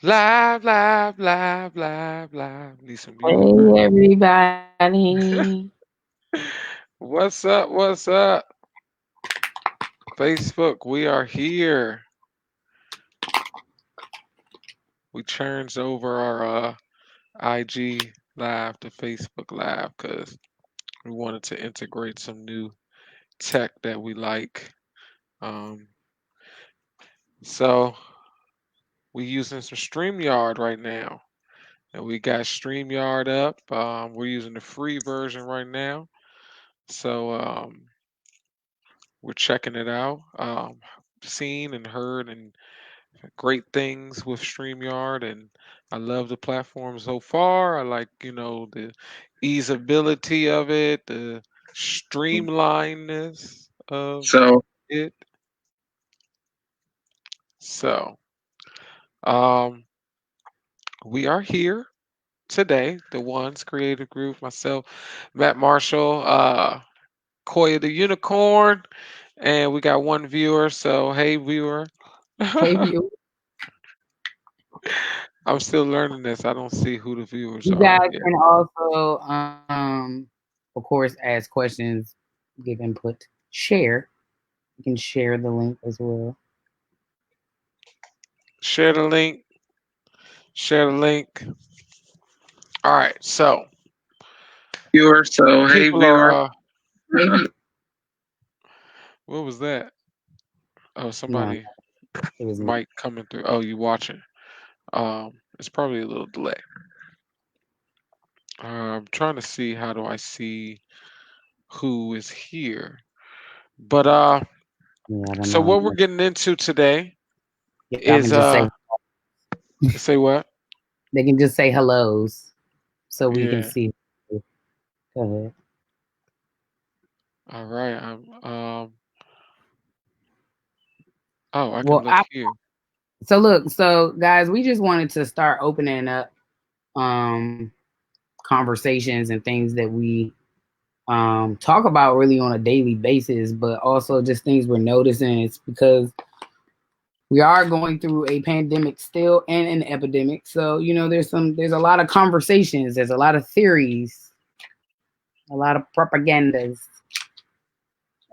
Live, live, live, live, live. Need some music, man. Hey everybody. What's up? What's up? Facebook, we are here. We changed over our IG live to Facebook live because we wanted to integrate some new tech that we like. Um, so we using some StreamYard right now. And we got StreamYard up. We're using the free version right now. So we're checking it out. Seen and heard and great things with StreamYard, and I love the platform so far. I like, the easeability of it, the streamlinedness of So it. So, um, we are here today, the Ones Creative Group, myself, Matt Marshall, Koya the Unicorn, and we got one viewer. So, hey, viewer. hey you I'm still learning this. I don't see who the viewers you are guys yet. can also of course ask questions, give input, share. You can share the link as well. Share the link. Share the link. All right. So Viewer, so hey people are. viewer. Maybe What was that? Oh, no, somebody it was me. mic coming through. Oh, you watching? It's probably a little delay. I'm trying to see how do I see who is here. But Yeah, I don't so know. what we're getting into today Y'all can is just say say what? they can just say hellos so we can Yeah. see. Go ahead. All right. Oh, I can Well, look here. so look, so guys, we just wanted to start opening up um conversations and things that we talk about really on a daily basis, but also just things we're noticing. It's because we are going through a pandemic still and an epidemic. So, there's a lot of conversations, there's a lot of theories, a lot of propagandas,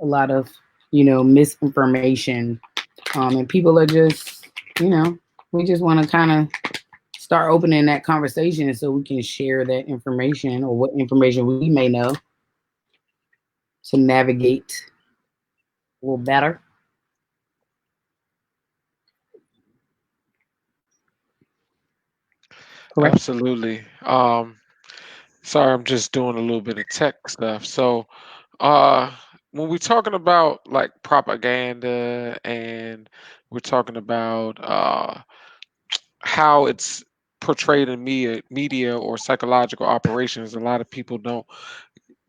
a lot of, misinformation. And people are just, you know, we just want to kind of start opening that conversation so we can share that information or what information we may know to navigate a little better. Correct. Absolutely. Sorry, I'm just doing a little bit of tech stuff. So, uh, when we're talking about like propaganda and we're talking about how it's portrayed in media or psychological operations, a lot of people don't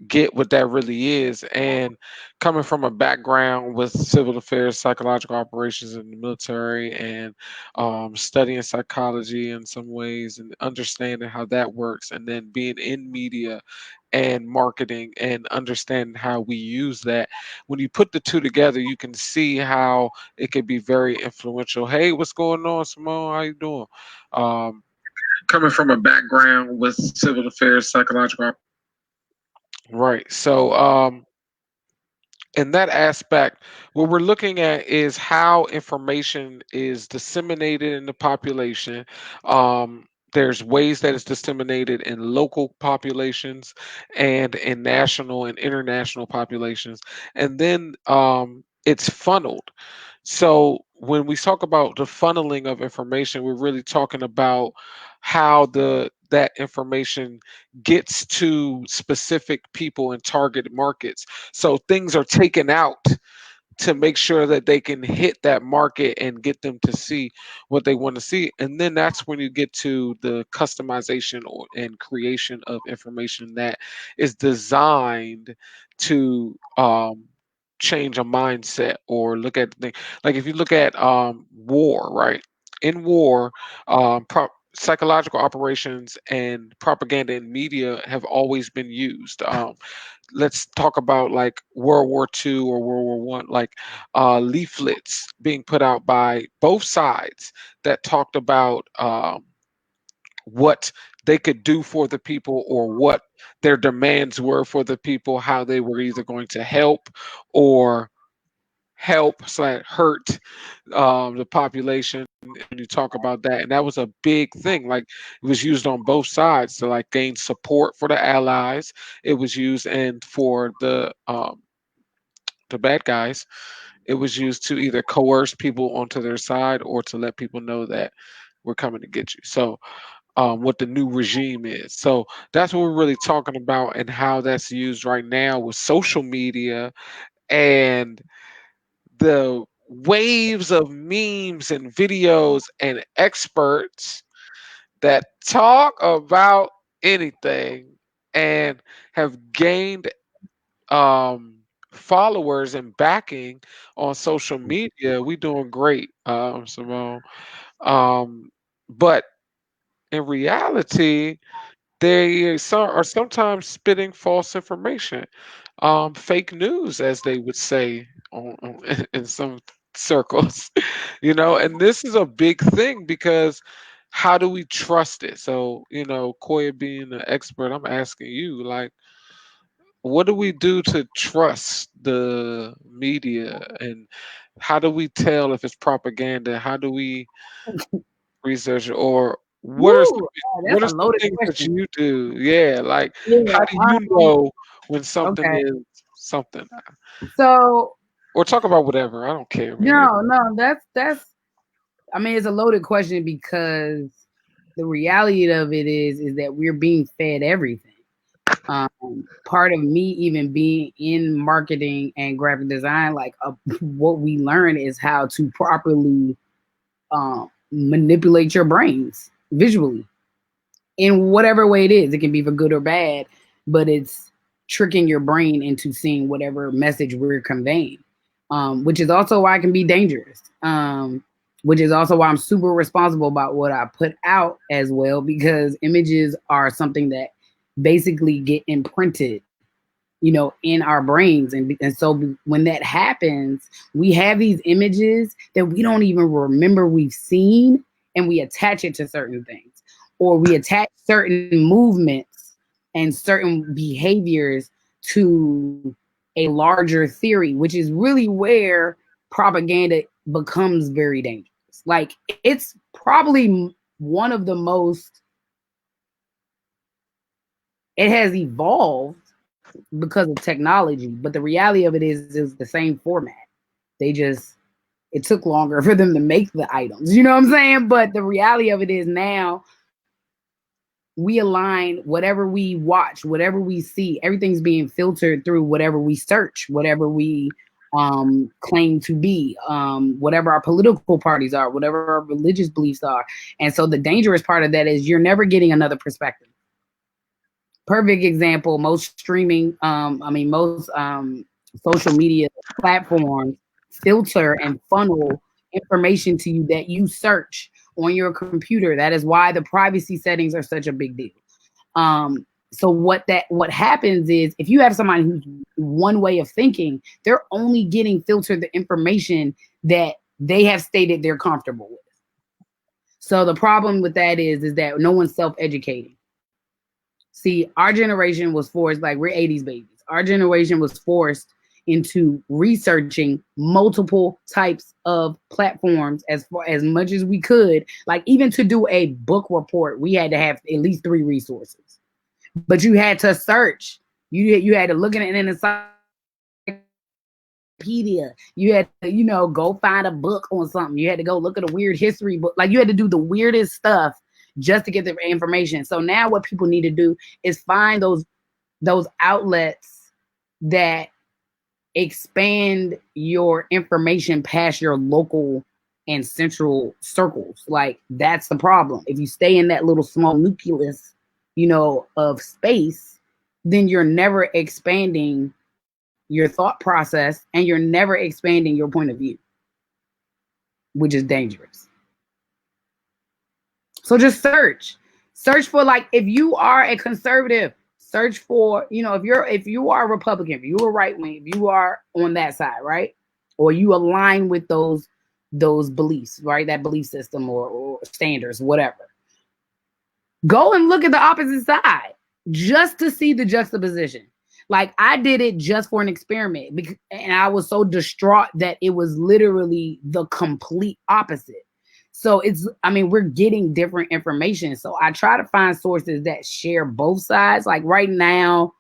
get what that really is. And coming from a background with civil affairs, psychological operations in the military, and studying psychology in some ways and understanding how that works, and then being in media and marketing and understanding how we use that. When you put the two together, you can see how it can be very influential. Hey, what's going on, Simone? How you doing? Um, Coming from a background with civil affairs, psychological. right. So, in that aspect, what we're looking at is how information is disseminated in the population. There's ways that it's disseminated in local populations and in national and international populations. And then it's funneled. So when we talk about the funneling of information, we're really talking about how the that information gets to specific people in target markets. So things are taken out to make sure that they can hit that market and get them to see what they want to see. And then that's when you get to the customization and creation of information that is designed to change a mindset or look at the like if you look at war, right? In war, psychological operations and propaganda in media have always been used. Let's talk about like World War II or World War One, like leaflets being put out by both sides that talked about what they could do for the people or what their demands were for the people, how they were either going to help or hurt the population. And you talk about that, and that was a big thing. Like it was used on both sides to like gain support for the Allies. It was used and for the bad guys. It was used to either coerce people onto their side or to let people know that we're coming to get you. So what the new regime is. So that's what we're really talking about and how that's used right now with social media and the waves of memes and videos and experts that talk about anything and have gained um, followers and backing on social media. We doing great, Simone. Um, but in reality, are sometimes spitting false information, fake news, as they would say in some circles, and this is a big thing because how do we trust it? So, Koya being an expert, I'm asking you, like, what do we do to trust the media and how do we tell if it's propaganda? How do we research it? Or Woo! what That's are a some loaded things that question. you do? Yeah, like how Yeah. do you know when something Okay. is something? So Or talk about whatever. I don't care, man. no, that's. I mean, it's a loaded question because the reality of it is that we're being fed everything. Part of me even being in marketing and graphic design, like what we learn is how to properly manipulate your brains visually in whatever way it is. It can be for good or bad, but it's tricking your brain into seeing whatever message we're conveying, which is also why it can be dangerous. Which is also why I'm super responsible about what I put out as well, because images are something that basically get imprinted, in our brains. And so when that happens, we have these images that we don't even remember we've seen, and we attach it to certain things, or we attach certain movements and certain behaviors to a larger theory, which is really where propaganda becomes very dangerous. Like, it's probably one of the most, it has evolved because of technology, but the reality of it is the same format. They just, it took longer for them to make the items. You know what I'm saying? But the reality of it is now we align whatever we watch, whatever we see, everything's being filtered through whatever we search, whatever we claim to be, whatever our political parties are, whatever our religious beliefs are. And so the dangerous part of that is you're never getting another perspective. Perfect example, most streaming, most social media platforms filter and funnel information to you that you search on your computer. That is why the privacy settings are such a big deal. So what happens is, if you have somebody who's one way of thinking, they're only getting filtered the information that they have stated they're comfortable with. So the problem with that is that no one's self-educating. See, our generation was forced, like, we're 80s babies. Our generation was forced into researching multiple types of platforms as much as we could. Like, even to do a book report, we had to have at least 3 resources. But you had to search. You had to look at it in encyclopedia. You had to, go find a book on something. You had to go look at a weird history book. Like, you had to do the weirdest stuff just to get the information. So now what people need to do is find those outlets that expand your information past your local and central circles. Like, that's the problem. If you stay in that little small nucleus, of space, then you're never expanding your thought process and you're never expanding your point of view, which is dangerous. So just search for, like, if you are a conservative, search for, if you are a Republican, if you are right wing, if you are on that side, right, or you align with those beliefs, right, that belief system, or standards, whatever. Go and look at the opposite side just to see the juxtaposition. Like, I did it just for an experiment, and I was so distraught that it was literally the complete opposite. So I mean, we're getting different information. So I try to find sources that share both sides. Like right now,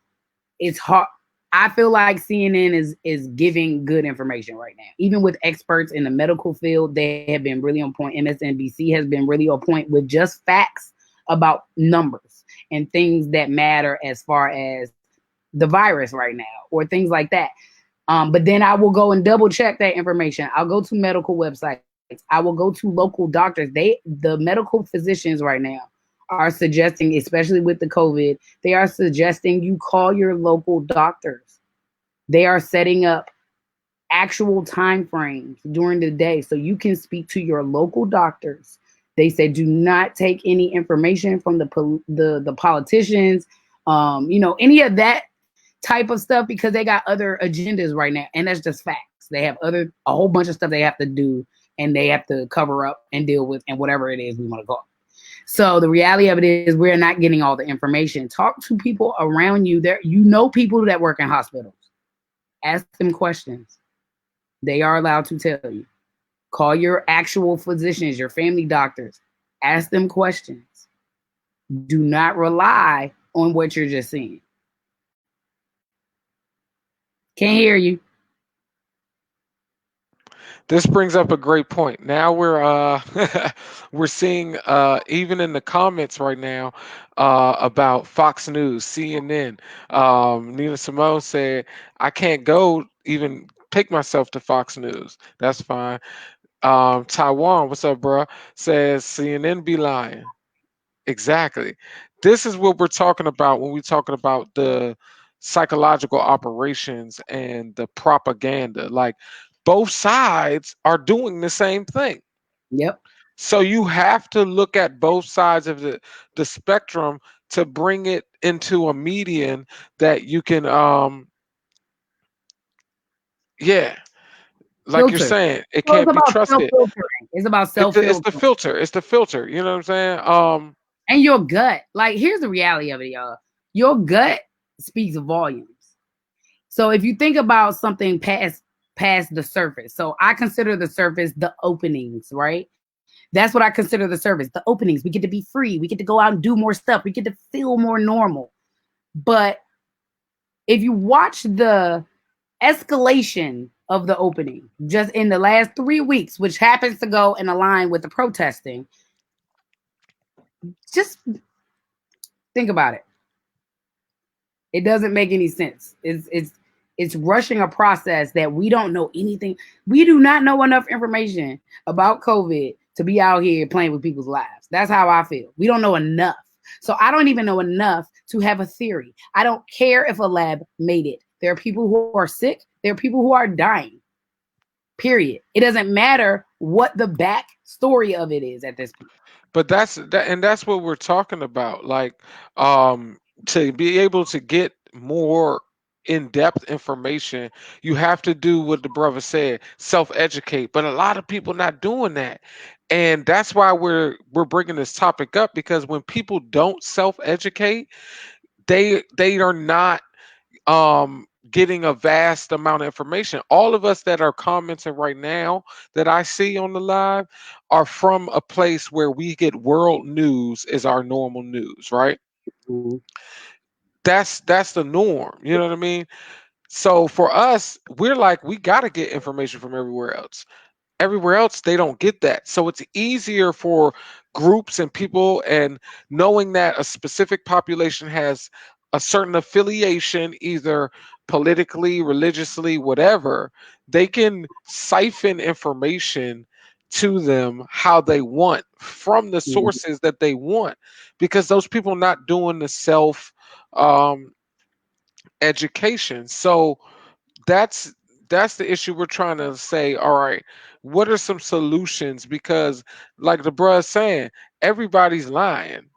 it's hard. I feel like CNN is giving good information right now. Even with experts in the medical field, they have been really on point. MSNBC has been really on point with just facts about numbers and things that matter as far as the virus right now, or things like that. But then I will go and double check that information. I'll go to medical websites. I will go to local doctors. The medical physicians right now are suggesting, especially with the COVID, they are suggesting you call your local doctors. They are setting up actual time frames during the day so you can speak to your local doctors. They said do not take any information from the politicians, any of that type of stuff, because they got other agendas right now, and that's just facts. They have a whole bunch of stuff they have to do, and they have to cover up and deal with, and whatever it is we want to call it. So the reality of it is we're not getting all the information. Talk to people around you. There, people that work in hospitals. Ask them questions. They are allowed to tell you. Call your actual physicians, your family doctors. Ask them questions. Do not rely on what you're just seeing. Can't hear you. This brings up a great point. Now we're seeing even in the comments right now about Fox News, CNN. Nina Simone said, "I can't go even take myself to Fox News. That's fine." Taiwan, what's up, bro? Says CNN be lying. Exactly. This is what we're talking about when we're talking about the psychological operations and the propaganda. Like both sides are doing the same thing. Yep. So you have to look at both sides of the spectrum to bring it into a median that you can yeah, like you're Filter. saying, it So it's can't be about trusted. self-filtering. It's about It's the self-filtering. filter. It's the filter. You know what I'm saying? And your gut. Like, here's the reality of it, y'all. Your gut speaks volumes. So if you think about something past the surface, so I consider the surface the openings, right? That's what I consider the surface, the openings. We get to be free. We get to go out and do more stuff. We get to feel more normal. But if you watch the escalation of the opening just in the last 3 weeks, which happens to go and align with the protesting, just think about it. It doesn't make any sense. It's rushing a process that we don't know anything. We do not know enough information about COVID to be out here playing with people's lives. That's how I feel. We don't know enough. So I don't even know enough to have a theory. I don't care if a lab made it. There are people who are sick. There are people who are dying. Period. It doesn't matter what the back story of it is at this point. But that's what we're talking about. Like, to be able to get more in-depth information, you have to do what the brother said, self-educate. But a lot of people not doing that. And that's why we're bringing this topic up, because when people don't self-educate, they are not getting a vast amount of information. All of us that are commenting right now that I see on the live are from a place where we get world news as our normal news, right? Mhm. That's the norm. You know what I mean? So for us, we're like, we got to get information from everywhere else. Everywhere else they don't get that, so it's easier for groups and people, and knowing that a specific population has a certain affiliation, either politically, religiously, whatever, they can siphon information to them how they want from the Mhm. sources that they want, because those people not doing the self um, education. So that's that's the issue. We're trying to say, all right, what are some solutions? Because, like the bruh's saying, everybody's lying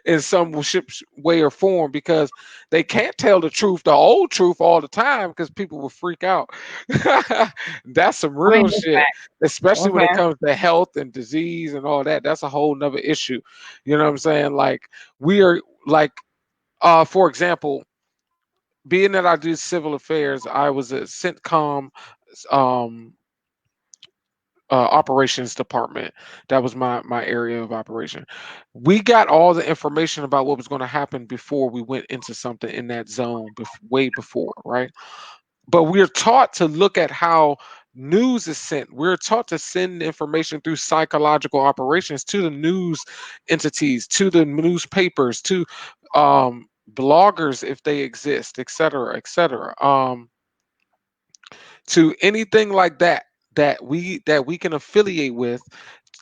in some way or form because they can't tell the truth, the old truth, all the time because people will freak out. That's some I mean, real that's shit, fact. especially That's when it fact. comes to health and disease and all that. That's a whole nother issue. You know what I'm saying? Like, we are like, for example, being that I do civil affairs, I was a CENTCOM um, operations department. That was my area of operation. We got all the information about what was going to happen before we went into something in that zone, way before, right? But we're taught to look at how news is sent. We're taught to send information through psychological operations to the news entities, to the newspapers, to bloggers if they exist, et cetera, et cetera. To anything like that that we can affiliate with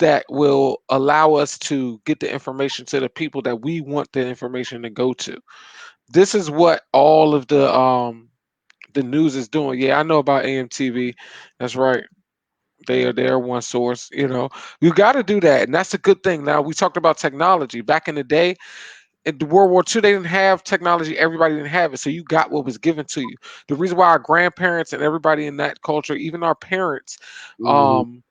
that will allow us to get the information to the people that we want the information to go to. This is what all of the news is doing. Yeah, I know about AMTV. That's right. They are one source. You got to do that, and that's a good thing. Now we talked about technology back in the day in the World War II, they didn't have technology. Everybody didn't have it, so you got what was given to you. The reason why our grandparents and everybody in that culture, even our parents, Mhm. um,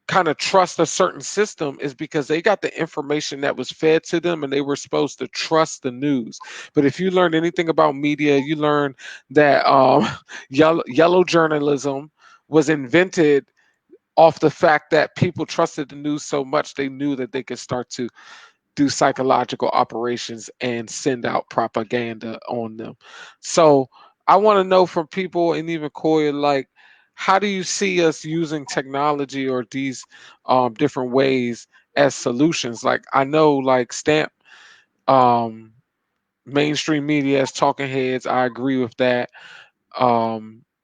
kind of trust a certain system is because they got the information that was fed to them, and they were supposed to trust the news. But if you learn anything about media, you learn that yellow journalism was invented off the fact that people trusted the news so much they knew that they could start to do psychological operations and send out propaganda on them. So I want to know from people and even Koya, like, how do you see us using technology or these different ways as solutions? Like, I know, like Stamp, um, mainstream media as talking heads. I agree with that.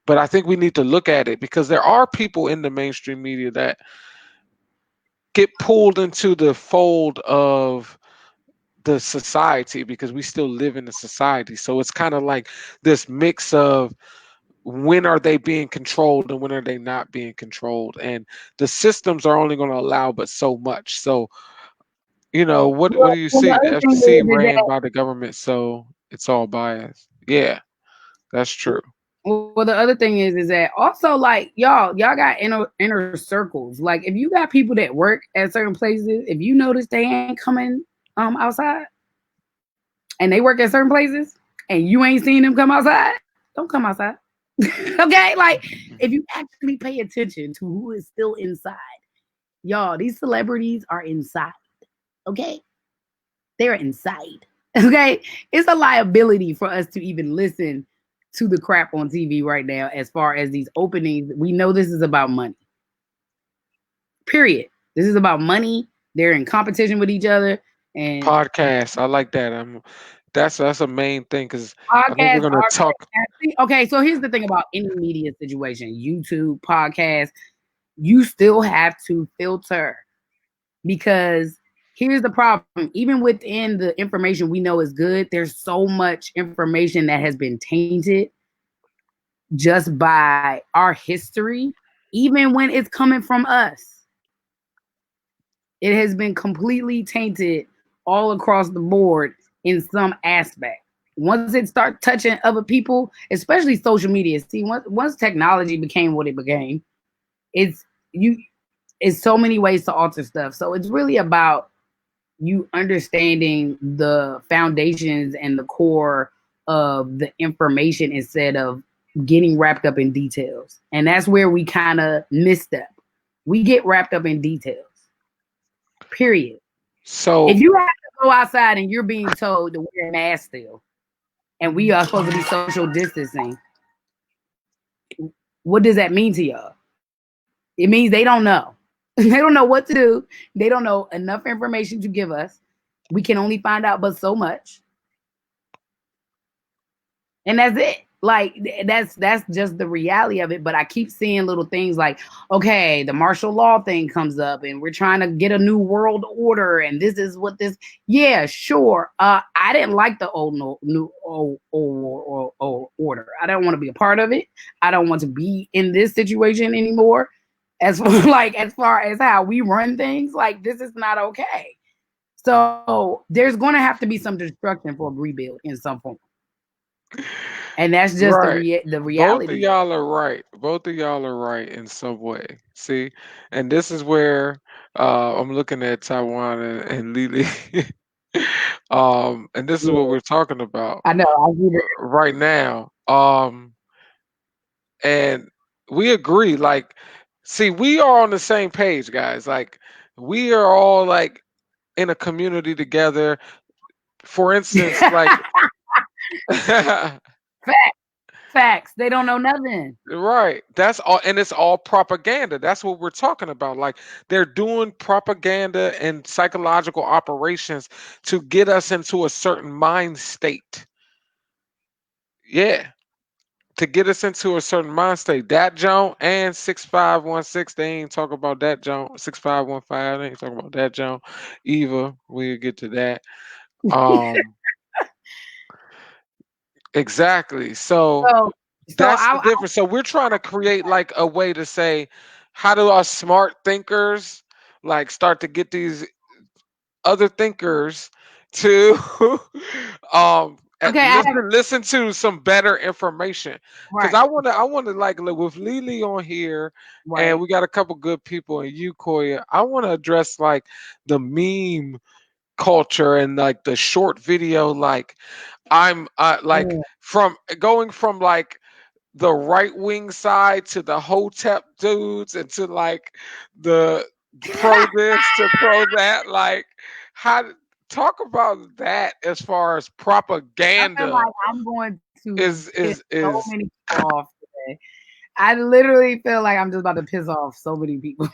But I think we need to look at it because there are people in the mainstream media that get pulled into the fold of the society because we still live in a society. So it's kind of like this mix of when are they being controlled and when are they not being controlled. And the systems are only going to allow but so much. So, what do you Well, the see? The other thing FCC is ran that by the government, so it's all biased. Yeah, that's true. well, the other thing is that also like y'all got inner circles. Like if you got people that work at certain places, if you notice they ain't coming outside and they work at certain places and you ain't seen them come outside, don't come outside. Okay? Like if you actually pay attention to who is still inside, y'all, these celebrities are inside. Okay? They're inside. Okay? It's a liability for us to even listen to the crap on TV right now as far as these openings. We know this is about money. Period. This is about money. They're in competition with each other. And Podcast, I like that. That's a main thing because I think we're podcasts gonna are talk. okay. So here's the thing about any media situation, YouTube, podcast, you still have to filter because here's the problem. Even within the information we know is good, there's so much information that has been tainted just by our history, even when it's coming from us. It has been completely tainted all across the board in some aspect. Once it starts touching other people, especially social media, see, once technology became what it became, it's you. It's so many ways to alter stuff. So it's really about you understanding the foundations and the core of the information instead of getting wrapped up in details. And that's where we kind of misstep. We get wrapped up in details. Period. If So you have to go outside and you're being told to wear a mask still, and we are supposed to be social distancing, what does that mean to y'all? It means they don't know. They don't know what to do. They don't know enough information to give us. We can only find out but so much. And that's it. Like that's just the reality of it. But I keep seeing little things like, okay, the martial law thing comes up, and we're trying to get a new world order, and this is what this. Yeah, sure. I didn't like the old new old order. I don't want to be a part of it. I don't want to be in this situation anymore. As as far as how we run things, like this is not okay. So there's going to have to be some destruction for a rebuild in some form, and that's just Right. the Both of reality. y'all are right. Both of y'all are right in some way. See, and this is where I'm looking at Taiwan and Lily. And this is what Yeah, we're talking about I know. I get it. right now. And we agree. Like, see, we are on the same page, guys. Like, we are all like in a community together. For instance, like, Facts, facts. They don't know nothing. right. That's all, and it's all propaganda. That's what we're talking about. Like, they're doing propaganda and psychological operations to get us into a certain mind state. Yeah, to get us into a certain mind state. That Joan and 6516, they ain't talk about that Joan. 6515, they ain't talking about that Joan. Eva, we'll get to that. Um, exactly. So So, so that's the I difference. So we're trying to create like a way to say, how do our smart thinkers like start to get these other thinkers to okay. I have listen to some better information, because right, I want to like with Lily on here, and right. we got a couple good people, and you, Koya, I want to address like the meme culture and like the short video, like I'm like Mm. from going from like the right wing side to the hotep dudes and to like the pro this to pro that, like how talk about that as far as I feel propaganda like I'm going to is piss is so is many people off today. I literally feel like I'm just about to piss off so many people.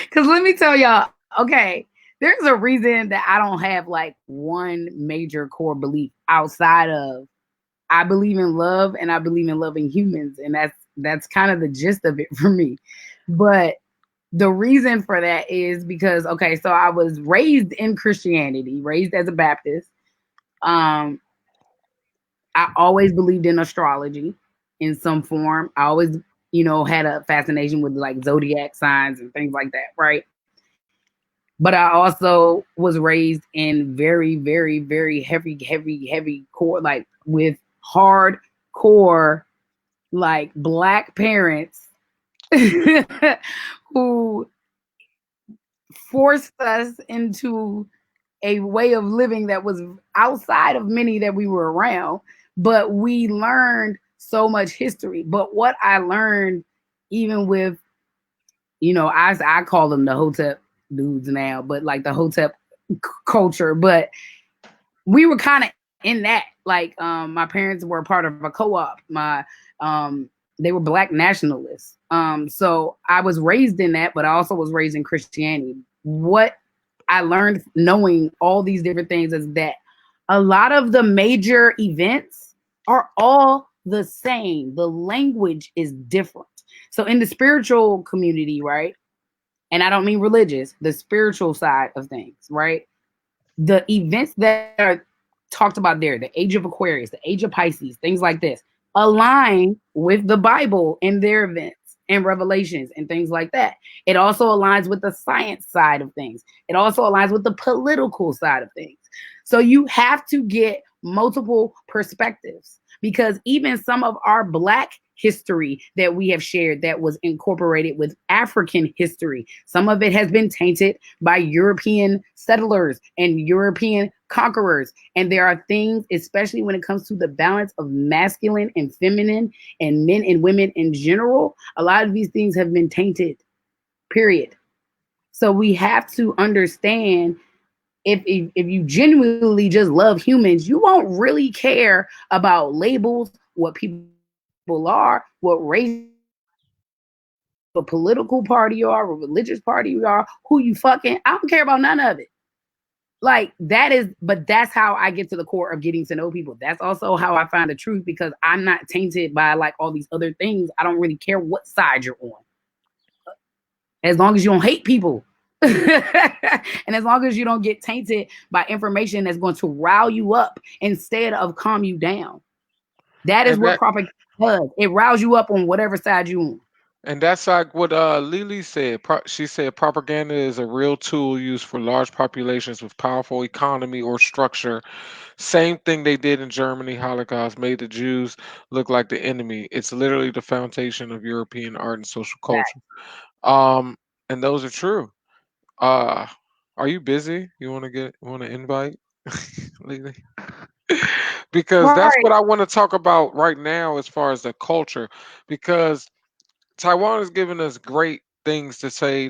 Because let me tell y'all, okay, there's a reason that I don't have like one major core belief outside of I believe in love and I believe in loving humans, and that's kind of the gist of it for me. But the reason for that is because okay, so I was raised in Christianity, raised as a Baptist. Um, I always believed in astrology in some form. I always, had a fascination with like zodiac signs and things like that, right? But I also was raised in very, very, very heavy core, like with hardcore, like black parents who forced us into a way of living that was outside of many that we were around, but we learned so much history. But what I learned, even with, I call them the Hotep dudes now, but like the Hotep culture, but we were kind of in that. Like, my parents were part of a co-op. They were black nationalists. So I was raised in that, but I also was raised in Christianity. What I learned knowing all these different things is that a lot of the major events are all the same. The language is different. So in the spiritual community, right? And I don't mean religious, the spiritual side of things, right? The events that are talked about there, the age of Aquarius, the age of Pisces, things like this, align with the Bible and their events and revelations and things like that. It also aligns with the science side of things. It also aligns with the political side of things. So you have to get multiple perspectives because even some of our black history that we have shared that was incorporated with African history, some of it has been tainted by European settlers and European conquerors. And there are things, especially when it comes to the balance of masculine and feminine and men and women in general, a lot of these things have been tainted, period. So we have to understand if you genuinely just love humans, you won't really care about labels, what people are, what race you are, what political party you are, what religious party you are, who you fucking. I don't care about none of it. like that is, but that's how I get to the core of getting to know people. That's also how I find the truth, because I'm not tainted by like all these other things. I don't really care what side you're on, as long as you don't hate people. And as long as you don't get tainted by information that's going to rile you up instead of calm you down. That is And what that propaganda does. It riles you up on whatever side you on. and that's like what Lily said. She said propaganda is a real tool used for large populations with powerful economy or structure. Same thing they did in Germany. Holocaust made the Jews look like the enemy. It's literally the foundation of European art and social culture. Um, and those are true. Uh, are you busy? You want to invite Lily? Because that's Right. what I want to talk about right now as far as the culture. Because Taiwan is giving us great things to say,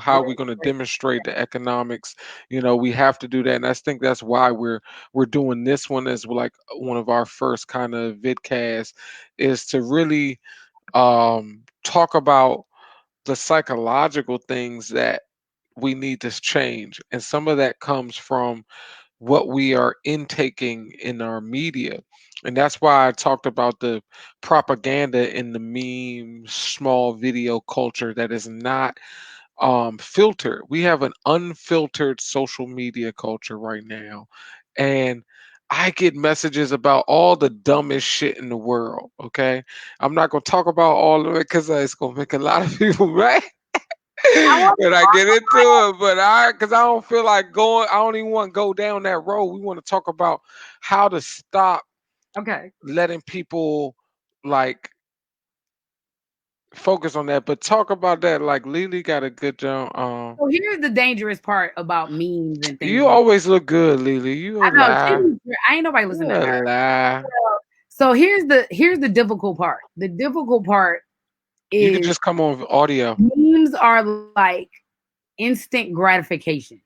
how we're Great, going to great. demonstrate the economics. We have to do that. And I think that's why we're doing this one as like one of our first kind of vidcasts, is to really talk about the psychological things that we need to change. And some of that comes from what we are intaking in our media. And that's why I talked about the propaganda in the meme, small video culture that is not filtered. We have an unfiltered social media culture right now. And I get messages about all the dumbest shit in the world. Okay. I'm not going to talk about all of it because it's going to make a lot of people mad. I want When I get into it, but because I don't feel like going, I don't even want to go down that road. We want to talk about how to stop okay. letting people like focus on that, but talk about that. Like Lily got a good job. So here's the dangerous part about memes and things You like always look good, Lily. You a I know she lie. I ain't nobody You listen to a her. lie. So here's the difficult part. The difficult part You could is just come on audio. memes are like instant gratification.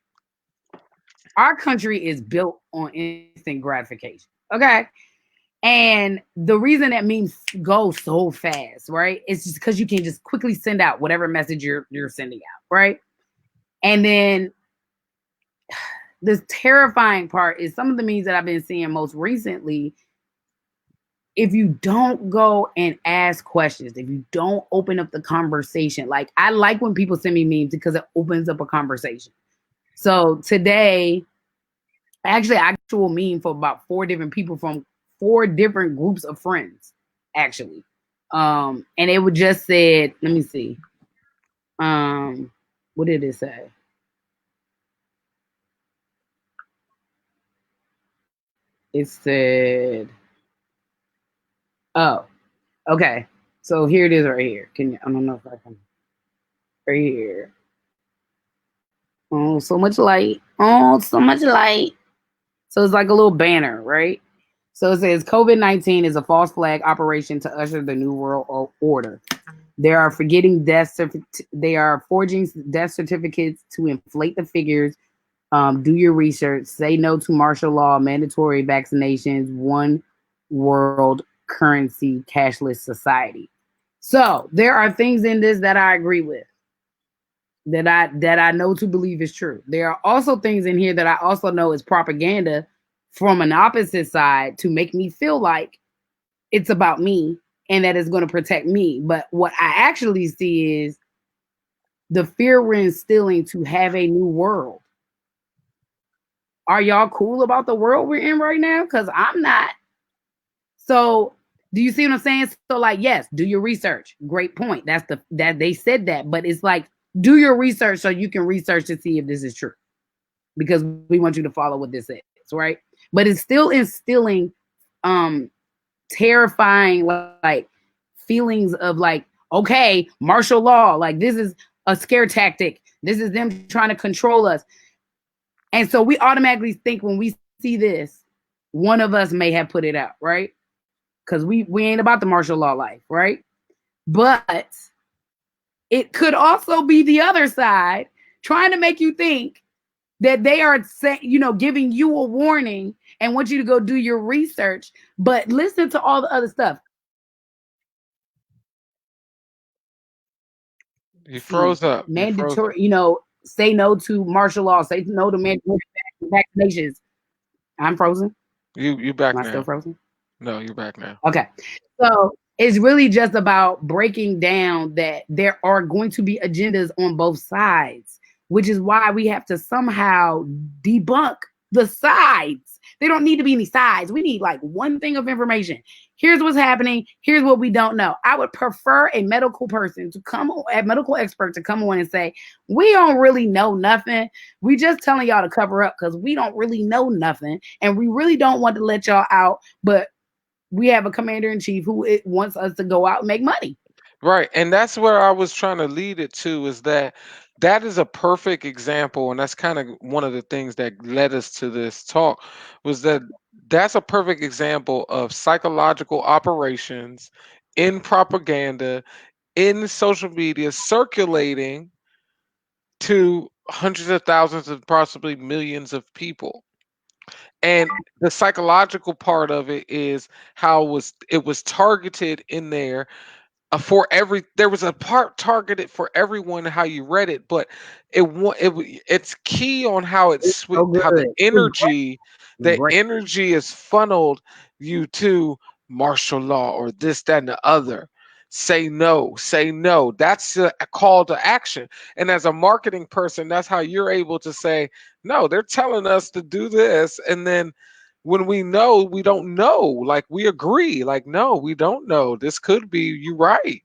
Our country is built on instant gratification. Okay. And the reason that memes go so fast, right? It's just because you can just quickly send out whatever message you're sending out, right? And then the terrifying part is some of the memes that I've been seeing most recently. If you don't go and ask questions, if you don't open up the conversation, like I like when people send me memes because it opens up a conversation. So today, actually, I actual meme for about four different people from four different groups of friends, actually. And it would just said, let me see. Um, what did it say? It said, oh, okay. So here it is right here. Can you, I don't know if I can, right here. Oh, so much light. Oh, so much light. So it's like a little banner, right? So it says COVID-19 is a false flag operation to usher the new world order. They are forging death certificates to inflate the figures. Do your research. Say no to martial law, mandatory vaccinations, one world currency, cashless society. So there are things in this that I agree with, that I know to believe is true. There are also things in here that I also know is propaganda from an opposite side to make me feel like it's about me and that it's going to protect me. But what I actually see is the fear we're instilling to have a new world. Are y'all cool about the world we're in right now? Because I'm not. So do you see what I'm saying? So like, yes, do your research. Great point. That they said that, but it's like do your research so you can research to see if this is true, because we want you to follow what this is, right? But it's still instilling um terrifying like feelings of like, okay, martial law, like this is a scare tactic. This is them trying to control us. And so we automatically think when we see this, one of us may have put it out, right? Because we ain't about the martial law life, right? But it could also be the other side trying to make you think that they are giving you a warning and want you to go do your research, but listen to all the other stuff. You froze up. You froze Mandatory, up. say no to martial law, say no to mandatory. vaccinations. I'm frozen. You back Am I still now. frozen? No, you're back now. Okay. So it's really just about breaking down that there are going to be agendas on both sides, which is why we have to somehow debunk the sides. They don't need to be any sides. We need like one thing of information. Here's what's happening. Here's what we don't know. I would prefer a medical person to come, a medical expert to come on and say, we don't really know nothing. We just telling y'all to cover up because we don't really know nothing. And we really don't want to let y'all out. But we have a commander in chief who wants us to go out and make money. Right. And that's where I was trying to lead it to, is that that is a perfect example. And that's kind of one of the things that led us to this talk, was that that's a perfect example of psychological operations in propaganda, in social media, circulating to hundreds of thousands of possibly millions of people. And the psychological part of it is how it was targeted in there, for every there was a part targeted for everyone how you read it, but it's key on how It's so how good. It's the great. energy is funneled you to martial law or this, that, and the other. Say no, say no. That's a call to action. And as a marketing person, that's how you're able to say, no, they're telling us to do this. And then when we know, we don't know, like we agree, like, no, we don't know. This could be you right.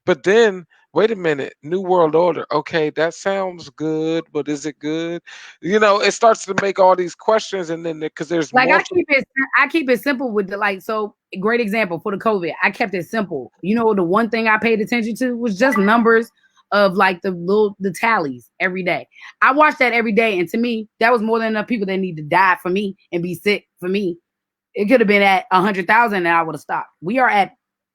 But then, wait a minute, New World Order. Okay, that sounds good, but is it good? It starts to make all these questions, and then because there's Like multiple. I keep it simple with the like. So great example for the COVID. I kept it simple. You know, the one thing I paid attention to was just numbers of like the tallies every day. I watched that every day, and to me, that was more than enough people that need to die for me and be sick for me. It could have been at 100,000, and I would have stopped. We are at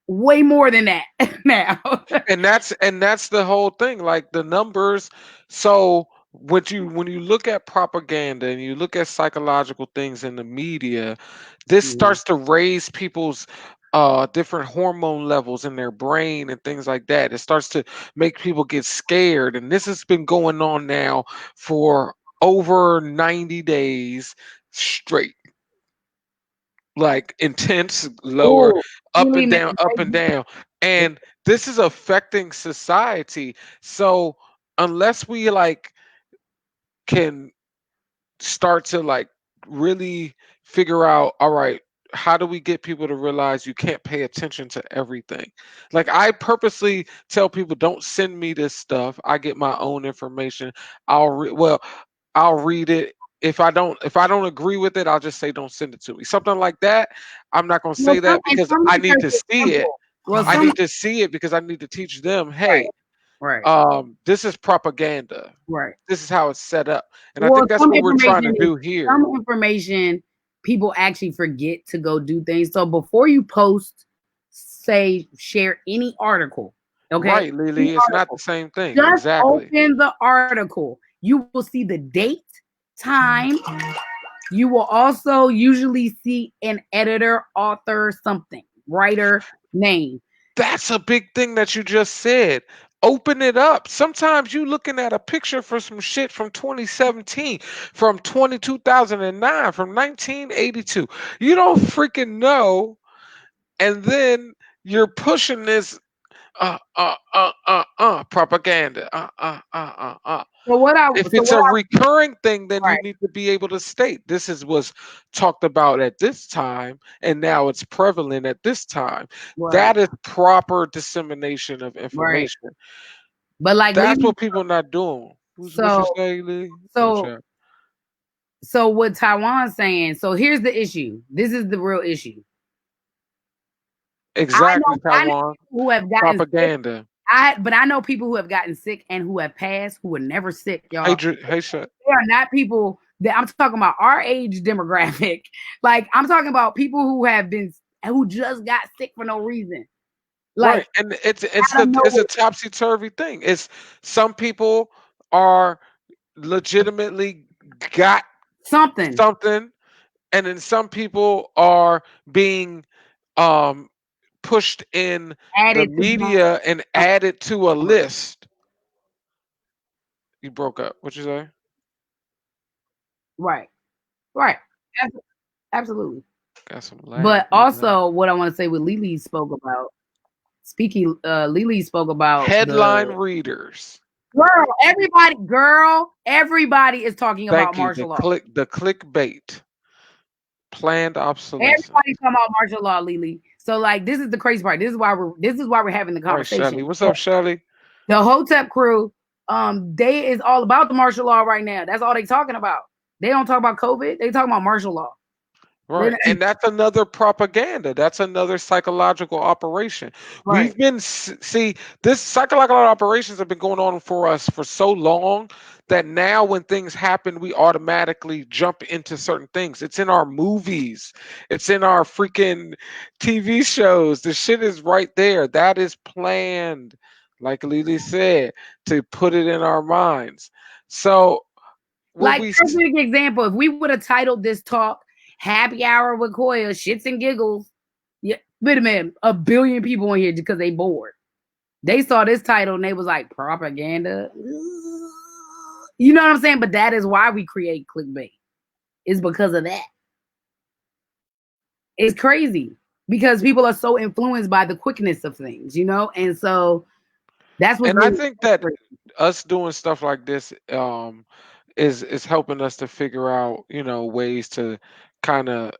way more than that now. And that's the whole thing, like the numbers. So when you look at propaganda and you look at psychological things in the media, this Mhm. starts to raise people's different hormone levels in their brain and things like that. It starts to make people get scared, and this has been going on now for over 90 days straight, like intense, lower, Ooh, you up need and me down, up and down. And this is affecting society. So unless we like can start to like really figure out, all right, how do we get people to realize you can't pay attention to everything? Like, I purposely tell people, don't send me this stuff. I get my own information. I'll read it. If I don't agree with it, I'll just say don't send it to me. Something like that. I'm not going to Well, say that because some I need research to is see it. simple. Well, I some need to see it because I need to teach them, right, hey, right, this is propaganda. right. This is how it's set up. And I Well, think that's what we're trying to do here. some information people actually forget to go do things. So before you post, say, share any article, okay? Right, Any Lily. It's not the article. same thing. Just Exactly. open the article. You will see the date, time. You will also usually see an editor, author, something, writer, name. That's a big thing that you just said. Open it up. Sometimes you looking at a picture for some shit from 2017, from 2009, from 1982. You don't freaking know, and then you're pushing this propaganda. If So it's what a I recurring thing, then you right, need to be able to state this is was talked about at this time, and now it's prevalent at this time. right, That is proper dissemination of right. information. But like That's Lily, what people not doing. What you so say, Lee? Oh, so chat. so what Taiwan's saying, so here's the issue. This is the real issue. Exactly, I know Taiwan people who have gotten sick. propaganda. But I know people who have gotten sick and who have passed who were never sick, Hey, y'all. hey, shut. They are not people that I'm talking about our age demographic. Like I'm talking about people who just got sick for no reason. Like Right, and it's out of a nowhere. topsy turvy thing. It's some people are legitimately got Something something, and then some people are being um pushed in the added to the media and added to a list. You broke up. What you say? right. Right. Abso- Absolutely. Got some lag But in that. also, what I want to say, what Lily spoke about, Lily spoke about Headline the readers. everybody is talking about Thank you. martial law. The clickbait. Planned obsolescence. Everybody's talking about martial law, Lily. So like, this is the crazy part. This is why we're having the Right, Shelly. conversation. What's up, Shelly? The Hotep crew, they is all about the martial law right now. That's all they talking about. They don't talk about COVID. They talking about martial law. They, Right. And that's another propaganda. That's another psychological operation. right. See, this psychological operations have been going on for us for so long that now when things happen, we automatically jump into certain things. It's in our movies, it's in our freaking TV shows. The shit is right there. That is planned, like Lily said, to put it in our minds. So, when Like we perfect example, if we would have titled this talk "Happy Hour with Koya," shits and giggles. Yeah, wait a minute, a billion people in here because they bored. They saw this title and they was like propaganda. You know what I'm saying? But that is why we create clickbait. It's because of that. It's crazy because people are so influenced by the quickness of things, and so that's what's And I really think that us doing stuff like this is helping us to figure out, ways to kind of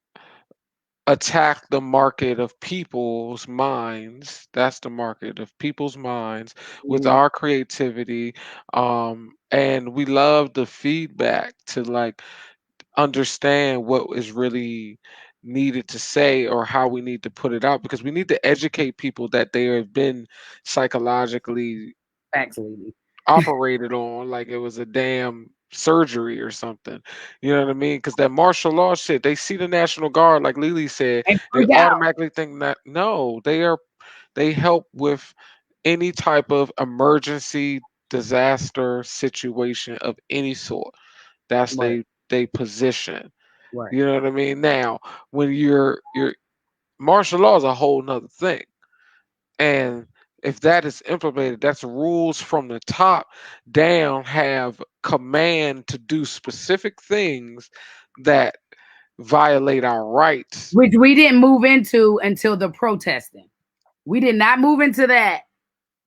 attack the market of people's minds. That's the market of people's minds with Mhm. our creativity. And we love the feedback to like understand what is really needed to say or how we need to put it out because we need to educate people that they have been psychologically Actually. operated on like it was a damn surgery or something. You know what I mean? Because that martial law shit, they see the National Guard, like Lily said, And they freak out. automatically think that no, they help with any type of emergency disaster situation of any sort. That's Right, they position. right. You know what I mean? Now, when you're martial law is a whole nother thing. And if that is implemented, that's rules from the top down have command to do specific things that violate our rights Which we didn't move into until the protesting. We did not move into that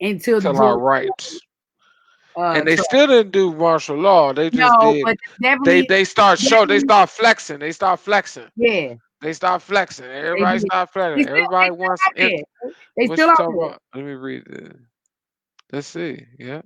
until the till our George rights. And they Trump. still didn't do martial law. They just No, did but definitely, they definitely, start flexing. They start flexing. yeah, They start flexing. they Everybody did. start They flexing. still, they Everybody still wants out it. there. They What still you out talking there. about? Let me read it. Let's see. Yeah.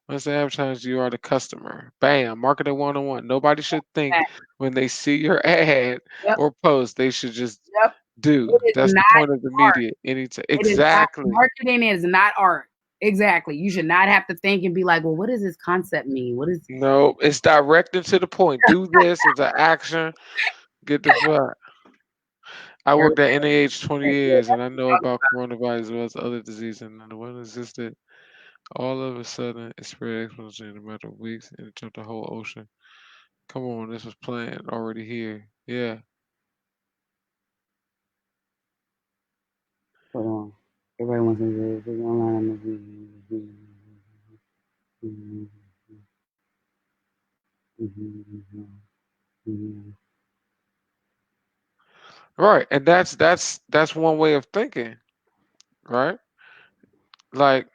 Once they advertise, you are the customer. Bam, marketing 101. Nobody should think when they see your ad Yep, or post, they should just yep. do. It is That's the not point of the art. media. It is not Exactly. marketing. Is not art. Exactly. You should not have to think and be like, well, what does this concept mean? What is No, it's direct and to the point. Do this. It's an action. Get the fuck. I worked at NIH 20 years and I know about coronavirus as well as other diseases. And the one existed all of a sudden it spread exponentially in a matter of weeks and it jumped the whole ocean. Come on, this was planned already here. Yeah. hold on. Everybody wants to online. Right. And that's one way of thinking, right? Like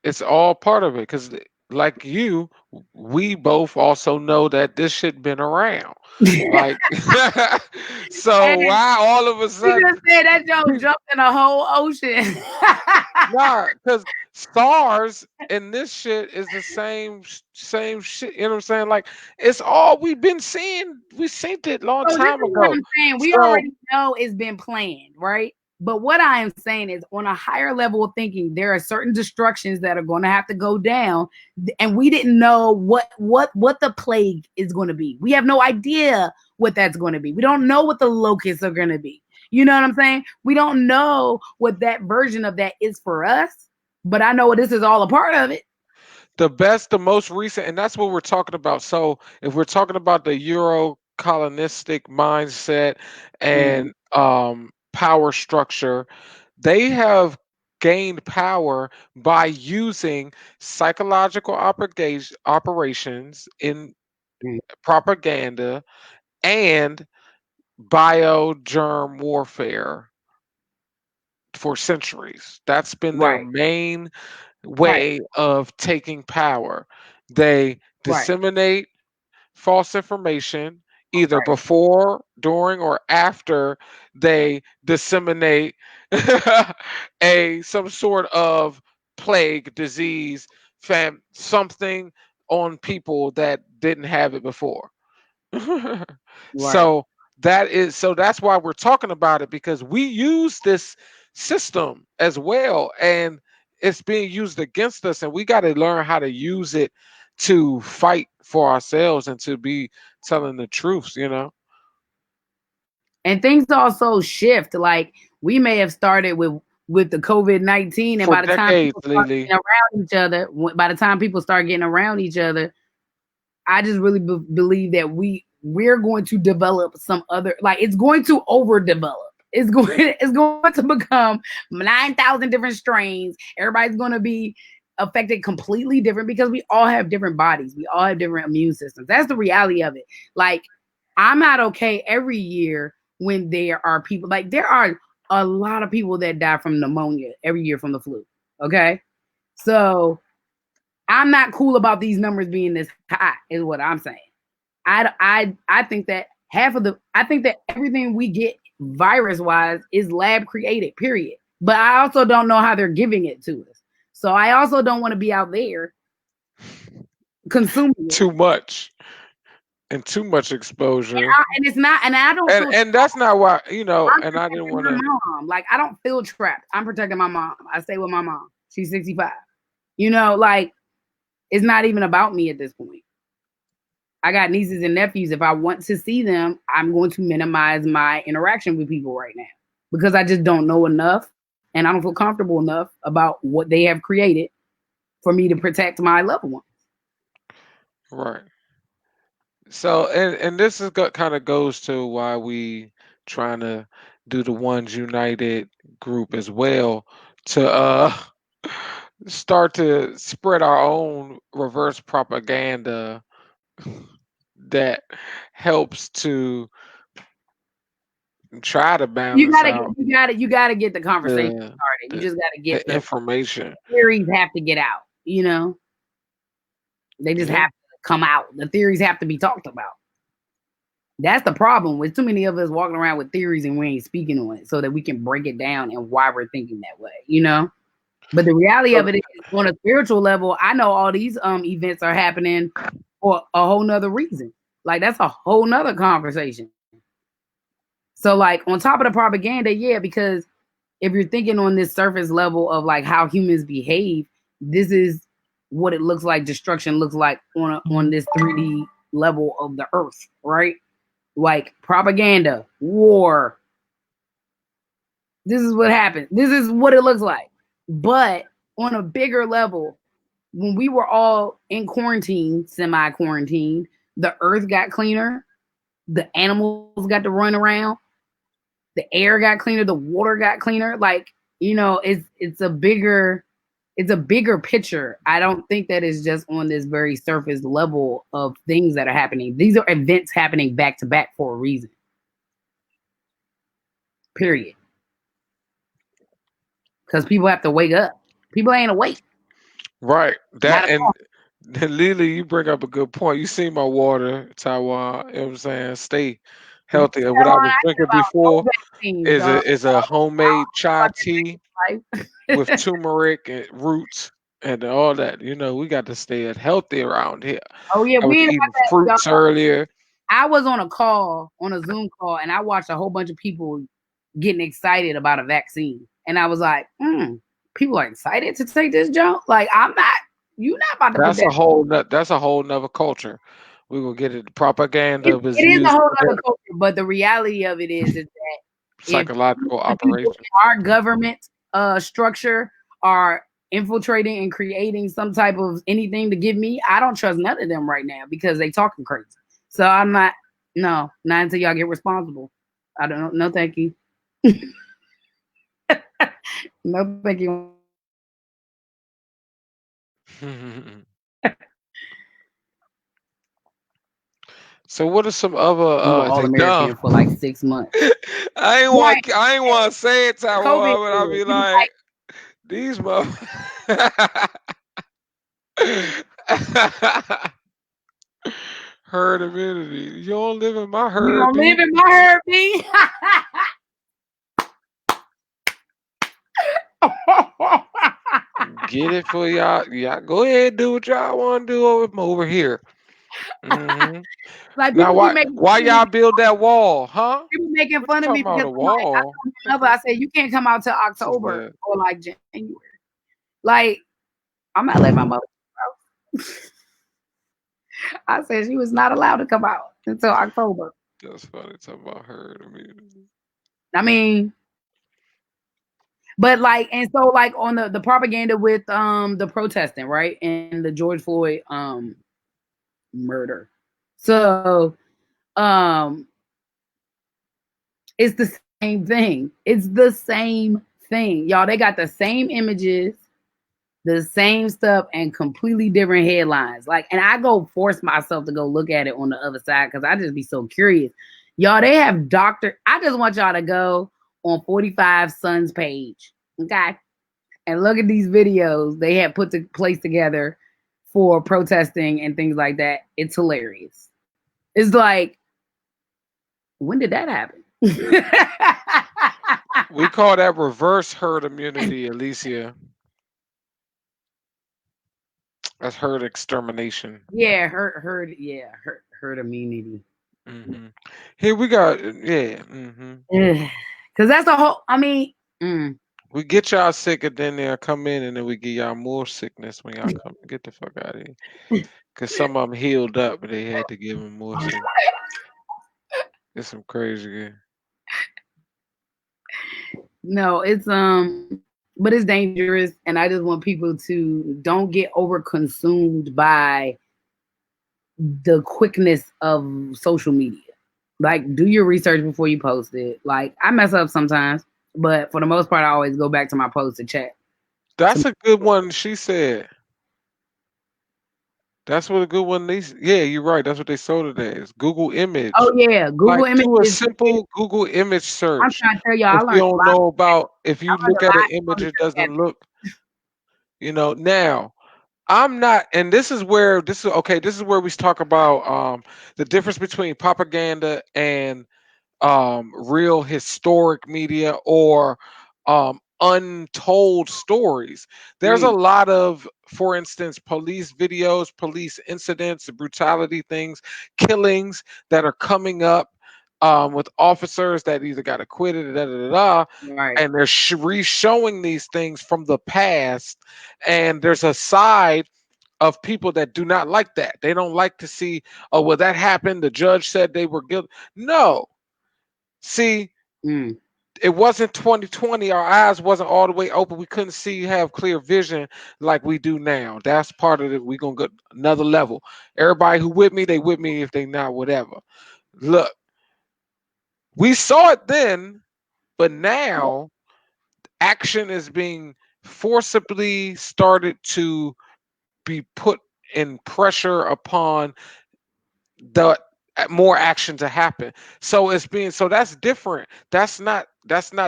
it's all part of it because like you, we both also know that this shit been around. Like so And why all of a you just sudden said that Joe jumped in a whole ocean. nah, because stars and this shit is the same shit. You know what I'm saying? Like it's all we've been seeing. We seen it long So this time is what ago. I'm saying. We So already know it's been planned, right? But what I am saying is, on a higher level of thinking, there are certain destructions that are going to have to go down, and we didn't know what the plague is going to be. We have no idea what that's going to be. We don't know what the locusts are going to be. You know what I'm saying? We don't know what that version of that is for us. But I know this is all a part of it. the most recent, and that's what we're talking about. So if we're talking about the Euro colonistic mindset Mm-hmm. and power structure, they have gained power by using psychological operations in propaganda, and biogerm warfare for centuries. That's been their Right. main Right. way of taking power. They Right. disseminate false information either Right. before, during, or after they disseminate a some sort of plague, disease, something on people that didn't have it before. Right. So that's why we're talking about it, because we use this system as well, and it's being used against us, and we got to learn how to use it to fight for ourselves and to be telling the truths. And things also shift. Like we may have started with the COVID-19, and For by the time decades, people start Lily. getting around each other, by the time people start getting around each other, I just really believe that we're going to develop some other, like it's going to overdevelop. It's going to become 9,000 different strains. Everybody's going to be affected completely different because we all have different bodies. We all have different immune systems. That's the reality of it. Like I'm not okay every year when there are people, like there are a lot of people that die from pneumonia every year from the flu. Okay. So I'm not cool about these numbers being this high, is what I'm saying. I think that I think that everything we get virus wise is lab created, period. But I also don't know how they're giving it to us. So I also don't want to be out there consuming it. Too much and too much exposure. And it's not, and I don't And feel and that's not why, I'm and I didn't protecting want my to. mom. Like I don't feel trapped. I'm protecting my mom. I stay with my mom. She's 65. Like it's not even about me at this point. I got nieces and nephews. If I want to see them, I'm going to minimize my interaction with people right now because I just don't know enough and I don't feel comfortable enough about what they have created for me to protect my loved ones. Right. So and this is kind of goes to why we trying to do the Ones United group as well, to start to spread our own reverse propaganda that helps to try to balance out You gotta get the conversation the started. You the, just gotta get the information. the theories have to get out. They just Yeah. have to come out. The theories have to be talked about. That's the problem with too many of us walking around with theories and we ain't speaking on it so that we can break it down and why we're thinking that way. But the reality So of it is, on a spiritual level, I know all these events are happening for a whole nother reason. Like that's a whole nother conversation. So like on top of the propaganda, yeah, because if you're thinking on this surface level of like how humans behave, this is what it looks like. Destruction looks like on this 3D level of the earth, right? Like propaganda, war. This is what happens. This is what it looks like. But on a bigger level, when we were all in quarantine, semi quarantine, the earth got cleaner, the animals got to run around, the air got cleaner, the water got cleaner. Like, it's a bigger picture. I don't think that is just on this very surface level of things that are happening. These are events happening back to back for a reason. Period. Because people have to wake up. People ain't awake. right, Not that at all. and Lily, you bring up a good point. You see my water, Taiwan. You know what I'm saying? Stay You healthy. And what I tell was I drinking about no before vaccines, dog. is a homemade chai tea with Life. turmeric and roots and all that. We got to stay healthy around here. Oh yeah, I was we ain't eating about that, fruits dog. earlier. I was on a Zoom call, and I watched a whole bunch of people getting excited about a vaccine, and I was like, people are excited to take this jump. Like I'm not. You not about to put That's that. that's a whole nother culture. We will get it. Propaganda was It is a used whole for other their culture, but the reality of it is that if psychological the people operation. in our government structure are infiltrating and creating some type of anything to give me, I don't trust none of them right now because they talking crazy. So I'm not. No, not until y'all get responsible. I don't know. No, thank you. No, thank you. So what are some other We were all they dumb? American for like 6 months. Right. I ain't want to say it, COVID Taiwan, but I'll years. be He was like, these motherfuckers. Herd immunity. You don't live in my like, you herd, don't live B. in my herd, B. Get it for y'all. Y'all go ahead, do what y'all want to do over here. Hmm. Like Now, people be making why fun of me. y'all build that wall, huh? People making What you fun of talking me about because a I'm like, I wall? told my mother, I said, you can't come out till This is October bad. or like January. Like, I'm not letting my mother out. I said she was not allowed to come out until October. That's funny. Talking about herd immunity. I mean, but like, and so like on the propaganda with the protesting, right? And the George Floyd murder. So um it's the same thing. It's the same thing. Y'all, they got the same images, the same stuff, and completely different headlines. Like, and I go force myself to go look at it on the other side because I just be so curious. Y'all, they have doctor. I just want y'all to go on 45 Sun's page, okay, and look at these videos they have put the place together for protesting and things like that. It's hilarious. It's like, when did that happen? We call that reverse herd immunity, Alicia. That's herd extermination. Yeah, herd immunity. Hmm. Here we got, yeah. Hmm. Because that's the whole. I mean, mm, We get y'all sick and then they'll come in and then we get y'all more sickness when y'all come. Get the fuck out of here. Because some of them healed up, but they had to give them more sick. It's some crazy. no, but it's dangerous, and I just want people to don't get over consumed by the quickness of social media. Like, do your research before you post it. Like, I mess up sometimes, but for the most part, I always go back to my post to check. That's a good one. She said. That's what a good one. Yeah, you're right. That's what they sold it as. Google image. Oh yeah, Like Google do a Images. simple Google image I'm search. trying to tell y'all, If I you learned a don't lot. know about, if I you learned look a at an lot image, from it the doesn't look. Now I'm not, and this is okay. This is where we talk about the difference between propaganda and real historic media or untold stories. There's a Mm, lot of, for instance, police videos, police incidents, brutality things, killings that are coming up with officers that either got acquitted, da, da, da, da, right, and they're re-showing these things from the past. And there's a side of people that do not like that. They don't like to see, oh, well, that happened. The judge said they were guilty. No, see, mm, it wasn't 2020. Our eyes wasn't all the way open. We couldn't see, have clear vision like we do now. That's part of it. We gonna go another level. Everybody who with me, they with me. If they not, whatever. Look, we saw it then, but now action is being forcibly started to be put in pressure upon the more action to happen. So it's being, so that's different. That's not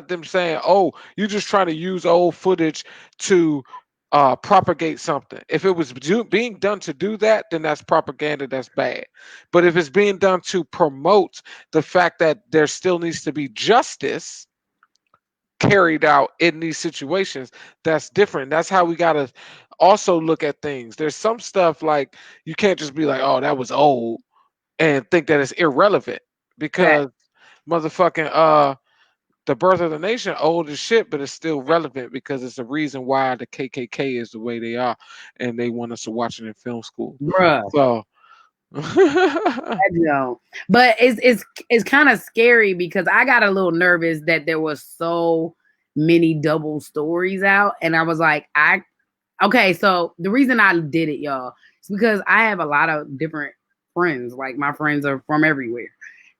them saying, oh, you're just trying to use old footage to propagate something. If it was being done to do that, then that's propaganda, that's bad. But if it's being done to promote the fact that there still needs to be justice carried out in these situations, that's different. That's how we got to also look at things. There's some stuff like you can't just be like, oh, that was old, and think that it's irrelevant, fact, because motherfucking the birth of the nation old as shit, but it's still relevant because it's the reason why the KKK is the way they are, and they want us to watch it in film school. bruh. So You know, but it's kind of scary because I got a little nervous that there was so many double stories out, and I was like, okay. So the reason I did it, y'all, is because I have a lot of different friends. Like my friends are from everywhere,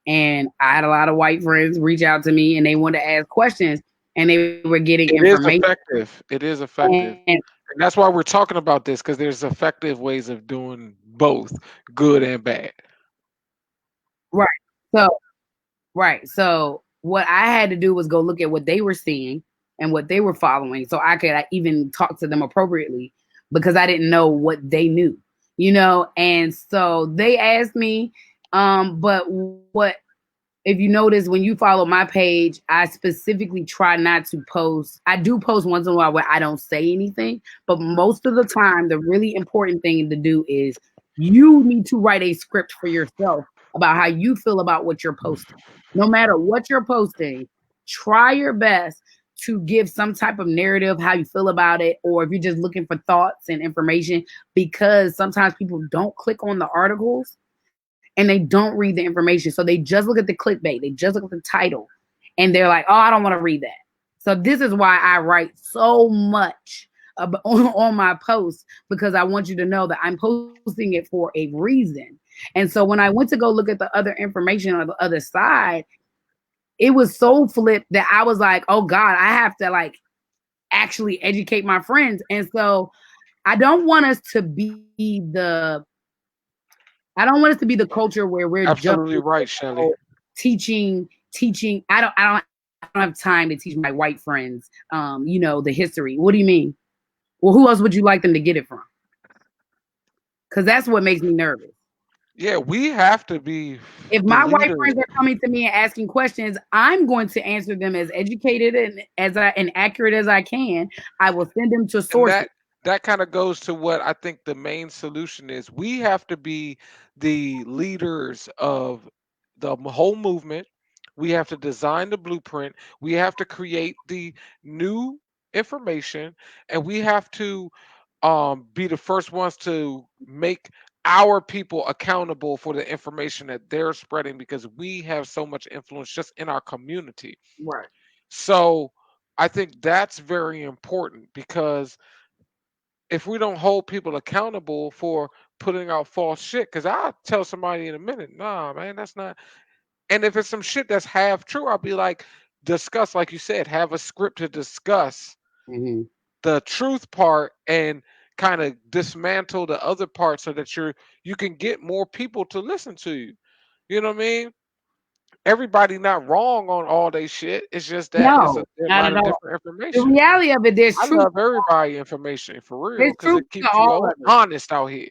and I had a lot of white friends reach out to me, and they wanted to ask questions, and they were getting it is information. effective. It is effective. And And that's why we're talking about this, because there's effective ways of doing both good and bad. Right. So right. So what I had to do was go look at what they were seeing and what they were following so I could even talk to them appropriately because I didn't know what they knew, And so they asked me, but what if you notice when you follow my page, I specifically try not to post. I do post once in a while where I don't say anything, but most of the time, the really important thing to do is you need to write a script for yourself about how you feel about what you're posting. No matter what you're posting, try your best to give some type of narrative, how you feel about it, or if you're just looking for thoughts and information, because sometimes people don't click on the articles and they don't read the information. So they just look at the clickbait, they just look at the title, and they're like, oh, I don't want to read that. So this is why I write so much on my posts, because I want you to know that I'm posting it for a reason. And so when I went to go look at the other information on the other side, it was so flipped that I was like, oh God, I have to like actually educate my friends. And so I don't want us to be the culture where we're jumping Absolutely right, Shelly. teaching. I don't have time to teach my white friends, the history. What do you mean? Well, who else would you like them to get it from? Because that's what makes me nervous. Yeah, we have to be If the my white leaders. friends are coming to me and asking questions, I'm going to answer them as educated and accurate as I can. I will send them to And sources. that kind of goes to what I think the main solution is. We have to be the leaders of the whole movement. We have to design the blueprint. We have to create the new information, and we have to be the first ones to make our people accountable for the information that they're spreading because we have so much influence just in our community. Right. So I think that's very important because if we don't hold people accountable for putting out false shit, because I'll tell somebody in a minute, nah, man, that's not. And if it's some shit that's half true, I'll be like, discuss, like you said, have a script to discuss Hmm. the truth part and kind of dismantle the other part so that you can get more people to listen to you. You know what I mean? Everybody not wrong on all they shit. It's just that it's No, a not lot at of all. different The information. reality of it, there's I truth. love everybody information for real There's because truth it to keeps you all of it, honest out here.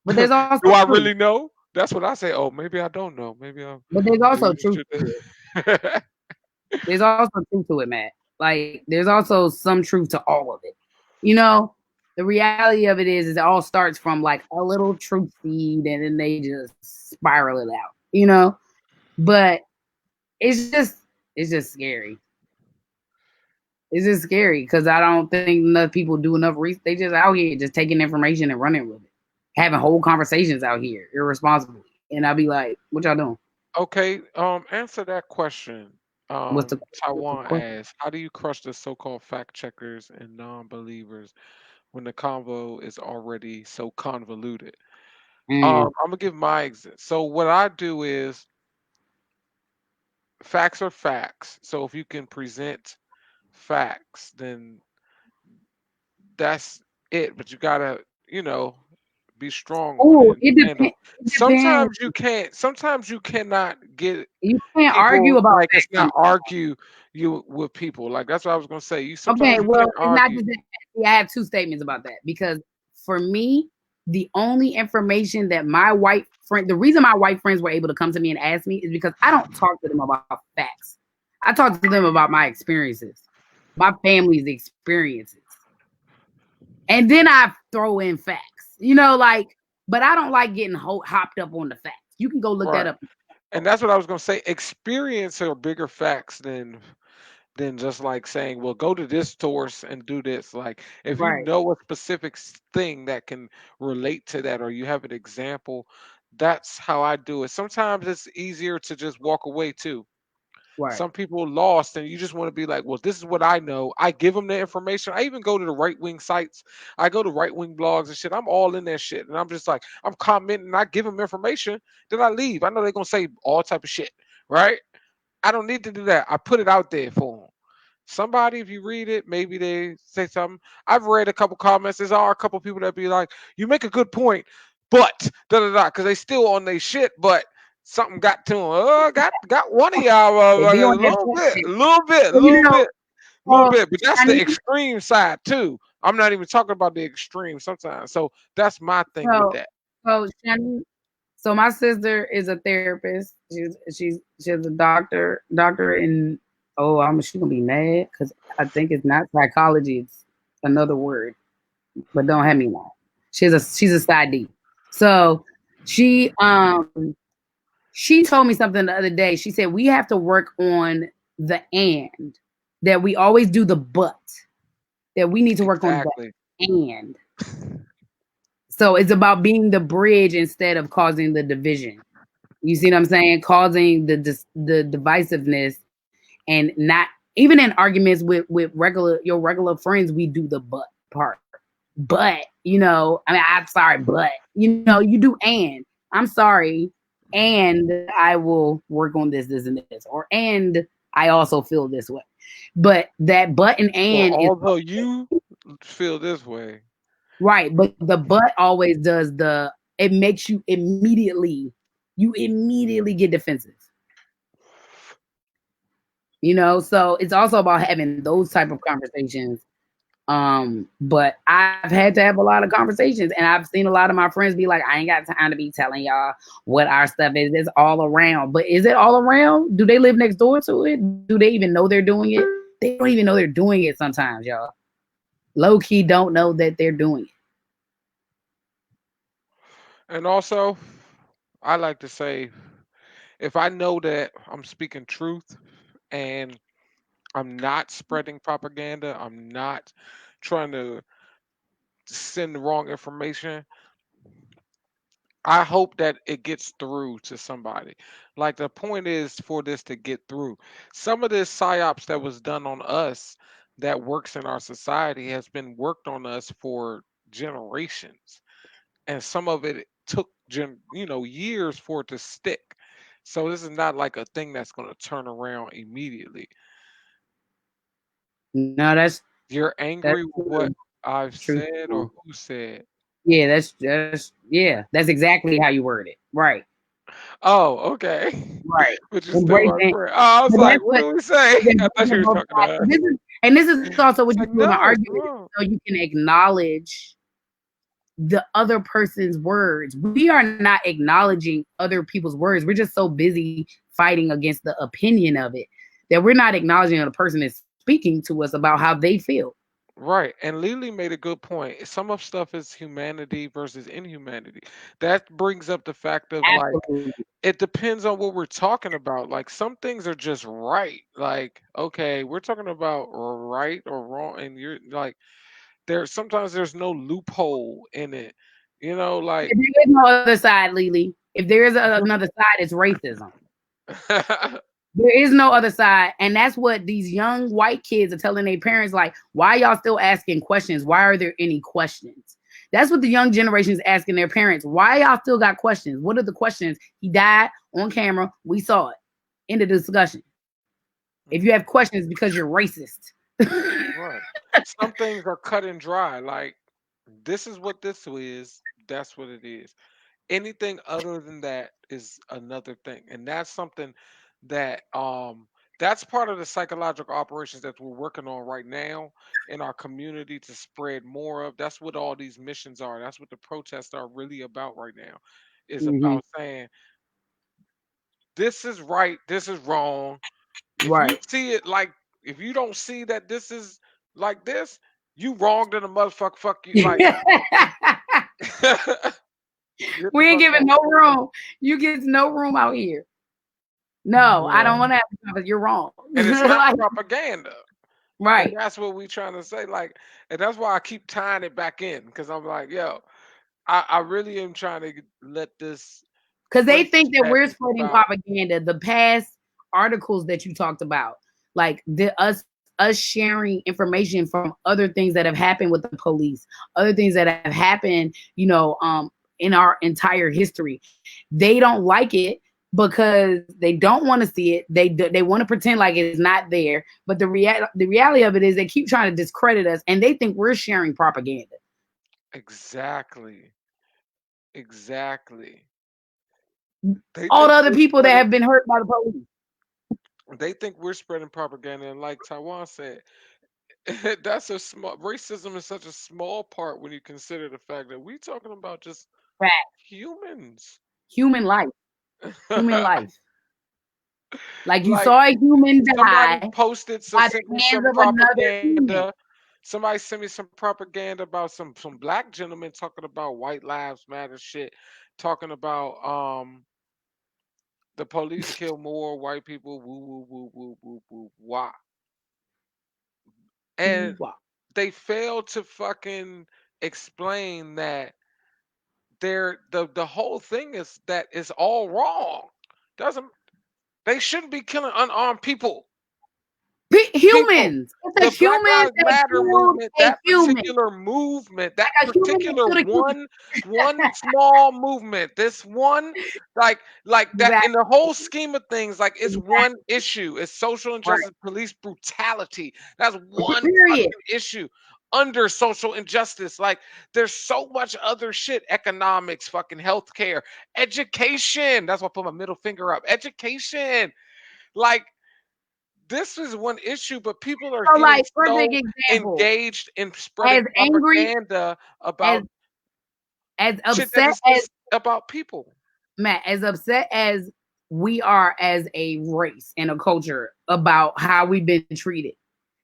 but there's also Do I truth. really know? That's what I say. Oh, maybe I don't know. But there's Maybe also we truth to it. should. There's also truth to it, Matt. Like there's also some truth to all of it. You know, the reality of it is it all starts from like a little truth seed and then they just spiral it out. But it's just it's just scary. It's just scary because I don't think enough people do enough research. They just out here just taking information and running with it, having whole conversations out here irresponsibly. And I'll be like, "What y'all doing? Okay, answer that question. What's the Taiwan question?" asks, how do you crush the so-called fact checkers and non-believers when the convo is already so convoluted? Mm. I'm gonna give my exit. So what I do is facts are facts. So if you can present facts, then that's it. But you gotta, be strong on it Oh, and it stand depends. up. It depends. Sometimes you cannot get You can't argue people about like it's facts not sometimes. argue you with people. Like that's what I was gonna say. You Okay, sometimes you well, can't it's not argue. just that. See, I have two statements about that because for me, the only information that the reason my white friends were able to come to me and ask me is because I don't talk to them about facts. I talk to them about my experiences, my family's experiences. And then I throw in facts, but I don't like getting hopped up on the facts. You can go look that Right. up. And that's what I was gonna say. Experience are bigger facts than just like saying, well, go to this source and do this. Like if you Right, know a specific thing that can relate to that or you have an example, that's how I do it. Sometimes it's easier to just walk away too. right, Some people are lost and you just want to be like, well, this is what I know. I give them the information. I even go to the right wing sites. I go to right wing blogs and shit. I'm all in that shit. And I'm just like, I'm commenting. I give them information. Then I leave. I know they're going to say all type of shit. Right. I don't need to do that. I put it out there for them. Somebody, if you read it, maybe they say something. I've read a couple comments. There's are a couple people that be like, you make a good point, but da da da, because they still on their shit. But something got to him. Oh, got one of y'all They be motherfuckers on a that little bit, bullshit. a little bit, a So, little bit, a little uh, bit. But that's the Shani, extreme side too. I'm not even talking about the extreme sometimes. So that's my thing with so, that. Shani, so my sister is a therapist. She's a doctor in, she's gonna be mad because I think it's not psychology. It's another word, but don't have me mad. She's a side D. So she she told me something the other day. She said we have to work on the and, that we always do the but, that we need to work on the Exactly. and. So it's about being the bridge instead of causing the division. You see what I'm saying? Causing the divisiveness, and not even in arguments with your regular friends, we do the but part. But I mean, I'm sorry, but you do and I'm sorry, and I will work on this and this, or and I also feel this way. But that but and Or and is although you feel this way, right, but the but always does the it makes you immediately get defensive. So it's also about having those type of conversations. But I've had to have a lot of conversations, and I've seen a lot of my friends be like, I ain't got time to be telling y'all what our stuff is. It's all around. But is it all around? Do they live next door to it? Do they even know they're doing it? They don't even know they're doing it sometimes, y'all. Low key don't know that they're doing it. and also I like to say, if I know that I'm speaking truth and I'm not spreading propaganda, I'm not trying to send the wrong information, I hope that it gets through to somebody. Like the point is for this to get through. Some of this psyops that was done on us that works in our society has been worked on us for generations. And some of it took years for it to stick. So this is not like a thing that's going to turn around immediately. No, You're that's angry with true. what I've Truth. said or who said? Yeah, that's exactly how you word it. Right. Oh, okay. Right. But you still my Embracing. friend. Oh, I was But like, that's what what do we say? is I thought you embracing were both talking to sides. her. This is also what It's you like, do in an no, it's argument, wrong. so you can acknowledge the other person's words. We are not acknowledging other people's words. We're just so busy fighting against the opinion of it that we're not acknowledging that the person is speaking to us about how they feel. Right. And Lily made a good point. Some of stuff is humanity versus inhumanity. That brings up the fact of like, Absolutely. it depends on what we're talking about. Like some things are just right. Like, okay, we're talking about right or wrong, and you're like, there's no loophole in it. Like If there is no other side, Lily, if there is another side, it's racism. There is no other side. And that's what these young white kids are telling their parents, like, why y'all still asking questions? Why are there any questions? That's what the young generation is asking their parents. Why y'all still got questions? What are the questions? He died on camera. We saw it. End of the discussion. If you have questions because you're racist. Right. Some things are cut and dry. Like this is what this is. That's what it is. Anything other than that is another thing, and that's something that that's part of the psychological operations that we're working on right now in our community to spread more of. That's what all these missions are. That's what the protests are really about right now. Is Hmm. about saying this is right, this is wrong. If you Right. see it like, if you don't see that this is like this, you wronged in a motherfucker. Fuck you. Like get the We ain't fuck giving on. no room. You get no room out here. No, I don't Yeah. want to have this conversation. You're wrong. And it's not Like, propaganda. And right. that's what we trying to say. Like, and that's why I keep tying it back in because I'm like, yo, I really am trying to let this Because they place think that that we're it's spreading about. propaganda. The past articles that you talked about, like us sharing information from other things that have happened with the police, other things that have happened, in our entire history. They don't like it because they don't want to see it. They want to pretend like it's not there. But the reality of it is they keep trying to discredit us, and they think we're sharing propaganda. Exactly. Exactly. They All the think other we're people that spreading. have been hurt by the police. They think we're spreading propaganda, and like Taiwan said, that's a small. Racism is such a small part when you consider the fact that we talking about just Fact. humans. Human life. Human life. Like you Like saw a human somebody die posted, so by sent the me hands some of another human. propaganda. Somebody sent me some propaganda about some black gentleman talking about white lives matter shit, talking about the police kill more white people, woo woo woo woo woo woo wah. And Wow. they failed to fucking explain that the whole thing is that it's all wrong. Doesn't They shouldn't be killing unarmed people. Humans. It's a The Black human Lives that Matter killed movement, a that human. particular movement, that Like a human that particular killed a human. one small movement, this one, like that in Exactly. the whole scheme of things, like it's one Exactly. issue. It's social Right. injustice, police brutality. That's one Period. fucking issue under social injustice. Like there's so much other shit, economics, fucking healthcare, education. That's why I put my middle finger up. Education. Like this is one issue, but people are So, getting like, perfect so example. engaged in spreading As angry, propaganda as about shit that upset is as just about people. Matt, as upset as we are as a race and a culture about how we've been treated.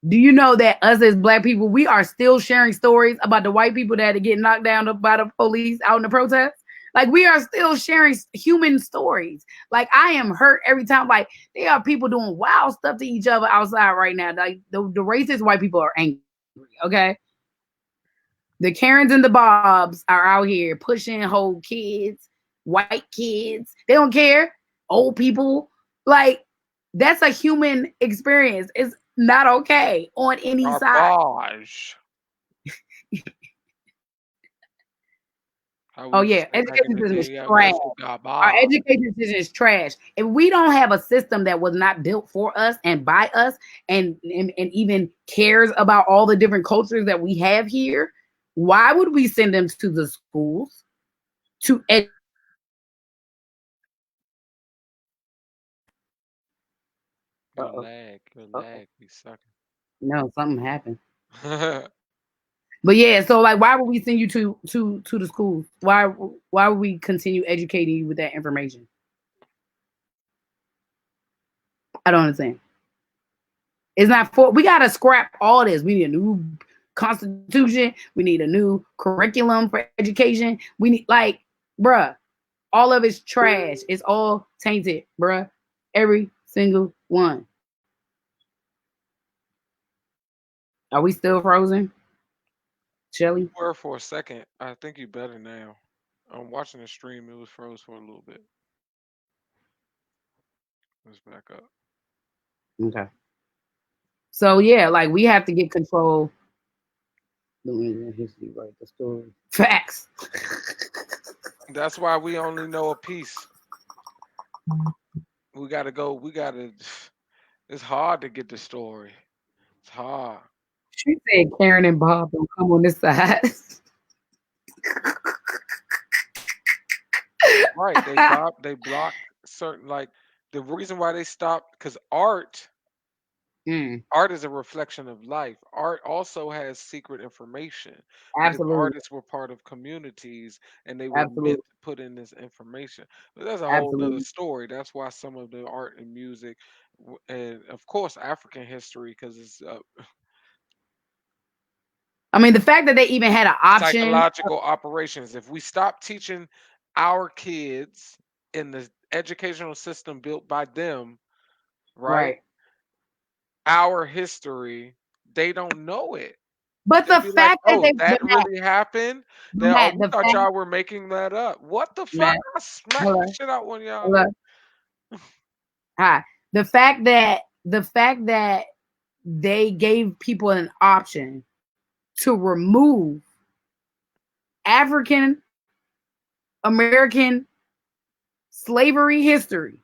Do you know that us as black people, we are still sharing stories about the white people that get knocked down by the police out in the protest? Like we are still sharing human stories. Like I am hurt every time. Like there are people doing wild stuff to each other outside right now. Like the racist white people are angry. Okay, the Karens and the Bobs are out here pushing whole kids, white kids. They don't care. Old people. Like that's a human experience. It's not okay on any side. Garbage. How Oh we used to yeah, say back in education the system is day, yeah, trash. that's some Our garbage. education system is trash. If we don't have a system that was not built for us and by us and even cares about all the different cultures that we have here, why would we send them to the schools to educate them about all the different cultures that we have here? Your Uh-oh. lag be sucking. No, something happened. But yeah, so like why would we send you to the schools? Why would we continue educating you with that information? I don't understand. It's not for we gotta scrap all this. We need a new constitution, we need a new curriculum for education. We need like, bruh, all of it's trash. It's all tainted, bruh. Every single one. Are we still frozen? You Shelly? were for a second. I think you better now. I'm watching the stream. It was froze for a little bit. Let's back up. Okay. So yeah, like we have to get control. The history, right? The story. Facts. That's why we only know a piece. We gotta go. We gotta. It's hard to get the story. It's hard. She said Karen and Bob don't come on this side. Right. They blocked certain like the reason why they stopped because Mm, art is a reflection of life. Art also has secret information because absolutely, artists were part of communities and they were meant absolutely, to put in this information. But that's a whole nother absolutely. story. That's why some of the art and music, and of course African history, because it's I mean, the fact that they even had an option, psychological operations. If we stop teaching our kids in the educational system built by them, right? right? Our history, they don't know it. But They'll the be like, fact that "Oh, but that really happened?" Then, "Oh, Matt, we the thought fact, y'all were making that up." What the fuck? Matt, I smacked hold the on, shit out one of hold y'all. on. Hi. The fact that they gave people an option to remove African American slavery history.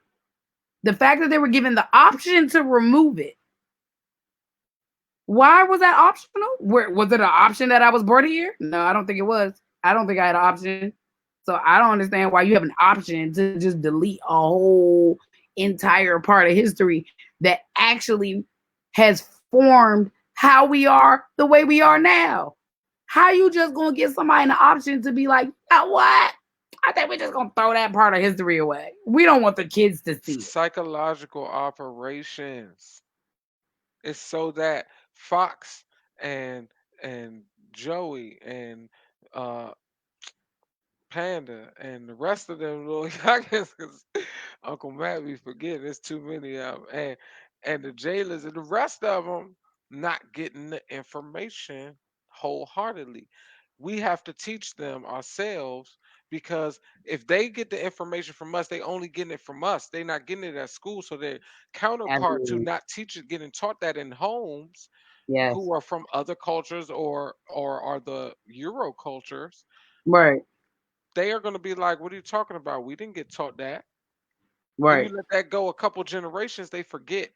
The fact that they were given the option to remove it. Why was that optional? Where was it an option that I was born here? No, I don't think it was. I don't think I had an option. So I don't understand why you have an option to just delete a whole entire part of history that actually has formed how we are the way we are now. How you just gonna give somebody an option to be like, oh, what? I think we're just gonna throw that part of history away. We don't want the kids to see it. Psychological operations. It's so that Fox and Joey and uh Panda and the rest of them little youngins, because Uncle Matt be forgetting there's too many of them, and the jailers and the rest of them not getting the information wholeheartedly. We have to teach them ourselves, because if they get the information from us, they only getting it from us. They not getting it at school, so their counterpart to Absolutely. not teach it, getting taught that in homes, Yes. who are from other cultures or are the Euro cultures, Right. they are going to be like, "What are you talking about? We didn't get taught that." And you Right. let that go a couple generations, they forget.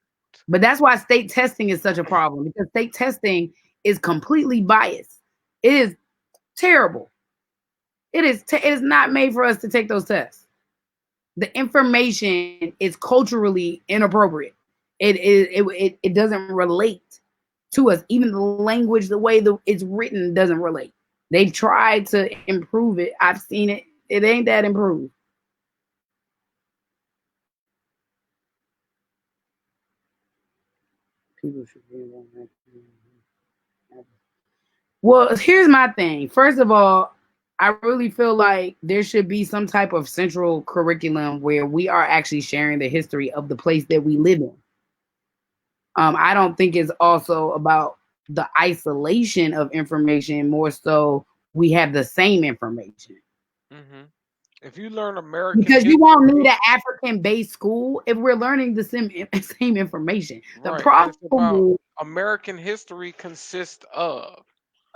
But that's why state testing is such a problem, because state testing is completely biased. It is terrible. It is not made for us to take those tests. The information is culturally inappropriate. It doesn't relate to us. Even the language, the way it's written doesn't relate. They've tried to improve it. I've seen it. It ain't that improved. People should be. Well, here's my thing. First of all, I really feel like there should be some type of central curriculum where we are actually sharing the history of the place that we live in. I don't think it's also about the isolation of information, more so we have the same information. Hmm. If you learn American Because you won't need history, an African based school if we're learning the same information. The right, and it's problem about is American history consists of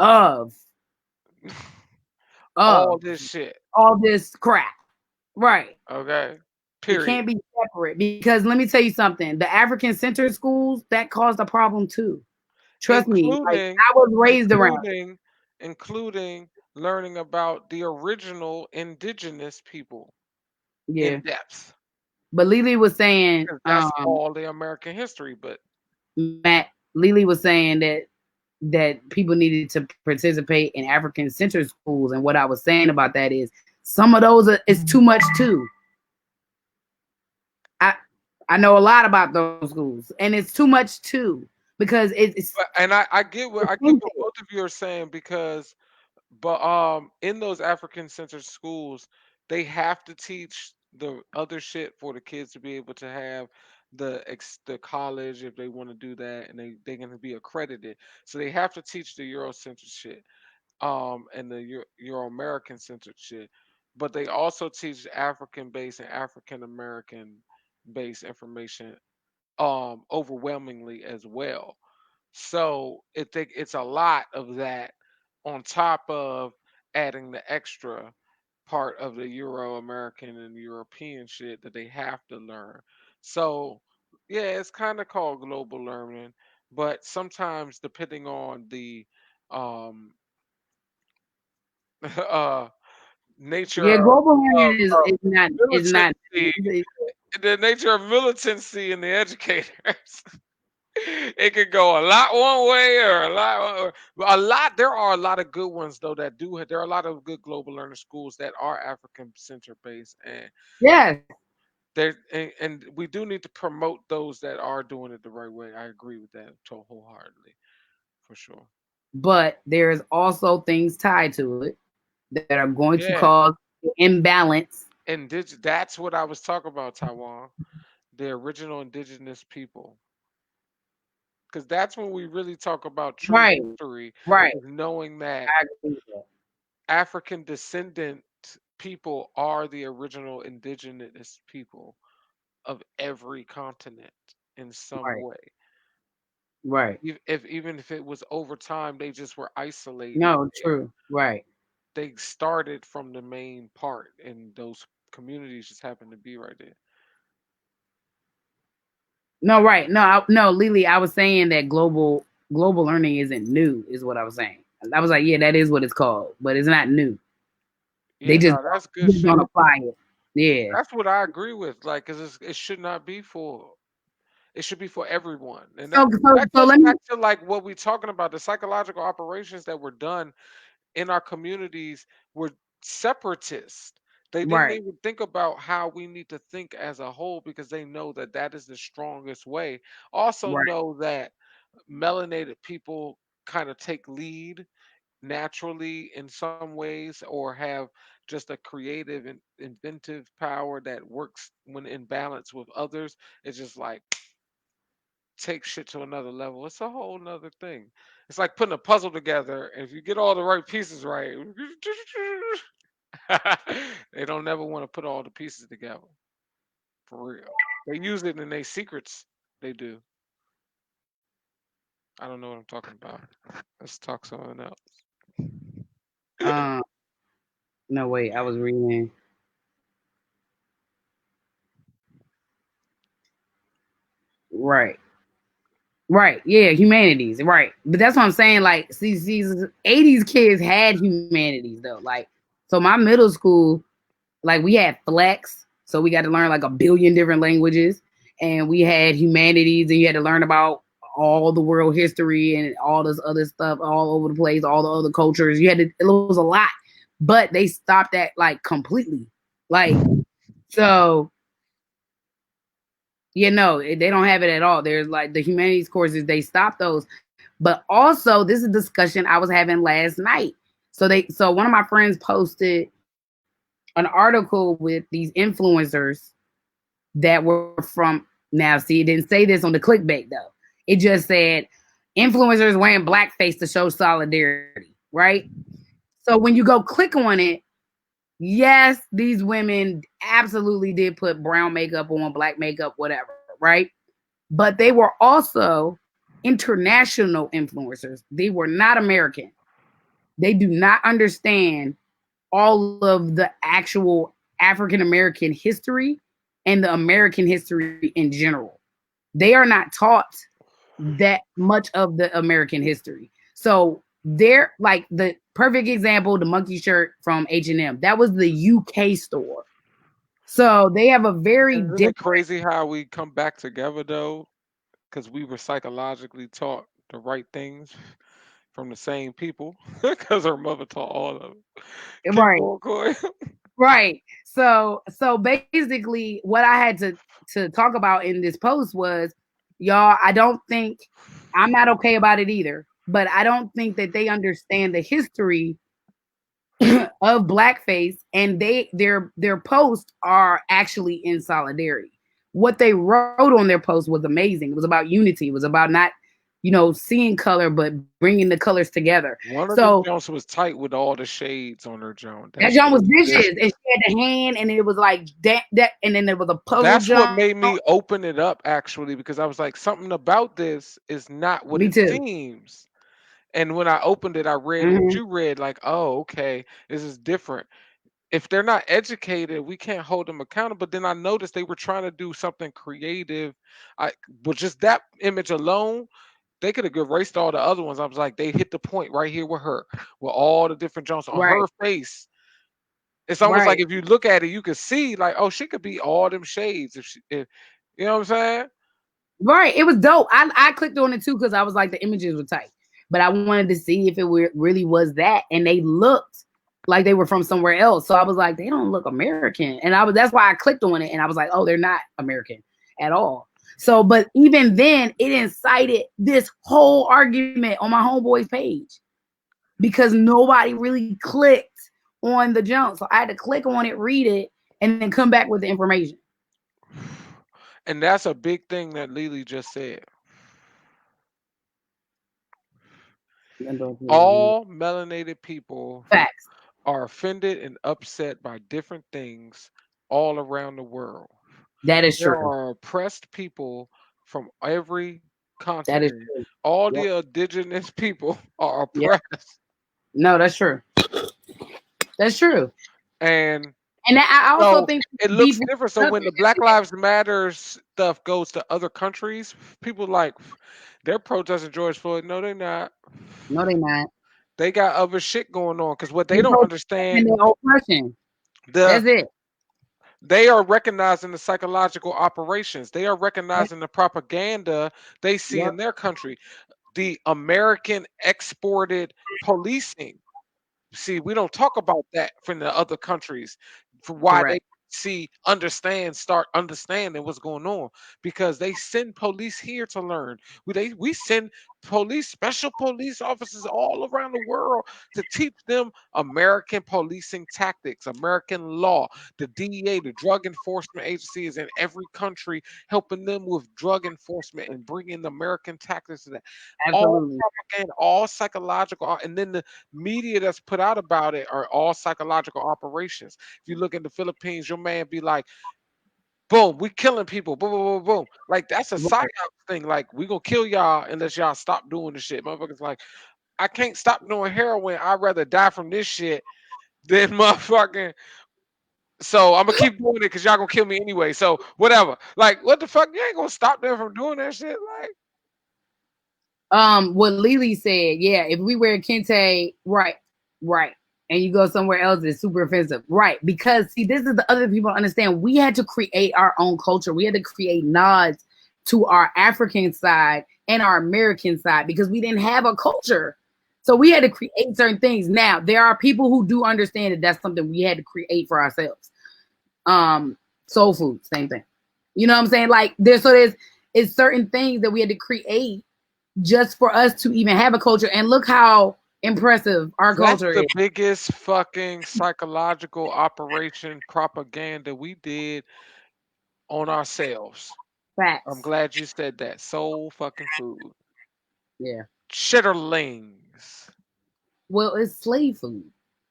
of all of this shit. all this crap. Right. Okay, It period, can't be separate because let me tell you something. The African centered schools that caused a problem too. Trust me, like including I was raised around it. including including learning about the original indigenous people in Yeah. depth, But Lily was saying, because that's all the American history. But Matt, Lily was saying that people needed to participate in African centered schools, and what I was saying about that is some of those is too much too. I I know a lot about those schools, and it's too much too because and I get what it's both of you are saying, because but in those African centered schools, they have to teach the other shit for the kids to be able to have the college if they want to do that, and they're gonna be accredited. So they have to teach the Eurocentric shit, and the Euro American centered shit. But they also teach African based and African American based information overwhelmingly as well. So it's a lot of that on top of adding the extra part of the Euro American and European shit that they have to learn. So yeah, it's kind of called global learning, but sometimes depending on the um uh nature yeah, global of, learning of is not militancy, the nature of militancy in the educators. It could go a lot one way or a lot. There are a lot of good ones though that do. There are a lot of good global learner schools that are African center based, and yes, there and we do need to promote those that are doing it the right way. I agree with that wholeheartedly, for sure. but there's also things tied to it that are going to Yeah, cause imbalance. and that's what I was talking about, Taiwan, the original indigenous people, because that's when we really talk about true Right, history, right. is knowing that I agree with that. African descendant people are the original indigenous people of every continent in some Right, way. right. If even if it was over time, they just were isolated No, there. true. Right. They started from the main part, and those communities just happened to be right there. No, right. No, Lily, I was saying that global learning isn't new, is what I was saying. I was like, yeah, that is what it's called, but it's not new. They Yeah, no, that's good just don't shit. apply it. Yeah. That's what I agree with. Like, cause it should not be for. It should be for everyone, and that So goes let me back to like what we're talking about. The psychological operations that were done in our communities were separatist. They didn't right, even think about how we need to think as a whole because they know that that is the strongest way. Also right. know that melanated people kind of take lead naturally in some ways or have just a creative and inventive power that works when in balance with others. It's just like take shit to another level. It's a whole nother thing. It's like putting a puzzle together, and if you get all the right pieces right, they don't never want to put all the pieces together. For real. They use it in their secrets. They do. I don't know what I'm talking about. Let's talk something else. Um, no wait, I was reading. Right. Right. Yeah, humanities. Right. But that's what I'm saying. Like, see, these 80s kids had humanities though. Like, so my middle school, like we had flex, so we got to learn like a billion different languages, and we had humanities, and you had to learn about all the world history and all this other stuff all over the place, all the other cultures. You had to, it was a lot, but they stopped that like completely. Like, so they don't have it at all. There's like the humanities courses, they stopped those. But also, this is a discussion I was having last night. So one of my friends posted an article with these influencers that were from, now see, it didn't say this on the clickbait though. It just said influencers wearing blackface to show solidarity, right? So when you go click on it, yes, these women absolutely did put brown makeup on, black makeup, whatever, right? But they were also international influencers. They were not American. They do not understand all of the actual African American history and the American history in general. They are not taught that much of the American history. So they're like the perfect example, the monkey shirt from H&M. That was the UK store. So they have a very Isn't it different. crazy how we come back together though? Because we were psychologically taught the right things from the same people. Because our mother taught all of it. Keep Right. going, Corey. Right. So basically what I had to talk about in this post was, y'all, I don't think, I'm not okay about it either, but I don't think that they understand the history of blackface, and their posts are actually in solidarity. What they wrote on their post was amazing. It was about unity. It was about not, seeing color, but bringing the colors together. One of them So Jones was tight with all the shades on her Jones. That that shit John was was vicious, and vicious. she had the hand, and it was like that, and then there was a puzzle That's what John. made me open it up actually, because I was like, something about this is not what Me it too. seems. And when I opened it, I read what Hmm. you read, like, oh, okay, this is different. If they're not educated, we can't hold them accountable. But then I noticed they were trying to do something creative. I But just that image alone, they could have erased all the other ones. I was like, they hit the point right here with her, with all the different jumps on Right, her face. It's almost like right, if you look at it, you can see like, oh, she could be all them shades if you know what I'm saying? right. It was dope. I clicked on it too because I was like the images were tight, but I wanted to see if really was that, and they looked like they were from somewhere else. So I was like, they don't look American, and that's why I clicked on it, and I was like, oh, they're not American at all. So, but even then, it incited this whole argument on my homeboy's page because nobody really clicked on the junk. So I had to click on it, read it, and then come back with the information. And that's a big thing that Lily just said. All melanated people Facts. are offended and upset by different things all around the world. That is There true. are oppressed people from every That is continent. true. All Yep. the indigenous people are Yep. oppressed. No, that's true. That's true. And And I also so think it beef looks with different. each So other when the is Black Lives Matter stuff goes to other countries, people like they're protesting George Floyd. No, they're not. no, they not. They got other shit going on because what they They don't understand, protesting their oppression. the That's it. they are recognizing the psychological operations. They are recognizing the propaganda they see Yep. in their country. The American exported policing. See, we don't talk about that from the other countries for why they Correct. start understanding what's going on because they send police here to learn. We send special police officers all around the world to teach them American policing tactics, American law. The DEA, the Drug Enforcement Agency, is in every country helping them with drug enforcement and bringing American tactics to that. All Absolutely. propaganda, all psychological, and then the media that's put out about it are all psychological operations. If you look in the Philippines, your man be like, boom, we killing people, boom, boom, boom, boom. Like that's a psyop Right. thing. Like we gonna kill y'all unless y'all stop doing the shit. Motherfuckers like, I can't stop doing heroin. I'd rather die from this shit than motherfucking. So I'm gonna keep doing it because y'all gonna kill me anyway. So whatever. Like what the fuck? You ain't gonna stop them from doing that shit. Like What Lily said, yeah, if we wear kente, right, right, and you go somewhere else, it's super offensive, right? Because see, this is the other people understand. We had to create our own culture. We had to create nods to our African side and our American side because we didn't have a culture. So we had to create certain things. Now there are people who do understand that that's something we had to create for ourselves. Soul food, same thing. You know what I'm saying? Like there's it's certain things that we had to create just for us to even have a culture. And look how impressive our that's culture the is. biggest fucking psychological operation propaganda we did on ourselves. I'm Facts. glad you said that. Soul fucking food. Yeah. Chitterlings. Well, it's slave food.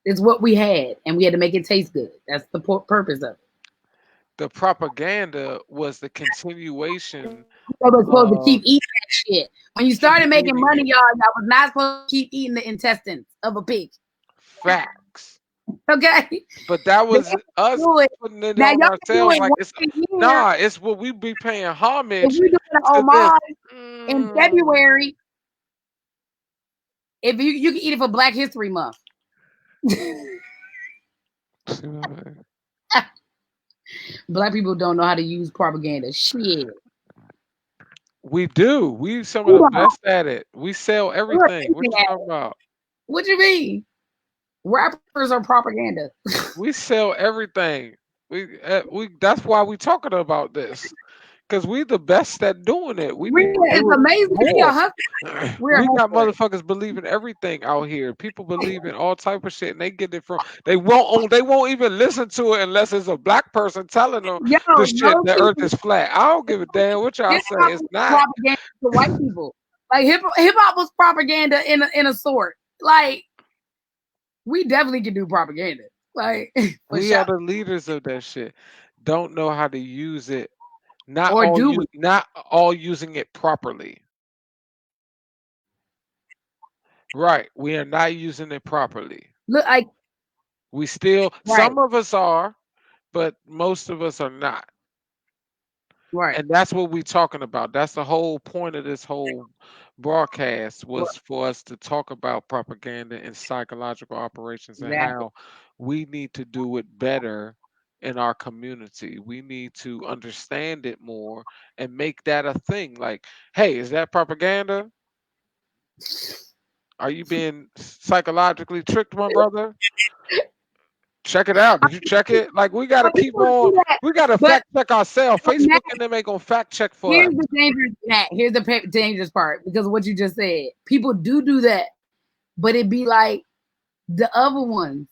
It's what we had, and we had to make it taste good. That's the purpose of it. The propaganda was the continuation So we're supposed to of keep eating that shit. When you keep started making eating money, it. y'all was not supposed to keep eating the intestines of a pig. Facts. Okay? But that They was us do it. putting it Now on y'all can do ourselves it like once it's a year. nah, it's what we be paying If homage you do an to this. homage in Mm. February, if you can eat it for Black History Month. Black people don't know how to use propaganda. Shit. We do. We some of Who the don't? best at it. We sell We're everything. What amazing you at talking it. about? What you mean? Rappers are propaganda. We sell everything. We that's why we talking about this. Cause we the best at doing it. We need to It's do it amazing. We are more. hustlers. We're We got hustlers. motherfuckers believing everything out here. People believe in all type of shit, and they get it from. They won't even listen to it unless it's a black person telling them Yo, the shit. those The Earth people, is flat. I don't give a damn what y'all hip say. hop It's was not. propaganda to white people. Like hip hop was propaganda in a sort. Like we definitely can do propaganda. Like for We are sure. the leaders of that shit. Don't know how to use it. Not Or all do you. we? Not all using it properly. Right. We are not using it properly. Look like We still. right, Some of us are, but most of us are not. right. And that's what we're talking about. That's the whole point of this whole broadcast was for us to talk about propaganda and psychological operations and Exactly. how we need to do it better in our community. We need to understand it more and make that a thing. Like, hey, is that propaganda? Are you being psychologically tricked, my brother? Check it out. Did you check it? Like we gotta But keep people on. do that. We gotta But fact check ourselves. Matt, Facebook and them ain't gonna fact check for us. here's the dangerous Matt. Here's the dangerous part because of what you just said. People do that, but it be like the other ones.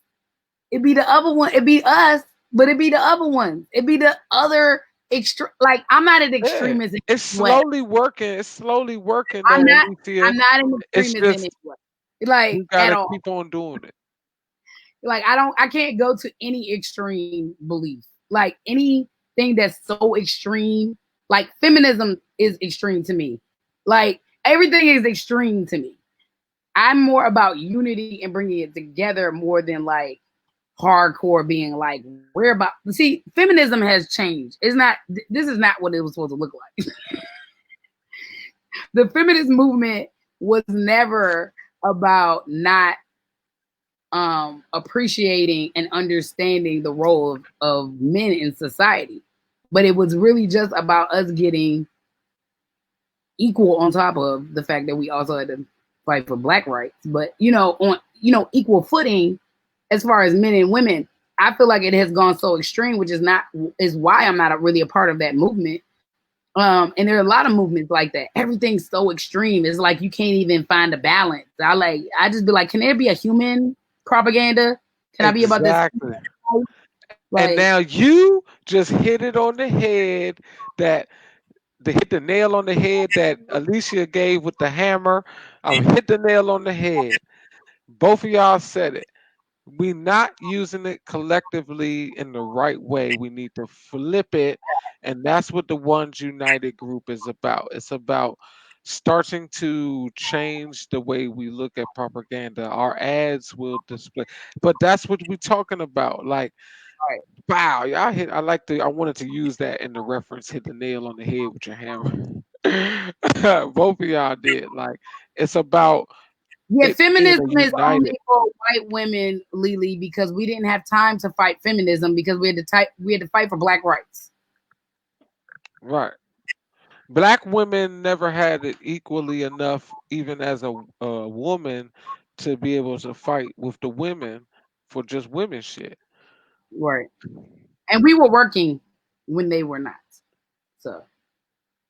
It be the other one. It be us, but it be the other ones. It be the other extreme. Like I'm not an Yeah, extremist in it's any way. slowly working. It's slowly working I'm though, not. Alicia. I'm not an It's extremist in any just way. Like we at gotta all. keep on doing it. Like I don't. I can't go to any extreme belief. Like anything that's so extreme. Like feminism is extreme to me. Like everything is extreme to me. I'm more about unity and bringing it together more than like hardcore being like we're about. See, feminism has changed. It's not. This is not what it was supposed to look like. The feminist movement was never about not appreciating and understanding the role of men in society. But it was really just about us getting equal, on top of the fact that we also had to fight for black rights. But on equal footing as far as men and women. I feel like it has gone so extreme, which is why I'm not really a part of that movement. And there are a lot of movements like that. Everything's so extreme. It's like you can't even find a balance. I just be like, can there be a human propaganda? Can I be about this? Exactly. And Like, now you just hit it on the head that hit the nail on the head that Alicia gave with the hammer. I hit the nail on the head. Both of y'all said it. We not using it collectively in the right way. We need to flip it, and that's what the Ones United group is about. It's about starting to change the way we look at propaganda. Our ads will display, but that's what we're talking about. Like, right. wow, y'all hit. I wanted to use that in the reference. Hit the nail on the head with your hammer. Both of y'all did. Like, it's about Yeah, it being a feminism is united. only for white women, Lily, because we didn't have time to fight feminism because we had to fight for black rights. Right. Black women never had it equally enough, even as a woman, to be able to fight with the women for just women shit. Right. And we were working when they were not. So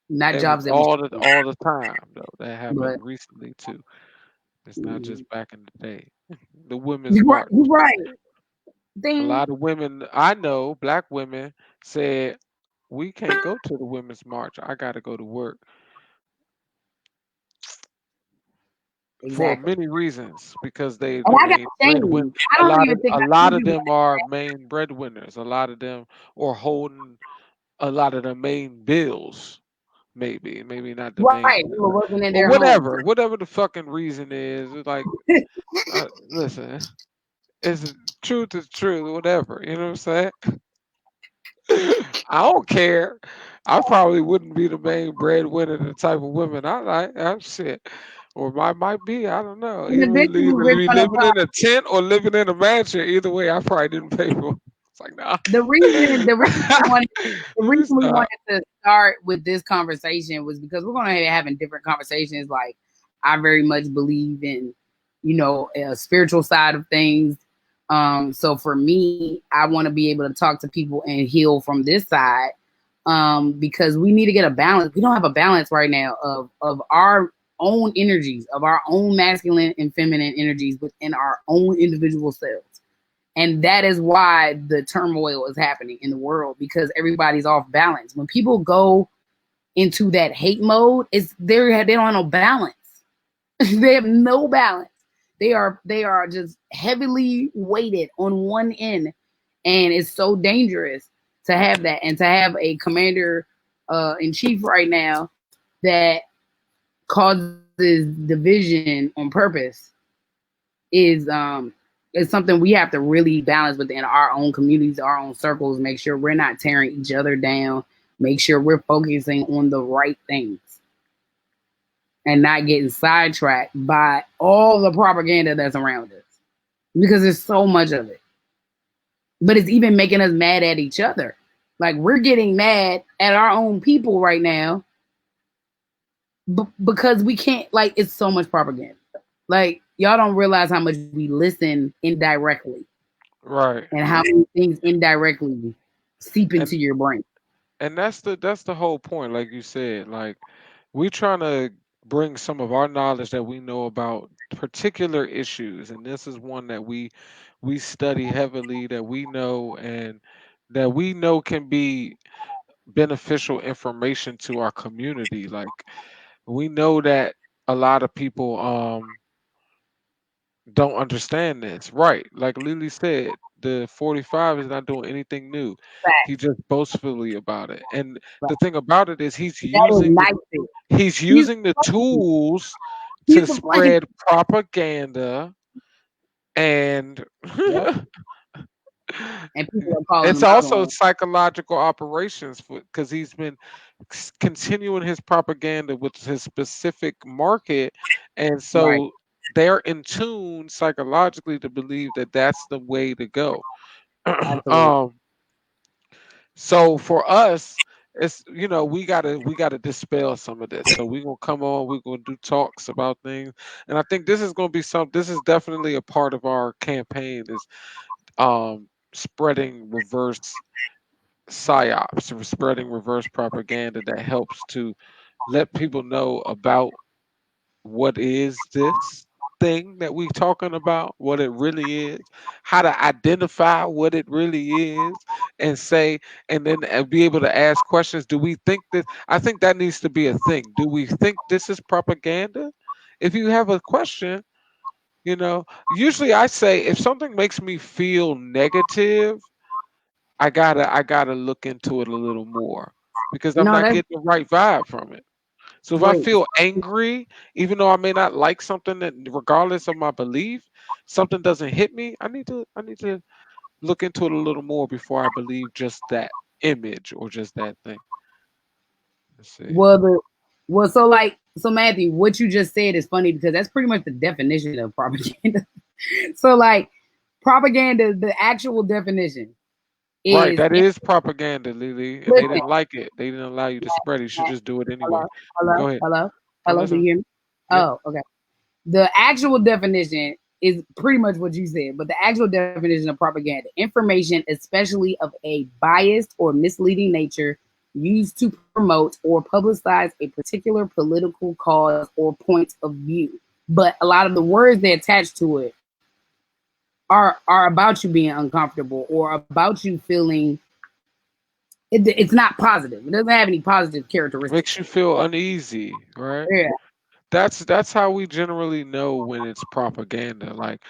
not It was jobs that we should do. all the time though. That But happened recently too. It's not mhm. just back in the day. The women's You're right. march. You're right. A Ding. lot of women I know, black women, said we can't go to the women's march. I got to go to work for Exactly. many reasons because they And the I got main breadwinner. shame. I don't even think A I lot should of be. them are main breadwinners. A lot of them are holding a lot of the main bills. Maybe not the main Right. We were bills, working in but their homes. whatever the fucking reason is. It's like, listen, it's truth is truth. Whatever, you know what I'm saying? I don't care. I probably wouldn't be the main breadwinner, the type of women I like. Shit. Or might be. I don't know. And eventually Either we're be gonna living in a tent or living in a mansion. Either way, I probably didn't pay for. It's like nah. the Let me reason we stop. wanted to start with this conversation was because we're gonna be having different conversations. Like, I very much believe in, a spiritual side of things. So for me, I want to be able to talk to people and heal from this side. Because we need to get a balance. We don't have a balance right now of our own energies, of our own masculine and feminine energies within our own individual selves. And that is why the turmoil is happening in the world, because everybody's off balance. When people go into that hate mode, they don't have no balance. They have no balance. They are just heavily weighted on one end, and it's so dangerous to have that, and to have a commander in chief right now that causes division on purpose is something we have to really balance within our own communities, our own circles. Make sure we're not tearing each other down. Make sure we're focusing on the right things and not getting sidetracked by all the propaganda that's around us, because there's so much of it. But it's even making us mad at each other. Like, we're getting mad at our own people right now because we can't. Like, it's so much propaganda. Like, y'all don't realize how much we listen indirectly, Right. and how many things indirectly seep into And your brain. that's the whole point. Like you said, like we trying to bring some of our knowledge that we know about particular issues, and this is one that we study heavily, that we know, and that we know can be beneficial information to our community. Like we know that a lot of people don't understand this. Right. Like Lily said, the 45 is not doing anything new. He Fact. just boastfully about it. And Right. the thing about it is That ignites it. he's He's using the the flame. tools He's to the flame. spread propaganda, and Yep. And people are calling it's him out also on it. psychological operations because he's been continuing his propaganda with his specific market, and Right. so they're in tune psychologically to believe that that's the way to go. Absolutely. um so for us, it's, we gotta dispel some of this. So we're gonna come on, we're gonna do talks about things. And I think this is gonna be this is definitely a part of our campaign, is spreading reverse psyops, or spreading reverse propaganda that helps to let people know about what is this thing that we talking about, what it really is, how to identify what it really is, and say, and then be able to ask questions. Do we think that? I think that needs to be a thing. Do we think this is propaganda? If you have a question, usually I say, if something makes me feel negative, I gotta look into it a little more, because I'm No, not that's getting the right vibe from it. So if I wait. feel angry, even though I may not like something, that regardless of my belief, something doesn't hit me, I need to look into it a little more before I believe just that image or just that thing. Let's see. Well, so Matthew, what you just said is funny because that's pretty much the definition of propaganda. So like propaganda, the actual definition Right, is that is propaganda, Lily, and they listen. didn't like it. They didn't allow you to spread it. You should just do it anyway. Hello, hello, Go ahead. hello, I'm hello. Do you listening. hear me? Yep. Oh, okay. The actual definition is pretty much what you said, but the actual definition of propaganda: information, especially of a biased or misleading nature, used to promote or publicize a particular political cause or point of view. But a lot of the words they attach to it are about you being uncomfortable or about you feeling it's not positive. It doesn't have any positive characteristics. Makes you feel uneasy, right? Yeah. That's how we generally know when it's propaganda. Like,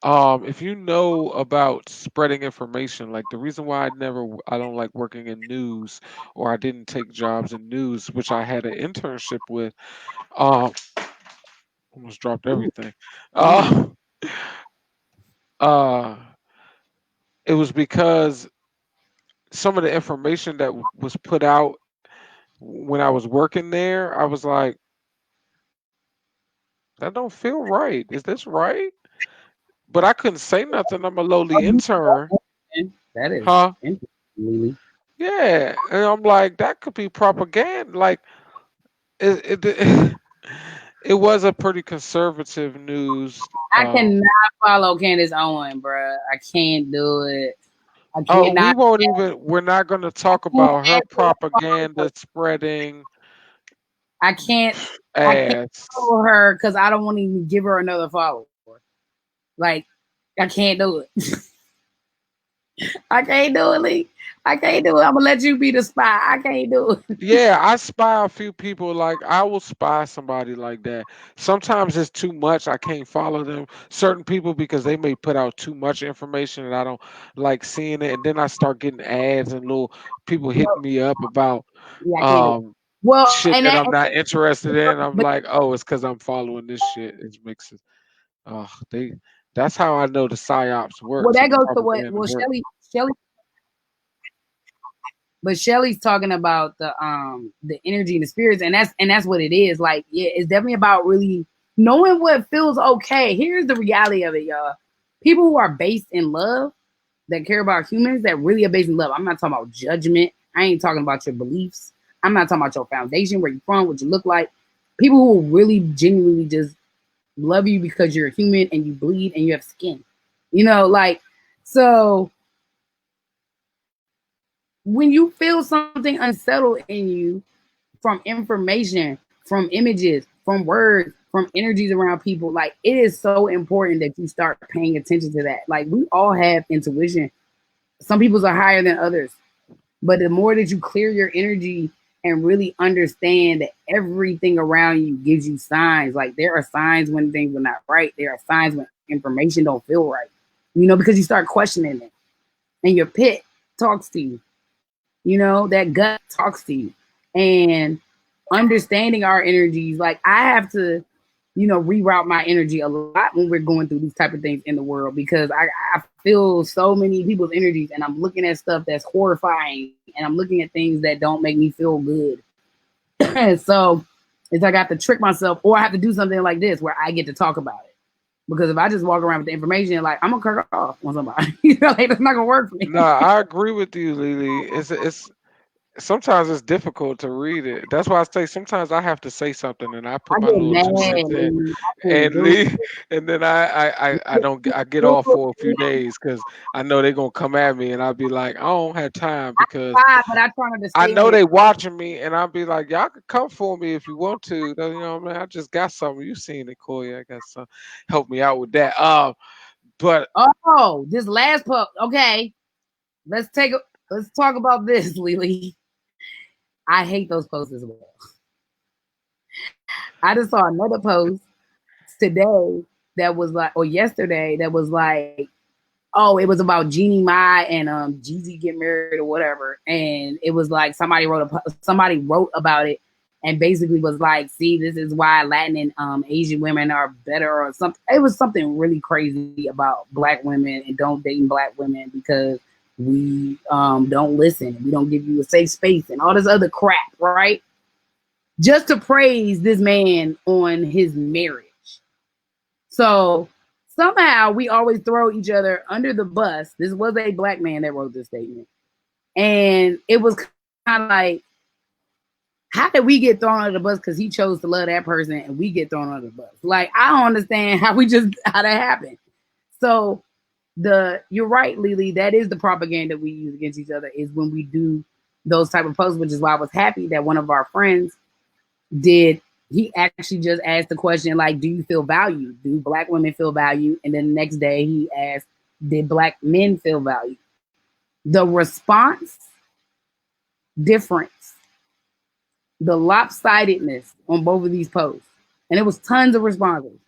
if you know about spreading information, like the reason why I don't like working in news, or I didn't take jobs in news, which I had an internship with. um Almost dropped Ooh, everything. ooh. uh uh it was because some of the information that was put out when I was working there, I was like, that don't feel right. Is this right? But I couldn't say nothing. I'm a lowly intern. That is Huh? interesting, Lily. Yeah. And I'm like, that could be propaganda. Like, it it was a pretty conservative news. I cannot follow Candace Owen, bruh. I can't do it. I Oh, cannot. we're not going to talk I about her can't follow her. propaganda spreading I can't. I can't ass. follow her because I don't want to even give her another follower. Like, I can't do it. I can't do it, Lee. I can't do it. I'm gonna let you be the spy. I can't do it. Yeah, I spy a few people. Like, I will spy somebody like that. Sometimes it's too much. I can't follow them. Certain people, because they may put out too much information and I don't like seeing it. And then I start getting ads and little people hitting me up about Yeah, I can't do it. um Well, shit and that that, I'm not interested in. I'm but like, oh, it's because I'm following this shit. It makes it. Oh, they. That's how I know the psyops well, works that and the goes to what? propaganda Well, works. But Shelly's talking about the energy and the spirits, and that's what it is. Like, yeah, it's definitely about really knowing what feels okay. Here's the reality of it, y'all. People who are based in love, that care about humans, that really are based in love. I'm not talking about judgment. I ain't talking about your beliefs. I'm not talking about your foundation, where you're from, what you look like. People who really genuinely just love you because you're a human and you bleed and you have skin. Like, so when you feel something unsettled in you from information, from images, from words, from energies around people, like it is so important that you start paying attention to that. Like we all have intuition. Some people's are higher than others. But the more that you clear your energy and really understand that everything around you gives you signs, like there are signs when things are not right. There are signs when information don't feel right. Because you start questioning it. And your pit talks to you. That gut talks to you. And understanding our energies, like I have to, reroute my energy a lot when we're going through these type of things in the world because I feel so many people's energies and I'm looking at stuff that's horrifying and I'm looking at things that don't make me feel good. So it's like I have to trick myself or I have to do something like this where I get to talk about it. Because if I just walk around with the information, like I'm gonna kirk off on somebody, you know, like that's not gonna work for me. No, I agree with you, Lily. It's sometimes it's difficult to read it. That's why I say sometimes I have to say something and I I put my get little mad, 2 cents in and I and get leave, and then I don't I get off for a few days because I know they're gonna come at me and I'll be like, I don't have time because fine, but I try not to I stay on know there. they watching me and I'll be like, y'all can come for me if you want to. You know, man, I just got something. You seen it, Corey. I got some help me out with that. But Oh, this last post. Okay, let's take a let's talk about this, Lily. I hate those posts as well. I just saw another post today that was like, or yesterday that was like, oh, it was about Jeannie Mai and Jeezy get married or whatever, and it was like somebody wrote about it, and basically was like, see, this is why Latin and Asian women are better or something. It was something really crazy about black women and don't date black women because we don't listen, we don't give you a safe space and all this other crap, right? Just to praise this man on his marriage. So somehow we always throw each other under the bus. This was a black man that wrote this statement. And it was kind of like, how did we get thrown under the bus because he chose to love that person and we get thrown under the bus? Like, I don't understand how that happened. So you're right, Lily, that is the propaganda we use against each other, is when we do those type of posts, which is why I was happy that one of our friends did. He actually just asked the question, like, do you feel valued? Do black women feel valued? And then the next day he asked, did black men feel valued? The response difference, the lopsidedness on both of these posts, and it was tons of responses,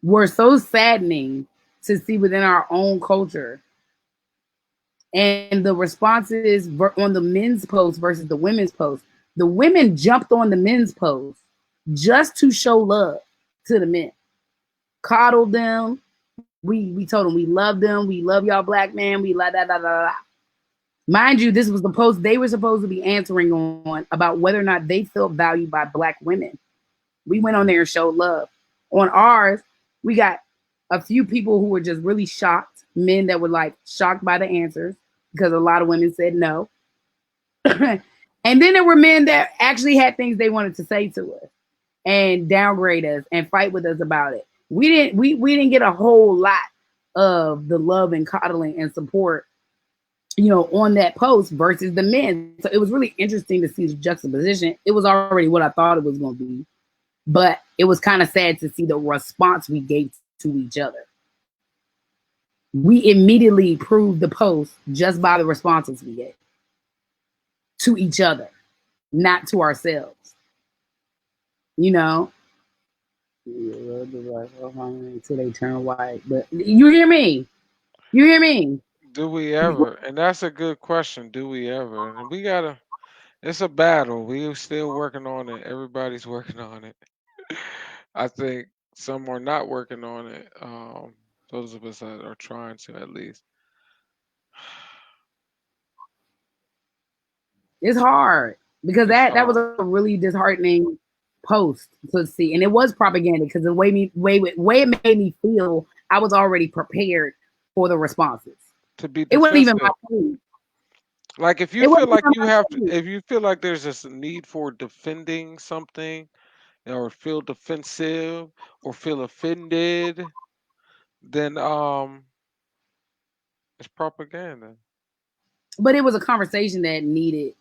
were so saddening to see within our own culture. And the responses on the men's post versus the women's post, the women jumped on the men's post just to show love to the men, coddled them. We told them we love them. We love y'all black man. We la da da da da. Mind you, this was the post they were supposed to be answering on about whether or not they felt valued by black women. We went on there and showed love. On ours, we got a few people who were just really shocked, men that were like shocked by the answers because a lot of women said no. And then there were men that actually had things they wanted to say to us and downgrade us and fight with us about it. We didn't get a whole lot of the love and coddling and support, on that post versus the men. So it was really interesting to see the juxtaposition. It was already what I thought it was going to be, but it was kind of sad to see the response we gave to each other. We immediately proved the post just by the responses we gave to each other, not to ourselves. Until they turn white. But you hear me? You hear me? do we ever? And that's a good question. Do we ever? And it's a battle. We still working on it. Everybody's working on it. I think some are not working on it. Those of us that are trying to, at least. It's hard because It's that was hard a really disheartening post to see, and it was propaganda because the way it made me feel, I was already prepared for the responses. to be It wasn't even my defensive. food. Like if you It feel wasn't like even you my have to, food. if you feel like there's this need for defending something, or feel defensive, or feel offended, then it's propaganda. But it was a conversation that needed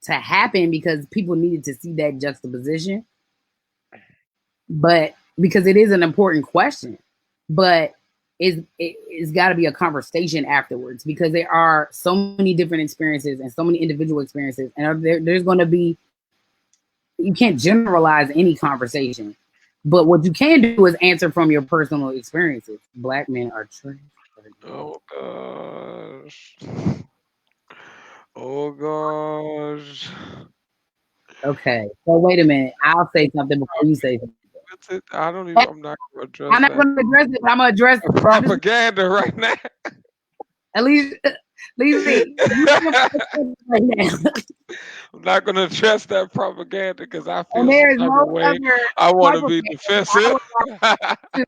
to happen because people needed to see that juxtaposition. But because it is an important question, but it's got to be a conversation afterwards because there are so many different experiences and so many individual experiences, and there's going to be, you can't generalize any conversation. But what you can do is answer from your personal experiences. Black men are trash. Oh gosh. Oh gosh. Okay, so wait a minute. I'll say something before you say something. What's it? I don't even. I'm not gonna I'm address not that. going to address it, but I'm going to address. I'm just Propaganda right now. at least, Lizzie, you right now. I'm not going to address that propaganda because I And feel some there is type no of way. other I want type to of be man I defensive. would like to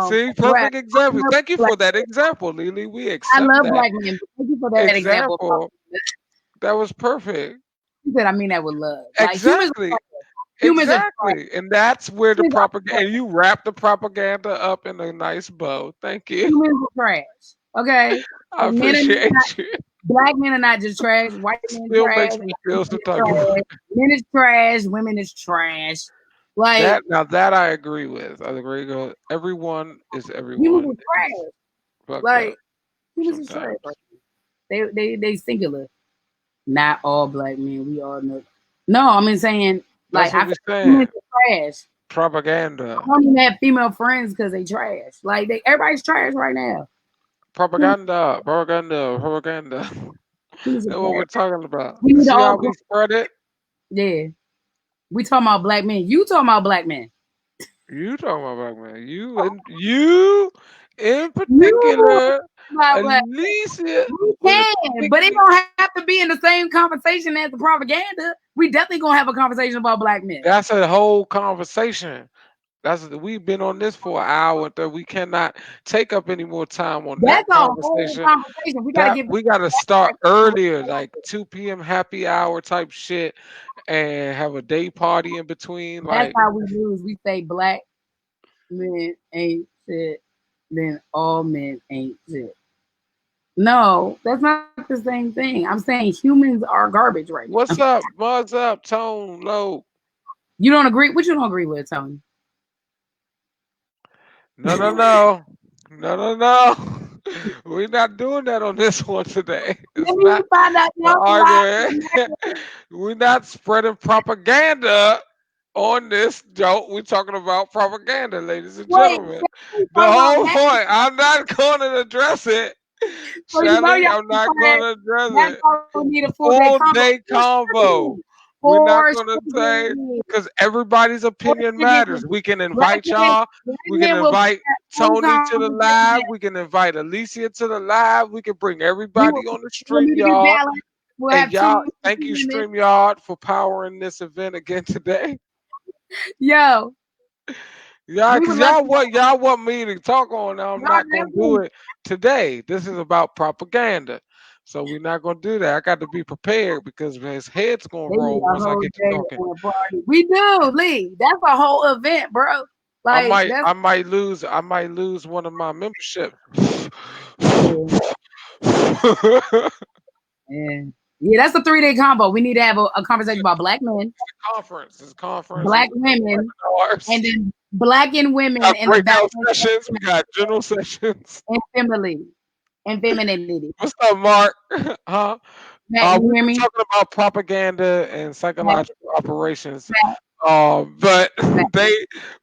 See, address. perfect example. I love Thank you black for that example, Lily. We I accept love that black men. But thank you for that example. example. That was perfect. You said I mean that with love. Like Exactly. humans are trash. Exactly. And that's where the Humans are propaganda, trash. and you wrap the propaganda up in a nice bow. Thank you. Humans are trash. Okay? I And men are not appreciate you. black men are not just trash, white men Still trash, makes me Asian feel some men type of trash, men is trash, women is trash. Like that. Now that I agree with. I agree with everyone is humans everyone. are trash. Fucked up Like humans are sometimes. trash. They singular. Not all black men. We all know. No, I mean saying That's like what I we're feel like saying. humans are trash. I Propaganda. don't even have female friends because they trash. Like everybody's trash right now. Humans, Propaganda. Propaganda. Propaganda. humans are That's what we're trash. talking about. We need to See all how come. we spread it? Yeah, we talking about black men. You talking about black men. You talking about black man. You in You particular, about black. Alicia We with a can, but it particular. don't have to be in the same conversation as the propaganda. We definitely gonna have a conversation about black men. That's a whole conversation. We've been on this for an hour that we cannot take up any more time on That's that a whole conversation. conversation. We gotta That get back we gotta to start that earlier, conversation. like 2 p.m. happy hour type shit, and have a day party in between. That's Like, how we lose. We say black men ain't shit, then all men ain't shit. No, that's not the same thing. I'm saying humans are garbage right now. what's up? What's up? Tone low. You don't agree? What you don't agree with, Tony? No, no, no. No, no, no. We're not doing that on this one today. It's Let me not find out the y'all arguing. We're not spreading propaganda on this joke. We're talking about propaganda, ladies and wait, gentlemen. can we The talk about whole that? point. I'm not going to address it, So you know Shelly. y'all I'm can not going find to address that's it. why we need a full day Full combo. day combo. We're not For going to say sure. because everybody's For opinion sure. matters. We can Black invite men, y'all. black We can men will be invite that full Tony to the live. conversation. We can invite Alicia to the live. We can bring We will everybody on the we'll stream need to be yard. balanced. We'll And have two y'all, thank you, women. StreamYard, for powering this event again today. Yo, Yeah, we would because love y'all to want me to talk on. Now I'm y'all not gonna do definitely it today. This is about propaganda. So we're not gonna do that. I got to be prepared because his head's gonna they need roll a once I whole get to day talking. on a party. We do, Lee. That's a whole event, bro. I Like might that's I might lose one of my membership. yeah. Yeah. Yeah, that's a 3 day combo. We need to have a conversation about black men, Conference. This conference is black women, and ours. then black and We women got and the balance breakout sessions. We got general sessions. and femininity and femininity. What's up, Mark? Huh? Matt, you We've hear been me? talking about propaganda and Matt, psychological operations, Matt, but Matt, they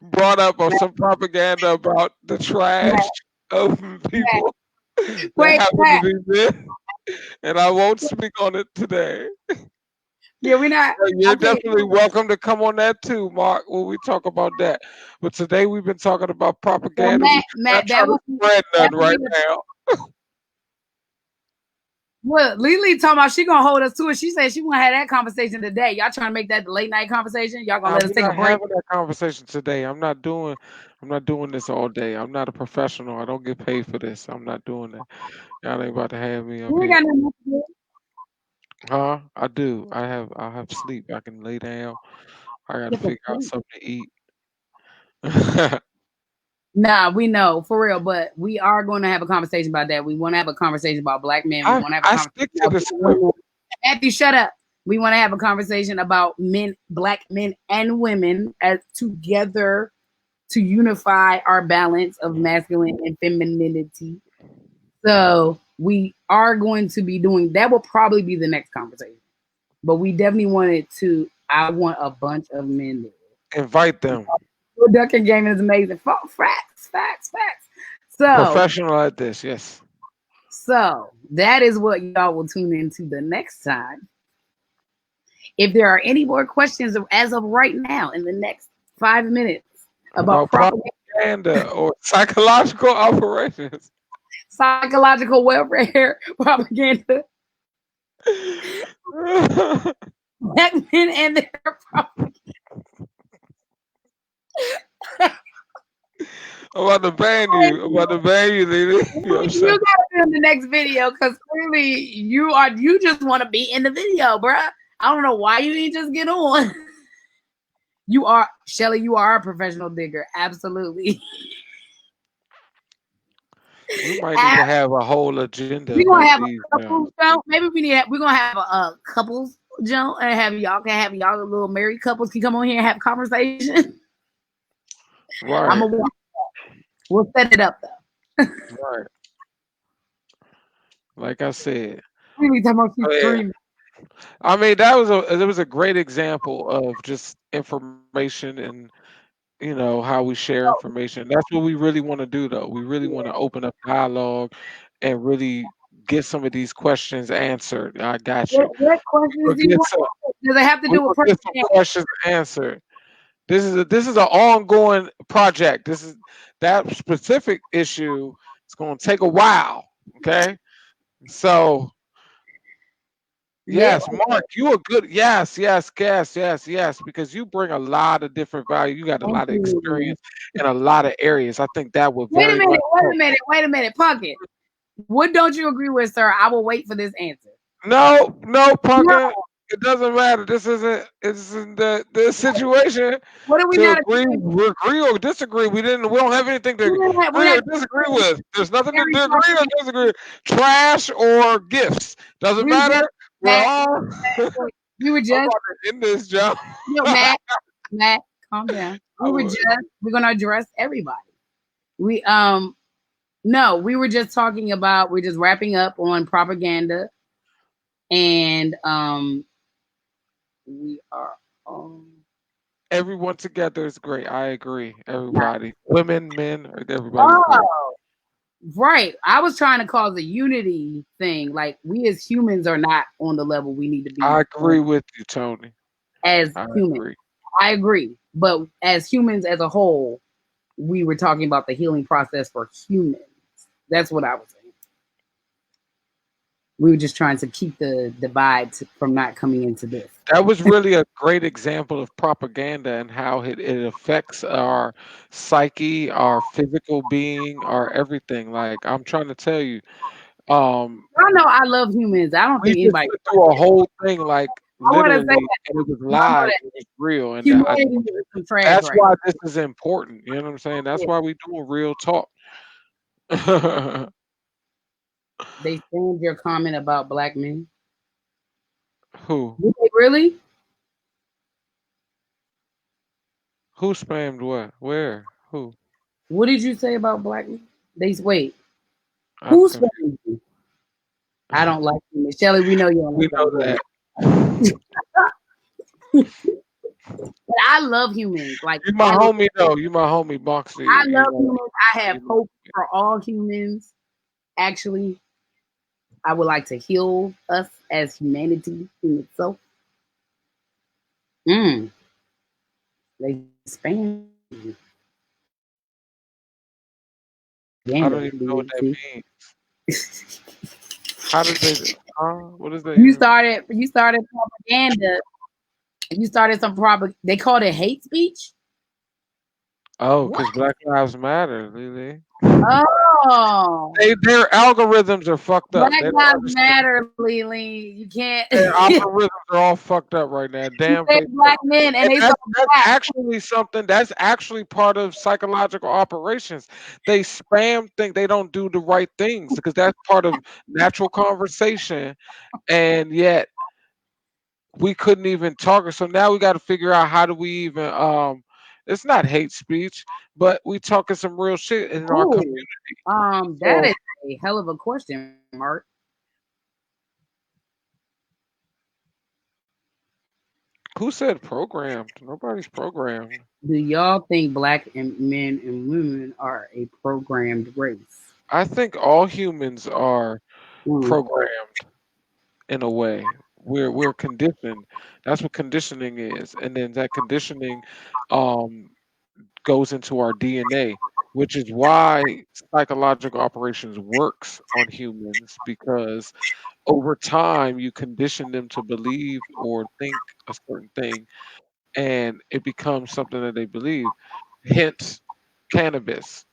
brought up Matt, some propaganda about the Matt, trash of Matt. people that Wait, happen to Matt. be men, and I won't speak on it today. Yeah, we're not. But you're Okay. definitely welcome to come on that too, Mark, when we talk about that. But today we've been talking about Well, propaganda. We're Matt, not trying to spread that none will be right the now. look. Lily talking about she gonna hold us to it. She said she wanna have that conversation today. Y'all trying to make that the late night conversation? Y'all gonna Nah, let us we're take a not break? having that conversation today. I'm not doing this all day. I'm not a professional. I don't get paid for this. I'm not doing that. Y'all ain't about to have me up We ain't here. got nothing else to do. Huh? I do. I have sleep. I can lay down. I gotta Get the figure out sleep. something to eat. Nah, we know for real, but we are going to have a conversation about that. We want to have a conversation about black men. We I want to have a I conversation stick to about the black script. women. Matthew, shut up. We want to have a conversation about men, black men and women as together to unify our balance of masculine and femininity. So we are going to be doing that. Will probably be the next conversation, but we definitely wanted to. I want a bunch of men there. Invite them. The ducking game is amazing. Facts, facts, facts. So, Professional at this. Yes. so that is what y'all will tune into the next time. If there are any more questions as of right now in the next 5 minutes about About propaganda, propaganda or psychological operations. psychological welfare, propaganda, black men and their I'm about to ban you. I'm about to ban you, Lily. You know what I'm You saying? gotta be in the next video because clearly you just want to be in the video, bruh. I don't know why you didn't just get on. You are Shelly, you are a professional digger. Absolutely. We might need to have a whole agenda We're gonna about have these a now. couples show. Maybe we're gonna have a couples show and have y'all little married couples can come on here and have conversation. I'm Right, gonna we'll set it up though. right. Like I said. We be talking about she's Oh, yeah. screaming. I mean, that was a great example of just information and how we share information. That's what we really want to do, though. We really want to open up dialogue and really get some of these questions answered. I got you. What We'll questions do you get want? some. Does it have to We do with will get some personality? questions answered. This is an ongoing project. This is that specific issue. It's going to take a while. Okay, so Yeah, yes, Mark, you are good. Yes, yes, yes, yes, yes, because you bring a lot of different value. You got a thank lot of you. experience in a lot of areas. I think that would Wait a very minute, much wait a help. minute, wait a minute, Pumpkin. What don't you agree with, sir? I will wait for this answer. No, no, No, Parker. It doesn't matter. This isn't the situation what are we to not agree or disagree. We don't have anything to we're agree not or disagree with. There's nothing to every agree or topic. disagree. Trash or gifts. Doesn't We were matter. just We're Matt, all we were I'm just about to end this job. Matt, calm down. I would. We're gonna address everybody. We no, we were just talking about we're just wrapping up on propaganda and we are Everyone together is great. I agree. not Everybody, women, men, everybody's great. oh right. I was trying to cause a unity thing. Like we as humans are not on the level we need to be I on agree with you, Tony. as I humans. agree. I agree. But as humans as a whole, we were talking about the healing process for humans. That's what I was saying. We were just trying to keep the divide from not coming into this. That was really a great example of propaganda and how it affects our psyche, our physical being, our everything. Like I'm trying to tell you, um, I know I love humans. I don't we think just anybody. went through a whole thing, like I want to say literally, that and it was I know live, that it was real, and humanity is some trash that's right why this is important. You know what I'm saying? That's now. why we doing real talk. They stand your comment about black men. Who? Did they really? Who spammed what? Where? Who? What did you say about black men? They wait. I'm Who's confused. you? I don't like you, Shelly. We know you don't We like know black men. that. But I love humans. Like You my homie though. You my homie, I Boxy. love humans. I have You hope for all humans. Actually, I would like to heal us as humanity in itself. Mm, they spam I propaganda. don't even Do know what you that see? means. How does they? Huh? What does that even mean? You started propaganda. You started some They called it hate speech. Oh, What? because Black Lives Matter, Lily. Oh, Their algorithms are fucked up. Black They don't Lives understand. Matter, Lily. You can't. Their You algorithms are all fucked up right now. Damn said Facebook. black men, and And they saw that's black. actually something. That's actually part of psychological operations. They spam think they don't do the right things because that's part of natural conversation, and yet we couldn't even talk. So now we got to figure out how do we even it's not hate speech, but we talking some real shit in our community. Ooh, that So is a hell of a question, Mark. who said programmed? Nobody's programmed. Do y'all think black men and women are a programmed race? I think all humans are Mm. programmed in a way. We're conditioned. That's what conditioning is. And then that conditioning um goes into our DNA. which is why psychological operations works on humans because over time you condition them to believe or think a certain thing and it becomes something that they believe. Hence, cannabis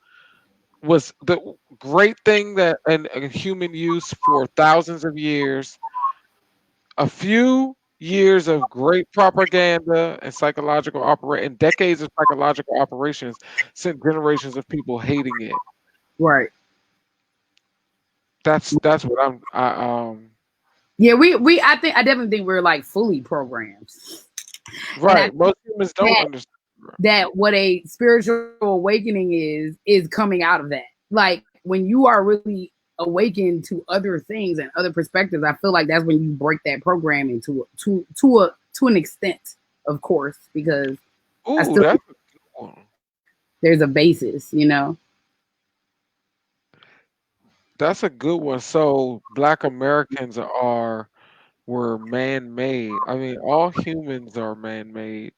was the great thing that in human use for thousands of years. A few years of great propaganda and psychological operate and decades of psychological operations sent generations of people hating it. Right. That's what Yeah, I definitely think we're like fully programmed. And I right. Most humans don't think understand. that what a spiritual awakening is coming out of that. Like when you are really awakened to other things and other perspectives, I feel like that's when you break that program into to an extent, of course, because I Ooh, still that's think a good one. there's a basis, you know. That's a good one. So Black Americans were man-made. I mean, all humans are man-made.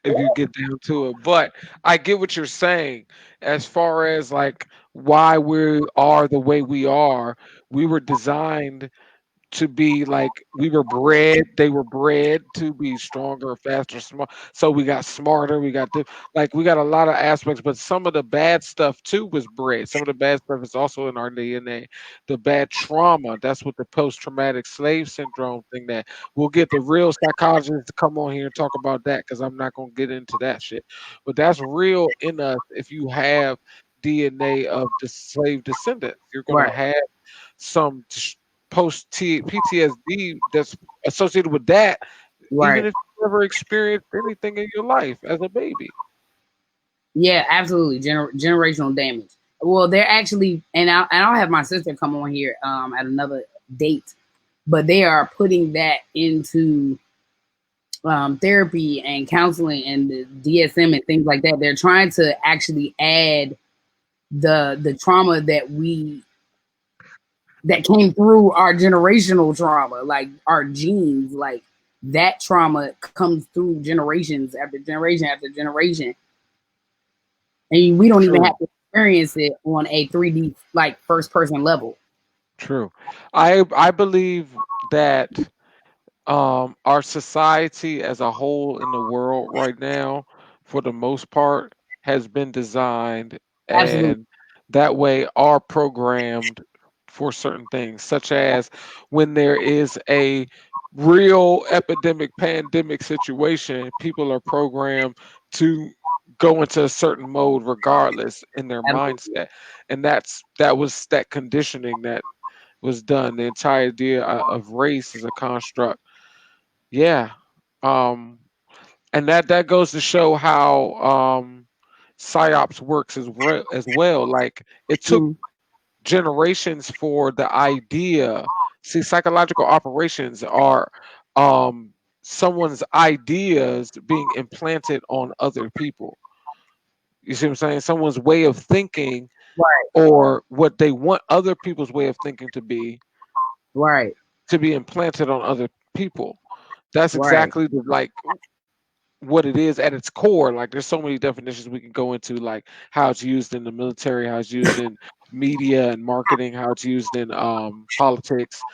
If you get down to it. But I get what you're saying as far as like why we are the way we are. We were designed to be like we were bred they were bred to be stronger, faster, smart, so we got smarter, we got like we got a lot of aspects, but some of the bad stuff too was bred. Some of the bad stuff is also in our DNA. The bad trauma, that's what the post-traumatic slave syndrome thing, that we'll get the real psychologists to come on here and talk about that because I'm not going to get into that shit, but that's real in us. If you have DNA of the slave descendants, you're going to Right, have some post PTSD that's associated with that, even right. if you never experienced anything in your life as a baby. Yeah, absolutely. Generational damage. Well, they're actually, and I'll have my sister come on here at another date, but they are putting that into therapy and counseling and the DSM and things like that. They're trying to actually add the trauma that came through our generational trauma, like our genes, like that trauma comes through generations after generation after generation, and we don't even True, have to experience it on a 3D like first person level. true. I believe that our society as a whole in the world right now, for the most part, has been designed Absolutely. and that way are programmed for certain things, such as when there is a real epidemic, pandemic situation, people are programmed to go into a certain mode regardless in their Absolutely. mindset. And that was that conditioning that was done. The entire idea of race is a construct. Yeah. Um, and that goes to show how PsyOps works as well. Like it took Mm, generations for the idea. See, psychological operations are um someone's ideas being implanted on other people. You see what I'm saying? Someone's way of thinking right, or what they want other people's way of thinking right, to be implanted on other people. That's right. exactly the like what it is at its core. Like there's so many definitions we can go into, like how it's used in the military, how it's used in media and marketing, how it's used in politics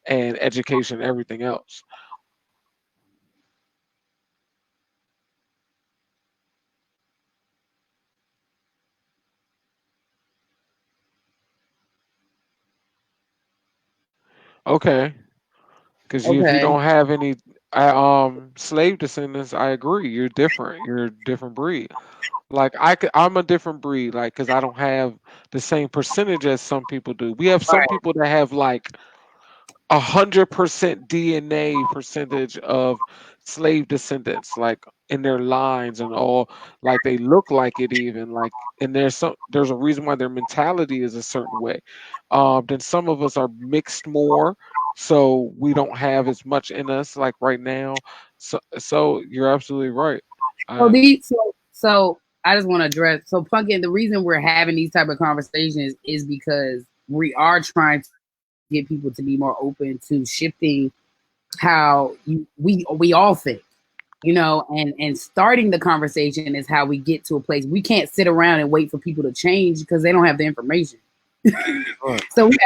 and education, everything else. Okay, because if you Okay, don't have any slave descendants, I agree. You're different. You're a different breed. Like I'm a different breed. Like because I don't have the same percentage as some people do. We have some right. people that have like 100% DNA percentage of slave descendants, like in their lines and all, like they look like it even, like, and there's a reason why their mentality is a certain way. Then some of us are mixed more, so we don't have as much in us like right now. So you're absolutely right. So Uh, these, so I just want to address. So Pumpkin, the reason we're having these type of conversations is because we are trying to get people to be more open to shifting how we all think. you know, and starting the conversation is how we get to a place. We can't sit around and wait for people to change because they don't have the information. Right. So we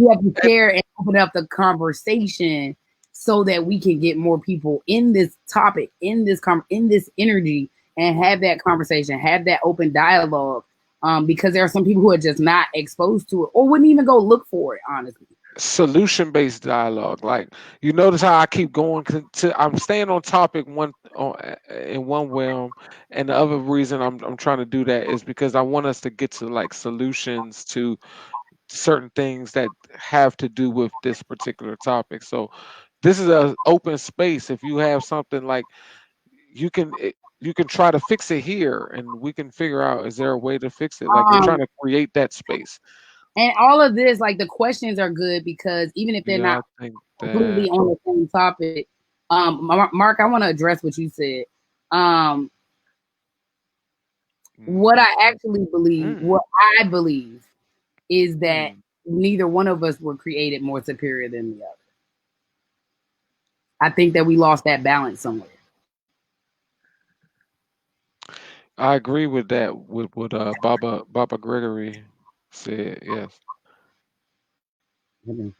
have to share and open up the conversation so that we can get more people in this topic, in this energy, and have that conversation, have that open dialogue. Because there are some people who are just not exposed to it or wouldn't even go look for it, honestly. Solution-based dialogue. Like, you notice how I keep going I'm staying on topic in one realm, and the other reason I'm trying to do that is because I want us to get to like solutions to certain things that have to do with this particular topic. So this is a open space. If you have something like, you can try to fix it here, and we can figure out, is there a way to fix it? Like, we're Um, trying to create that space. and all of this, like the questions are good because even if they're Yeah, not I think completely that. on the same topic, Mark, I want to address what you said. Um, what Mhm. I actually believe, Mm, what I believe, is that mm. neither one of us were created more superior than the other. I think that we lost that balance somewhere. I agree with that. With what Baba Gregory said. Yes, Mhm.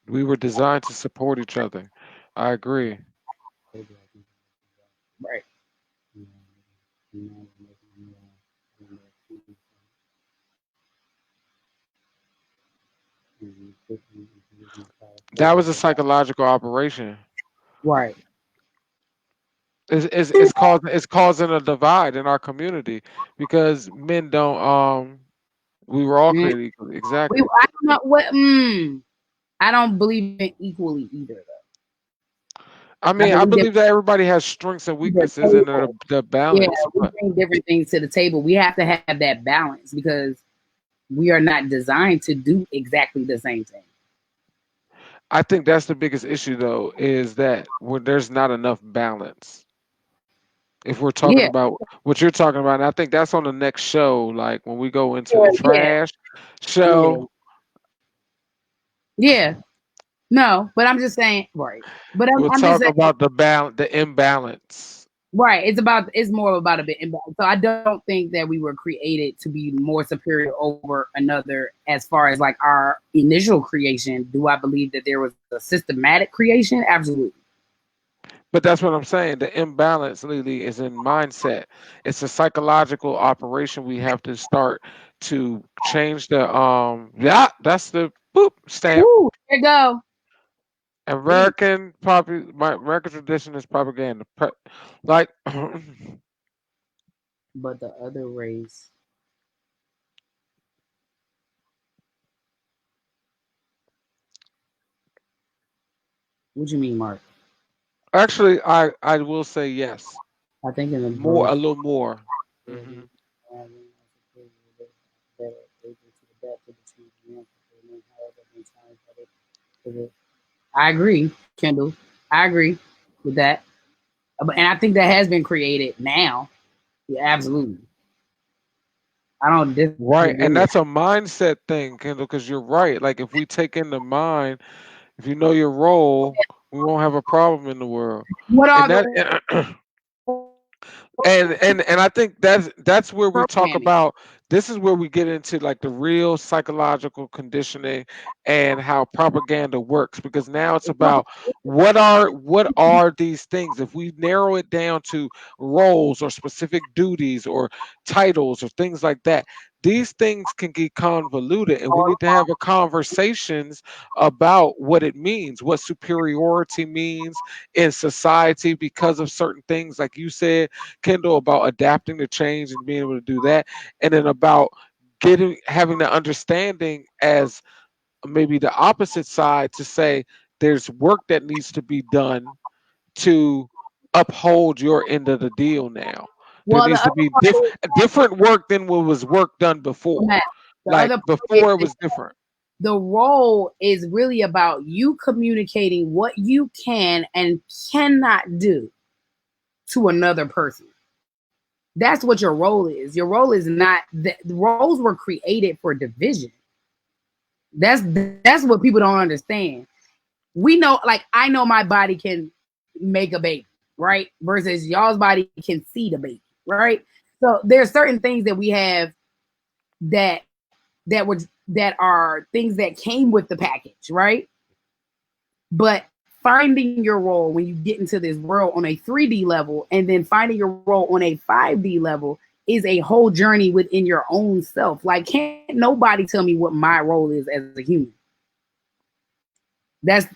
we were designed to support each other. I agree. Right. That was a psychological operation. Right. It's causing a divide in our community because men don't. We were all Mm. created equally. Exactly. I don't know what. I don't believe in equally either, though. I I mean, I believe that believe that everybody has strengths and the weaknesses and table, the yeah, balance. we But bring different things to the table. We have to have that balance because we are not designed to do exactly the same thing. I think that's the biggest issue, though, is that when there's not enough balance. If we're talking Yeah. about what you're talking about, and I think that's on the next show, like when we go into the Yeah. trash Yeah. show, Yeah. No, but I'm just saying, right. But we'll I'm just talk saying, about the imbalance. right. It's more about a bit imbalance. So I don't think that we were created to be more superior over another as far as like our initial creation. Do I believe that there was a systematic creation? Absolutely. But that's what I'm saying. The imbalance, Lily, is in mindset. It's a psychological operation we have to start to change the yeah, that's the boop stamp. Woo, there you go. Peace. My American tradition is propaganda. Like But the other race, what you mean, Mark? actually, I will say yes. I think in the More, a verse, little more. Hmm. I agree, Kendall. I agree with that. And I think that has been created now. Yeah, absolutely. I don't Right, disagree and with that's a mindset thing, Kendall. Because you're right. Like, if we take into mind, if you know your role, we won't have a problem in the world. what And are that the and I think that's where we talk programming. about, this is where we get into like the real psychological conditioning and how propaganda works, because now it's about what are these things. If we narrow it down to roles or specific duties or titles or things like that, these things can get convoluted, and we need to have a conversations about what it means, what superiority means in society because of certain things, like you said, Kendall, about adapting to change and being able to do that, and then about having the understanding as maybe the opposite side to say there's work that needs to be done to uphold your end of the deal now. There Well, the needs to other be part is different work than what was work done before. that the Like other part is before it was different. the role is really about you communicating what you can and cannot do to another person. That's what your role is. Your role is not the roles were created for division. That's what people don't understand. We know, like I know my body can. make a baby, right? Versus y'all's body can see the baby, right? So there's certain things that we have that that are things that came with the package, right? But finding your role when you get into this world on a 3D level and then finding your role on a 5D level is a whole journey within your own self. Like, can't nobody tell me what my role is as a human. That's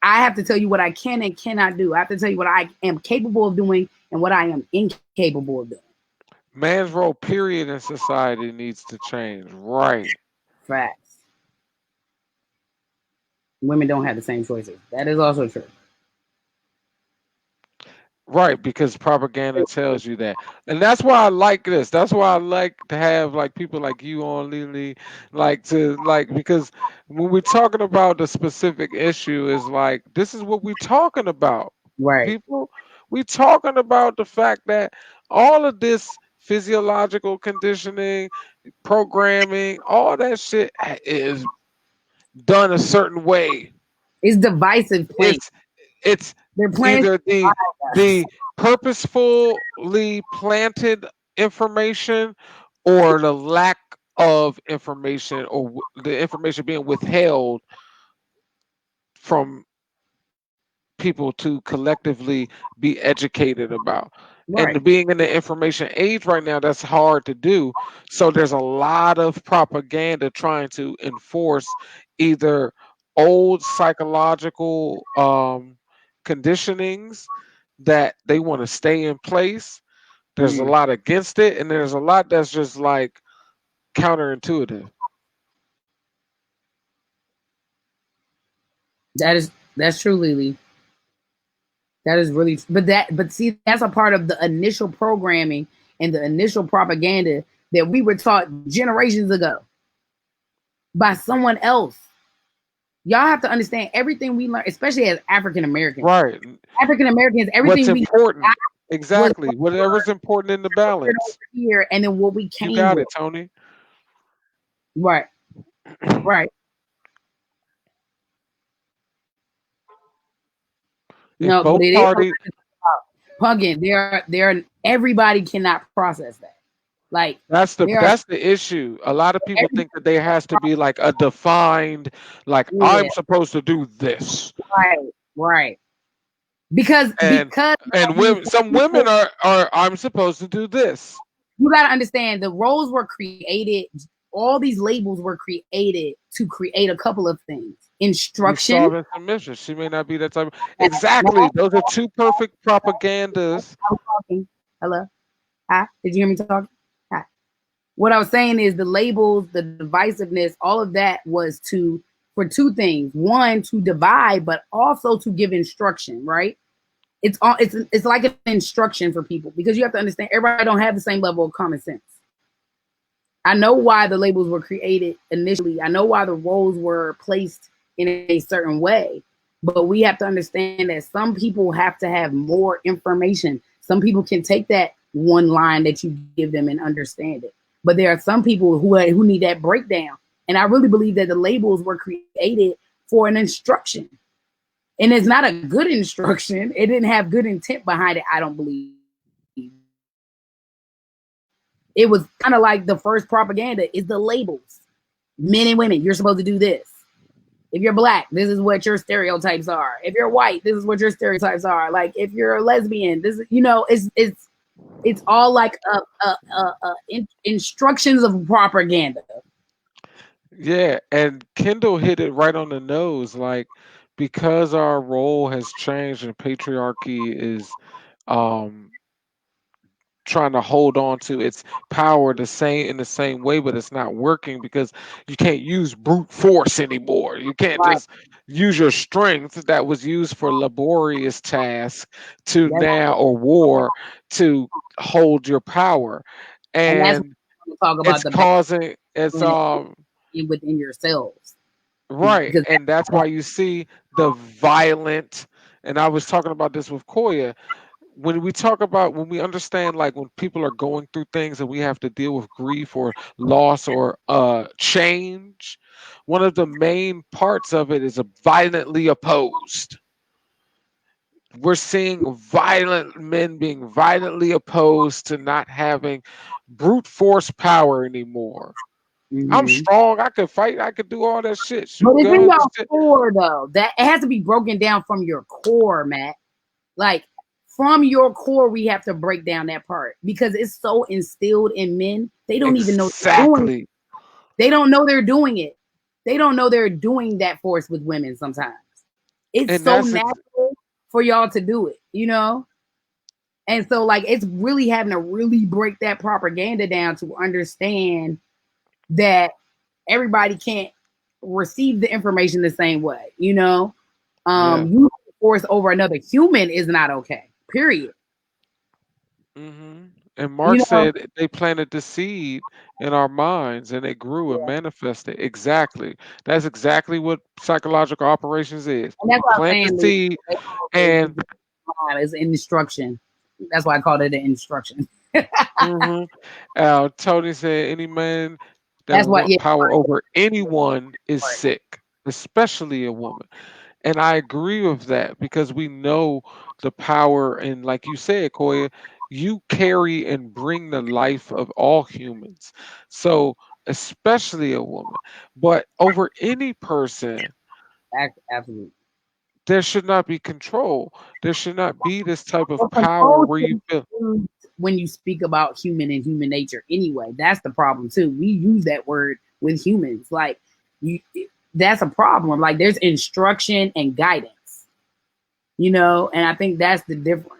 I have to tell you what I can and cannot do. I have to tell you what I am capable of doing and what I am incapable of doing. Man's role, period, in society needs to change. Right. Facts. Women don't have the same choices. That is also true. Right, because propaganda tells you that. And that's why I like this. That's why I like to have like people like you on, Lily, like to like because when we're talking about the specific issue is like this is what we're talking about. Right. People, we talking about the fact that all of this physiological conditioning, programming, all that shit is done a certain way. It's divisive playing. It's it's They're playing either the purposefully planted information or the lack of information or the information being withheld from people to collectively be educated about. right. And being in the information age right now, that's hard to do. So there's a lot of propaganda trying to enforce either old psychological conditionings that they want to stay in place. There's a Mm. lot against it, and there's a lot that's just like counterintuitive. That's true, Lily. That is really, but see, that's a part of the initial programming and the initial propaganda that we were taught generations ago by someone else. Y'all have to understand everything we learn, especially as African Americans. Right. African Americans, What's everything we important. got was Exactly. Whatever's important in the over balance. here, and then what we You came got with. it, Tony. Right, right. If No, but both it is parties, pumpkin. Everybody cannot process that. Like there are that's the issue. A lot of people every think that there has to be like a defined, like I'm yeah, supposed to do this, right, right. Because and because of these women, some women people, are I'm supposed to do this. you got to understand the roles were created. All these labels were created to create a couple of things: You instruction. starve and submission. She may not be that type. Exactly. Those are two perfect propagandas. I was talking. Hello. Hi. Did you hear me talking? Hi. What I was saying is the labels, the divisiveness, all of that was to for two things. One, to divide, but also to give instruction, right? It's like an instruction for people because you have to understand everybody don't have the same level of common sense. I know why the labels were created initially. I know why the roles were placed in a certain way. But we have to understand that some people have to have more information. Some people can take that one line that you give them and understand it. But there are some people who need that breakdown. And I really believe that the labels were created for an instruction. And it's not a good instruction. It didn't have good intent behind it, I don't believe. It was kind of like the first propaganda is the labels. Men and women, you're supposed to do this. If you're black, this is what your stereotypes are. If you're white, this is what your stereotypes are. Like if you're a lesbian, this is it's all like instructions of propaganda. Yeah, and Kendall hit it right on the nose. Like because our role has changed and patriarchy is um trying to hold on to its power the same in the same way, but it's not working because you can't use brute force anymore. You can't Right. just use your strength that was used for laborious tasks to That's, now or war to hold your power. and that's what And we talk about it's the causing it's balance within yourselves. right. Because And that's why you see the violent, and I was talking about this with Koya, when we talk about when we understand like when people are going through things and we have to deal with grief or loss or change, one of the main parts of it is a violently opposed. We're seeing violent men being violently opposed to not having brute force power anymore. I'm Hmm. strong. I could fight. I could do all that shit. But Shoot it's in guns and your shit. core though. That it has to be broken down from your core, Matt. Like from your core, we have to break down that part because it's so instilled in men. They don't even know they're doing it. Exactly. They don't know they're doing it. They don't know they're doing that force with women sometimes. It's And so that's natural for y'all to do it, you know? And so like it's really having to really break that propaganda down to understand that everybody can't receive the information the same way, you know? yeah. Using force over another human is not okay. Period. And You Mark know, said they planted the seed in our minds and it grew and manifested. Exactly. That's exactly what psychological operations is. and that's what Plant I'm the saying. seed and It's instruction. That's why I called it an instruction. mhm. Tony said any man that That's what, want yeah, power over anyone is sick, especially a woman. And I agree with that because we know the power, and like you said, Koya, you carry and bring the life of all humans. So, especially a woman, but over any person, absolutely. there should not be control. There should not be this type of Well, power control where you is feel used when you speak about human and human nature. Anyway, that's the problem too. We use that word with humans, like you. That's a problem. Like there's instruction and guidance, you know, and I think that's the difference.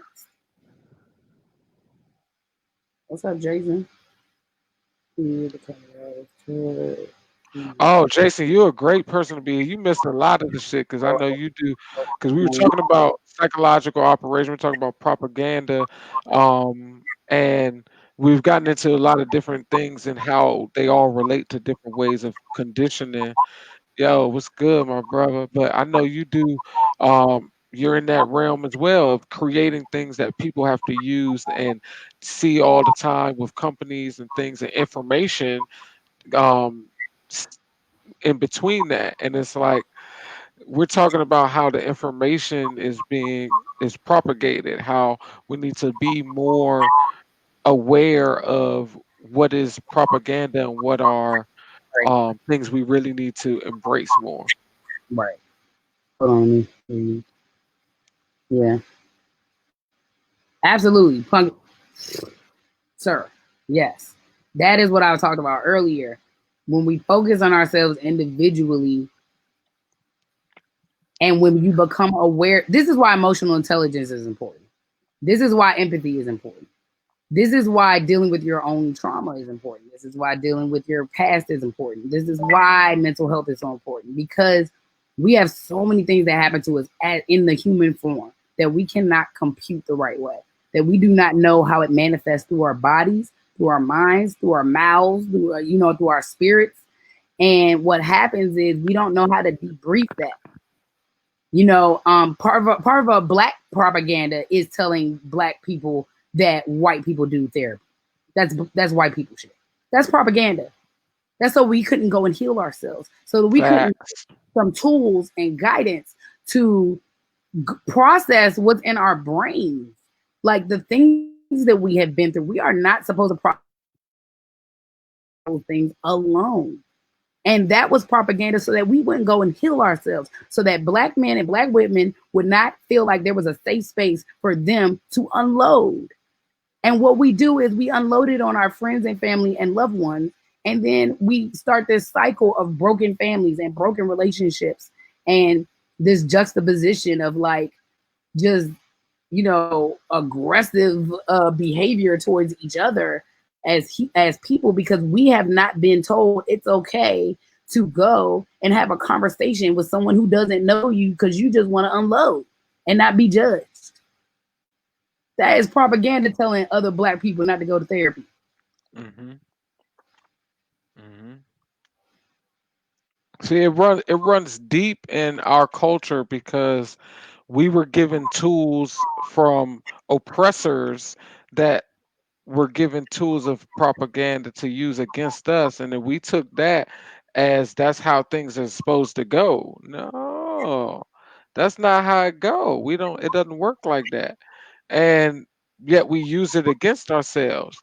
What's up, Jason? oh, Jason, you're a great person to be. You missed a lot of the shit because I know you do. Because we were talking about psychological operation, we're talking about propaganda, and we've gotten into a lot of different things and how they all relate to different ways of conditioning. Yo, what's good, my brother? But I know you do. You're in that realm as well of creating things that people have to use and see all the time with companies and things and information. Um, in between that, and it's like we're talking about how the information is propagated, how we need to be more aware of what is propaganda and what are things we really need to embrace more. Right. Hold on. Yeah. Absolutely. Punk, sir. Yes. That is what I was talking about earlier. When we focus on ourselves individually and when you become aware, this is why emotional intelligence is important. This is why empathy is important. This is why dealing with your own trauma is important. This is why dealing with your past is important. This is why mental health is so important because we have so many things that happen to us in the human form that we cannot compute the right way, that we do not know how it manifests through our bodies, through our minds, through our mouths, through, through our spirits. And what happens is we don't know how to debrief that. Part of a black propaganda is telling black people that white people do therapy. That's white people shit. That's propaganda. That's so we couldn't go and heal ourselves. So that we couldn't Facts. some tools and guidance to process what's in our brains. Like the things that we have been through, we are not supposed to process those things alone. And that was propaganda so that we wouldn't go and heal ourselves, so that black men and black women would not feel like there was a safe space for them to unload. And what we do is we unload it on our friends and family and loved ones. And then we start this cycle of broken families and broken relationships and this juxtaposition of like just, aggressive behavior towards each other as people because we have not been told it's okay to go and have a conversation with someone who doesn't know you because you just want to unload and not be judged. That is propaganda telling other black people not to go to therapy. hmm hmm See, it runs deep in our culture because we were given tools from oppressors that were given tools of propaganda to use against us, and then we took that as that's how things are supposed to go. No, That's not how it go. We don't. It doesn't work like that. And yet we use it against ourselves.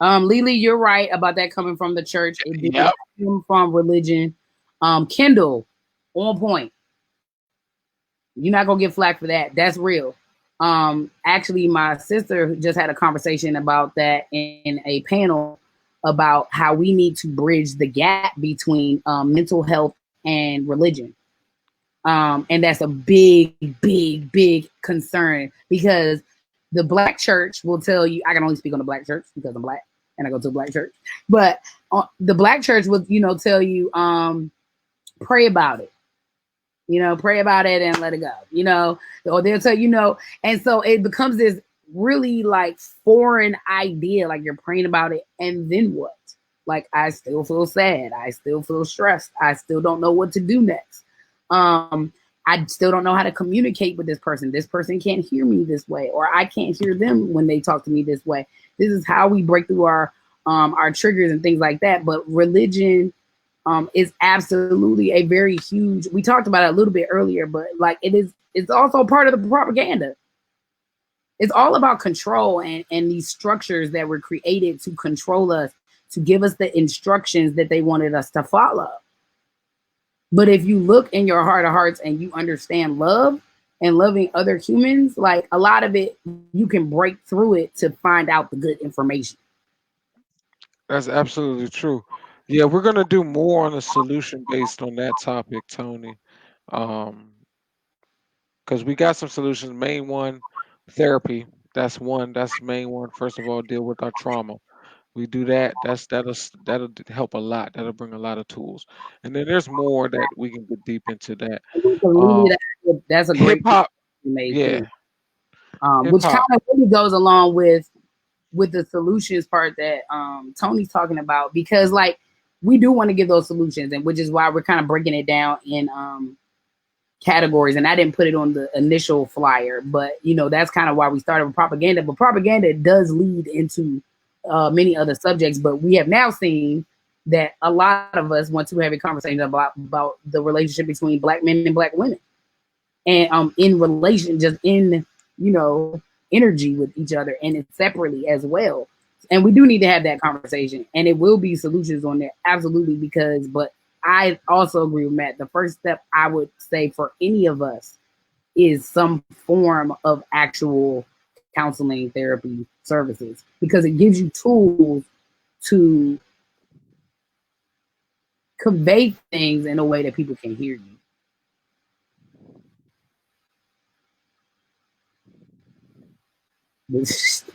Lily, you're right about that coming from the church. It did Yep. come from religion. Kendall, on point. You're not gonna get flack for that. That's real. Actually, my sister just had a conversation about that in a panel about how we need to bridge the gap between mental health and religion. And that's a big, big, big concern because the black church will tell you. I can only speak on the black church because I'm black and I go to a black church. But the black church will, tell you, pray about it. Pray about it and let it go. Or they'll tell and so it becomes this really like foreign idea. Like you're praying about it, and then what? Like I still feel sad. I still feel stressed. I still don't know what to do next. I still don't know how to communicate with this person. This person can't hear me this way, or I can't hear them when they talk to me this way. This is how we break through our triggers and things like that. But religion is absolutely a very huge. We talked about it a little bit earlier, but like it's also part of the propaganda. It's all about control and these structures that were created to control us, to give us the instructions that they wanted us to follow. But if you look in your heart of hearts and you understand love and loving other humans, like a lot of it, you can break through it to find out the good information. That's absolutely true. Yeah, we're gonna do more on a solution based on that topic, Tony. Um, because we got some solutions. Main one, therapy. That's one. That's the main one. First of all, deal with our trauma. We do that. That'll help a lot. That'll bring a lot of tools. And then there's more that we can get deep into that. Um, That's a hip great point hop. you made Yeah, too. hip Which kind hop. of really goes along with the solutions part that Tony's talking about, because like we do want to give those solutions, and which is why we're kind of breaking it down in categories. And I didn't put it on the initial flyer, but that's kind of why we started with propaganda. But propaganda does lead into many other subjects. But we have now seen that a lot of us want to have a conversation about the relationship between black men and black women, and in relation, just in energy with each other, and it's separately as well. And we do need to have that conversation, and it will be solutions on there, absolutely. Because, but I also agree with Matt. The first step I would say for any of us is some form of actual counseling, therapy services, because it gives you tools to convey things in a way that people can hear you.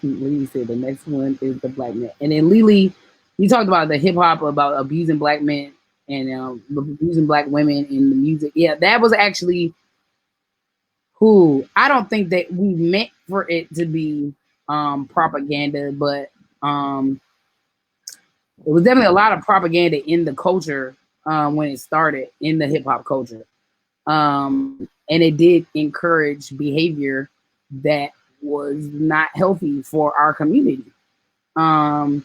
Lily said the next one is the black man. And then Lily, you talked about the hip hop, about abusing black men and abusing black women in the music. Yeah, that was actually who I don't think that we meant for it to be propaganda, but it was definitely a lot of propaganda in the culture when it started in the hip hop culture. And it did encourage behavior that was not healthy for our community. Um,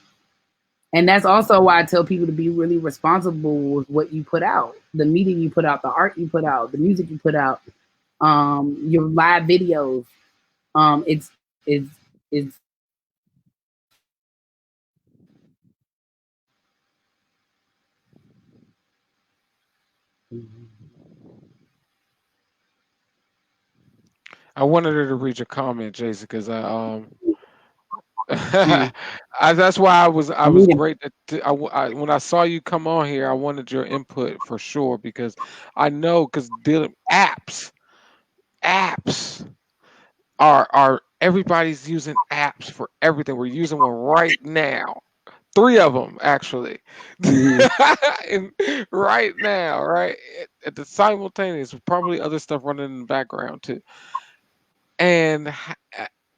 and that's also why I tell people to be really responsible with what you put out, the media you put out, the art you put out, the music you put out, your live videos. It's I wanted her to read your comment, Jason, because mm, that's why I was needed. great when I saw you come on here. I wanted your input for sure because I know because dealing apps are everybody's using apps for everything. We're using one right now. Three of them actually, Mhm. and right now, right at the simultaneous, probably other stuff running in the background too. And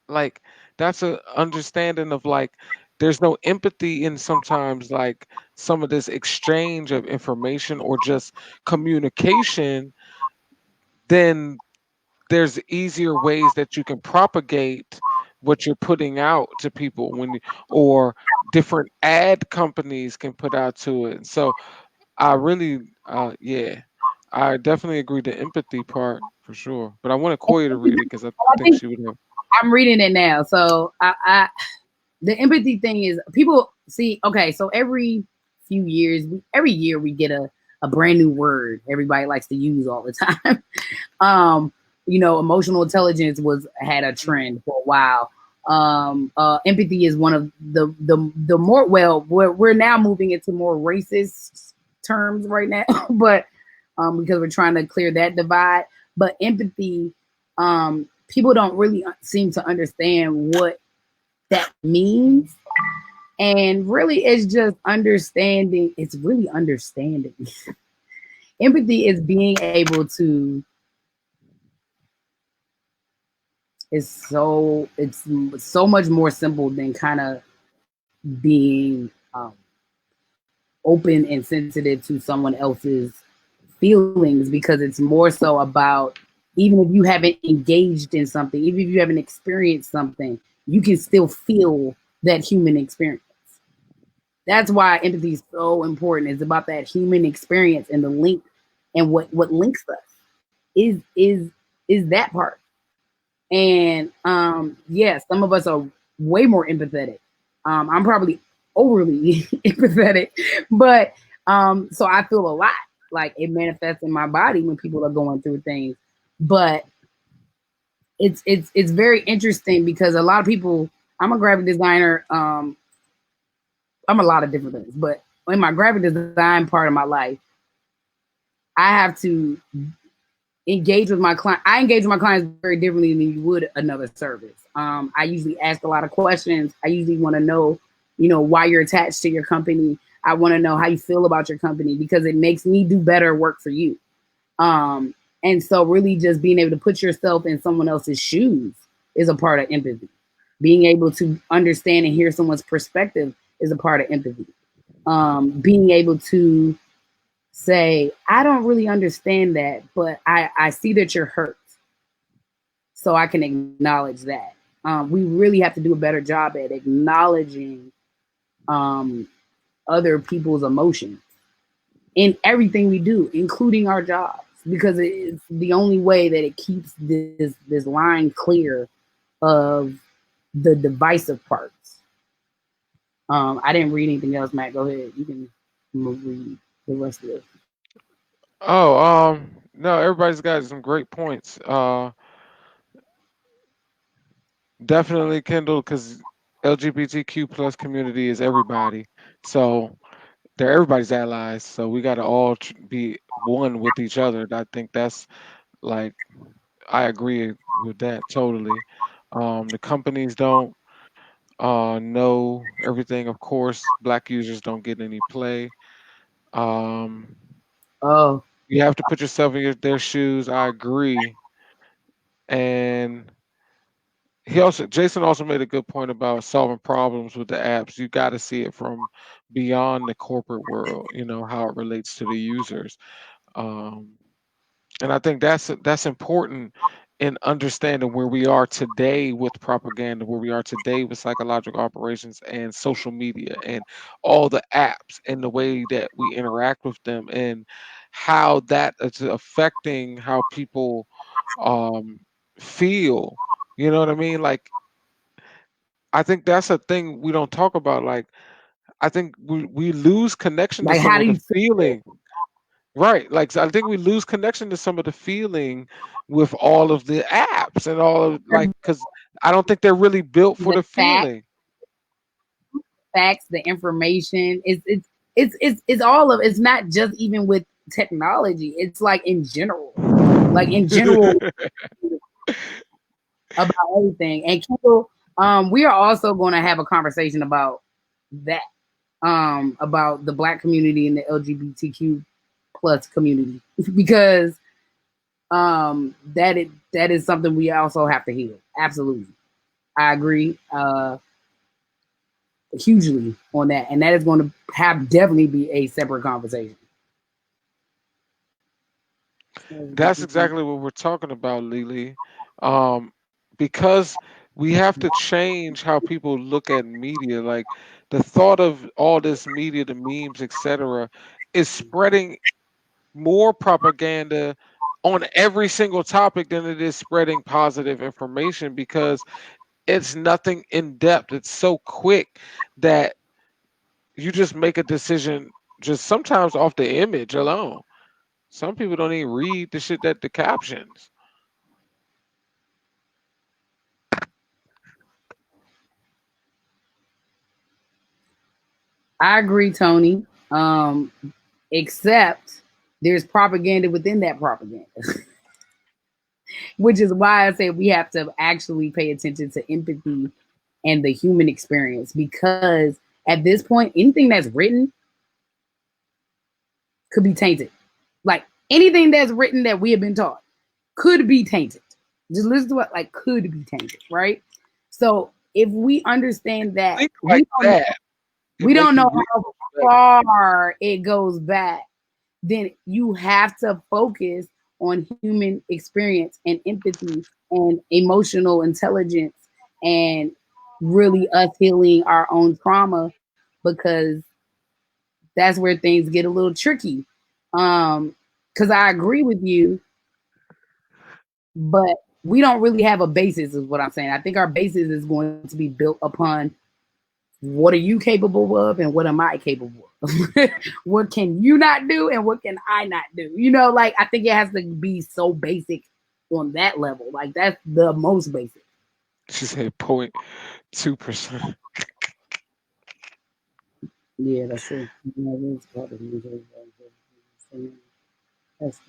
like that's a understanding of like there's no empathy in sometimes like some of this exchange of information or just communication, then there's easier ways that you can propagate what you're putting out to people or different ad companies can put out to it. So I really yeah, I definitely agree the empathy part for sure. But I wanted Koya to read it because I I think think she would have. I'm reading it now. So I the empathy thing is people see. Okay, so few years, every year we get a brand new word everybody likes to use all the time. um, emotional intelligence was had a trend for a while. Empathy is one of the more well we're now moving into more racist terms right now, but because we're trying to clear that divide. But empathy, people don't really seem to understand what that means. And really, it's just understanding. It's really understanding. Empathy is being able to. It's so much more simple than kind of being open and sensitive to someone else's feelings, because it's more so about, even if you haven't engaged in something, even if you haven't experienced something, you can still feel that human experience. That's why empathy is so important. It's about that human experience and the link, and what links us is that part. And yeah, some of us are way more empathetic. I'm probably overly empathetic, but so I feel a lot. Like it manifests in my body when people are going through things. But it's very interesting because a lot of people. I'm a graphic designer. I'm a lot of different things, but in my graphic design part of my life, I have to engage with my client. I engage with my clients very differently than you would another service. I usually ask a lot of questions. I usually want to know, why you're attached to your company. I want to know how you feel about your company because it makes me do better work for you. And so really just being able to put yourself in someone else's shoes is a part of empathy. Being able to understand and hear someone's perspective is a part of empathy. Being able to say, I don't really understand that, but I see that you're hurt. So I can acknowledge that. We really have to do a better job at acknowledging um, other people's emotions in everything we do, including our jobs, because it's the only way that it keeps this line clear of the divisive parts. I didn't read anything else, Matt. Go ahead. You can read the rest of it. Oh, no, everybody's got some great points. Definitely, Kendall, because LGBTQ plus community is everybody. So they're everybody's allies. So we got to all be one with each other. And I think that's like I agree with that totally. The companies don't know everything. Of course, black users don't get any play. Um, Oh, you have to put yourself in their shoes. I agree. And Jason also made a good point about solving problems with the apps. You got to see it from beyond the corporate world. How it relates to the users. Um, and I think that's important in understanding where we are today with propaganda, where we are today with psychological operations and social media and all the apps and the way that we interact with them and how that is affecting how people um, feel. You know what I mean? Like I think that's a thing we don't talk about. Like I think we lose connection to like some how do of the you feel? feeling. Right. Like so I think we lose connection to some of the feeling with all of the apps and all of like because I don't think they're really built for The the facts, feeling. the information. It's all of. It's not just even with technology. It's like in general, like in general about everything. And Kendall, we are also going to have a conversation about that, about the Black community and the LGBTQ plus community, because that is something we also have to heal. Absolutely, I agree hugely on that, and that is going to have definitely be a separate conversation. That's exactly what we're talking about, Lily. Um, because we have to change how people look at media. Like the thought of all this media, the memes, etc., is spreading more propaganda on every single topic than it is spreading positive information because it's nothing in depth. It's so quick that you just make a decision just sometimes off the image alone. Some people don't even read the shit that the captions. I agree, Tony. Except there's propaganda within that propaganda, which is why I say we have to actually pay attention to empathy and the human experience because at this point, anything that's written could be tainted. Like anything that's written that we have been taught could be tainted. Just listen to it, like could be tainted, right? So if we understand that, Think like that. It we make don't you know read. how far it goes back, then you have to focus on human experience and empathy and emotional intelligence and really us healing our own trauma because that's where things get a little tricky. Because I agree with you, but we don't really have a basis, is what I'm saying. I think our basis is going to be built upon what are you capable of and what am I capable of? What can you not do and what can I not do? You know, like I think it has to be so basic on that level. Like that's the most basic. She said 0.2%. Yeah, that's true. That's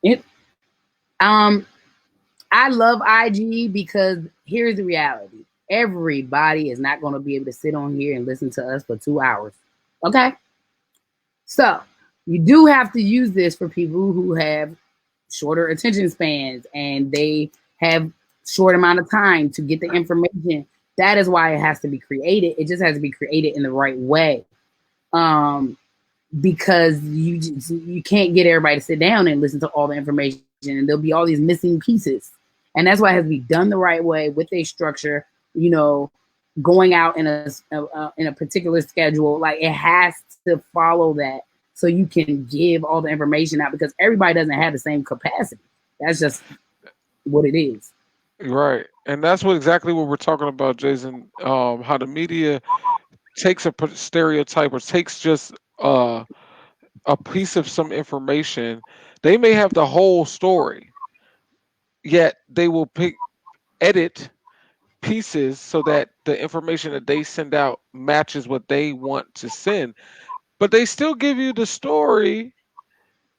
it. Um, I love IG because here's the reality. Everybody is not going to be able to sit on here and listen to us for 2 hours. Okay. So you do have to use this for people who have shorter attention spans and they have short amount of time to get the information. That is why it has to be created. It just has to be created in the right way. Um, because you can't get everybody to sit down and listen to all the information and there'll be all these missing pieces. And that's why it has to be done the right way with a structure, you know, going out in a particular schedule. Like it has to follow that so you can give all the information out because everybody doesn't have the same capacity. That's just what it is. Right. And that's what exactly what we're talking about, Jason. How the media takes a stereotype or takes just a piece of some information. They may have the whole story, yet they will edit pieces so that the information that they send out matches what they want to send. But they still give you the story.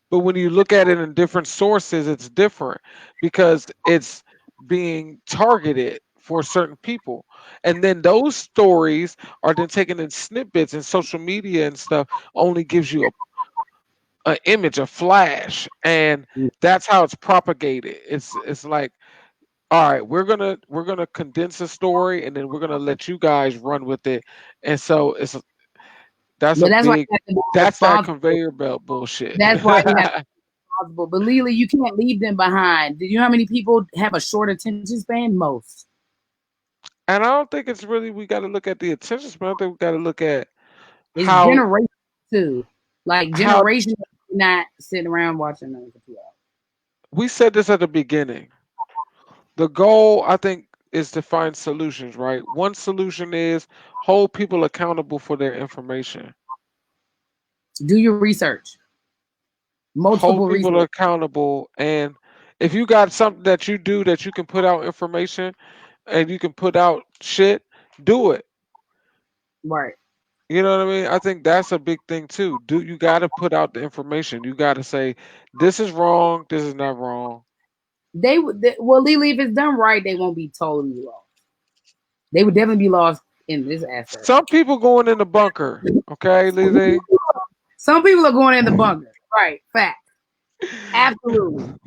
But when you look at it in different sources, it's different because it's being targeted for certain people. And then those stories are then taken in snippets and social media and stuff only gives you a image, a flash. And that's how it's propagated. It's like, all right, we're gonna condense a story and then we're gonna let you guys run with it. And so that's a But that's why big you have to be that's that responsible. conveyor belt bullshit. That's why you have to be responsible. But Lily, you can't leave them behind. Do you know how many people have a short attention span? Most. And I don't think it's really we got to look at the attention span. I think we got to look at It's how generation too. Like how generation not sitting around watching them for 2 hours. we said this at the beginning. The goal, I think, is to find solutions. Right. One solution is hold people accountable for their information. Do your research. Hold Multiple people research. accountable, and if you got something that you do that you can put out information and you can put out shit, do it. Right. You know what I mean? I think that's a big thing too. Do you got to put out the information? You got to say this is wrong, this is not wrong. Well, Lily, if it's done right, they won't be totally lost. They would definitely be lost in this aspect. Some people going in the bunker, okay, Lizzie? Some people are going in the bunker. Right. Fact. Absolutely. They're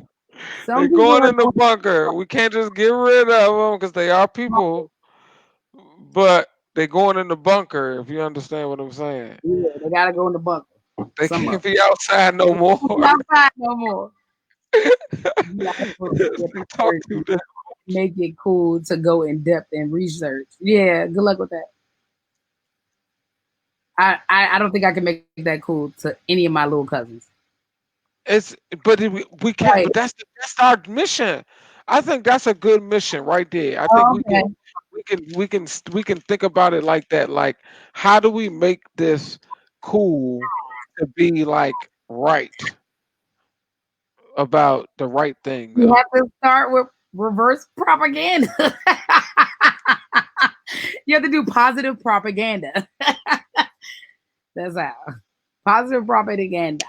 Some people going are in the bunker. We can't just get rid of them because they are people, but they're going in the bunker. If you understand what I'm saying, yeah, they gotta go in the bunker. they Some of can't be outside no them. more. Outside no more. You gotta put Yes, your they talk too priorities. much. make it cool to go in depth and research. Yeah, good luck with that. I don't think I can make that cool to any of my little cousins. It's but we can't. Right. But that's our mission. I think that's a good mission right there. I think Oh, okay. we can think about it like that. Like, how do we make this cool to be like right about the right thing You have though? to start with reverse propaganda. You have to do positive propaganda. That's how. Positive propaganda.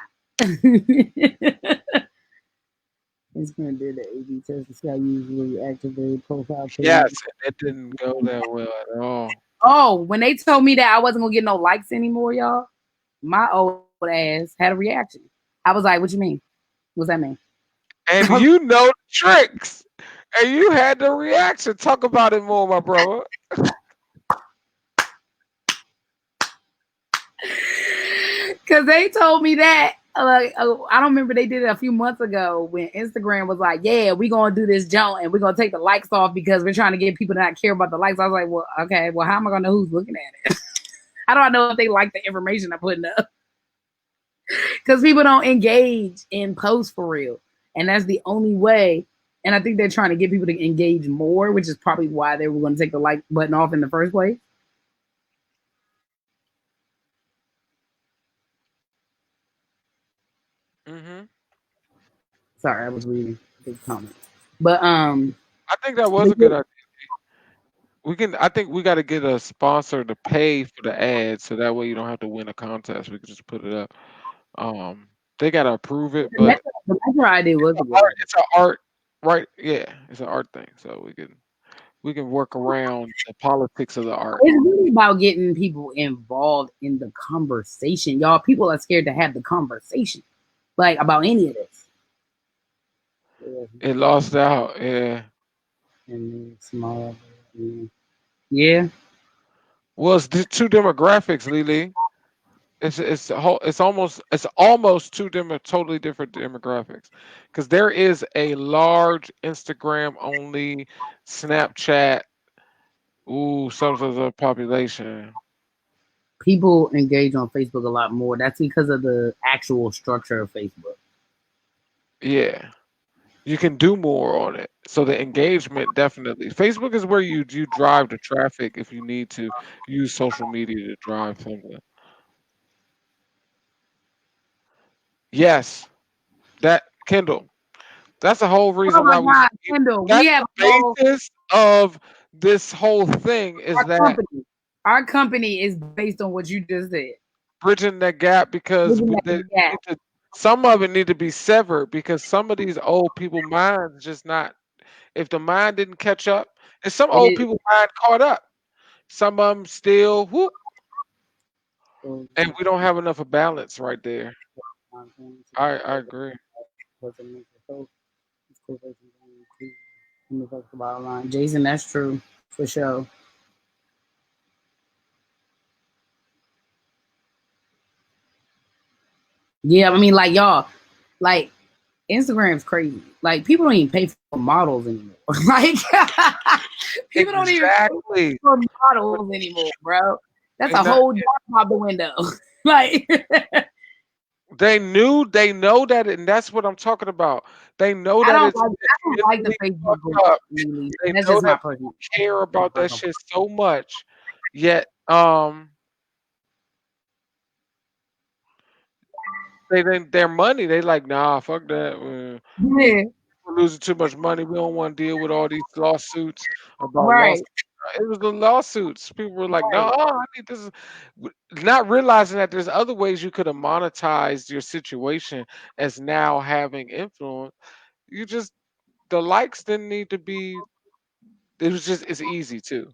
It's going to do the A/B test to see how you usually activate profile page. Yes, and it didn't go that well at all. Oh, when they told me that I wasn't gonna get no likes anymore, y'all, my old ass had a reaction. I was like, "What you mean? What's that mean?" And you know the tricks, and you had the reaction. Talk about it more, my brother. Because they told me that. I don't remember they did it a few months ago when Instagram was like, "Yeah, we gonna do this jump and we're gonna take the likes off because we're trying to get people to not care about the likes." I was like, "Well, okay, well, how am I gonna know who's looking at it? How do I know if they like the information I'm putting up?" Because people don't engage in posts for real, and that's the only way. And I think they're trying to get people to engage more, which is probably why they were going to take the like button off in the first place. Hmm. Sorry, I was reading the comments, but I think that was but a good idea. We can. I think we got to get a sponsor to pay for the ad, so that way you don't have to win a contest. We can just put it up. They gotta approve it, but the metro idea was a good idea. it's an art, right? Yeah, it's an art thing, so we can work around the politics of the art. It's really about getting people involved in the conversation, y'all. People are scared to have the conversation, like about any of this. It lost out. Yeah. And small, yeah. Well, it's two demographics, Lily. It's almost two totally different demographics, because there is a large Instagram only, Snapchat, ooh, subset of the population. People engage on Facebook a lot more. That's because of the actual structure of Facebook. Yeah, you can do more on it. So the engagement definitely. Facebook is where you drive the traffic if you need to use social media to drive something. Yes, that Kindle. That's the whole Oh reason my why we. God, Kendall, we That's have a the whole basis of this whole thing is our that company. Our company is based on what you just said. bridging that gap, because Looking at the gap. some of it need to be severed, because some of these old people minds just not. If the mind didn't catch up, and some It old is. people mind caught up. Some of them still whoop, So, and we don't have enough of balance right there. I agree. Jason, that's true for sure. Yeah, I mean, like y'all, like Instagram's crazy. Like people don't even pay for models anymore. Like people don't even pay Exactly. for models anymore, bro. That's They a not. whole job out the window. Like They know that, and that's what I'm talking about. They know that I it's don't like the mentally Facebook group fucked up. really. They That's know just my that personal people care about that personal. shit so much, yet their money. They like, nah, fuck that. Yeah, We're losing too much money. We don't want to deal with all these lawsuits about right, lawsuits. It was the lawsuits. People were like, no, right. I need this. Not realizing that there's other ways you could have monetized your situation as now having influence. You just the likes didn't need to be. It was just it's easy too.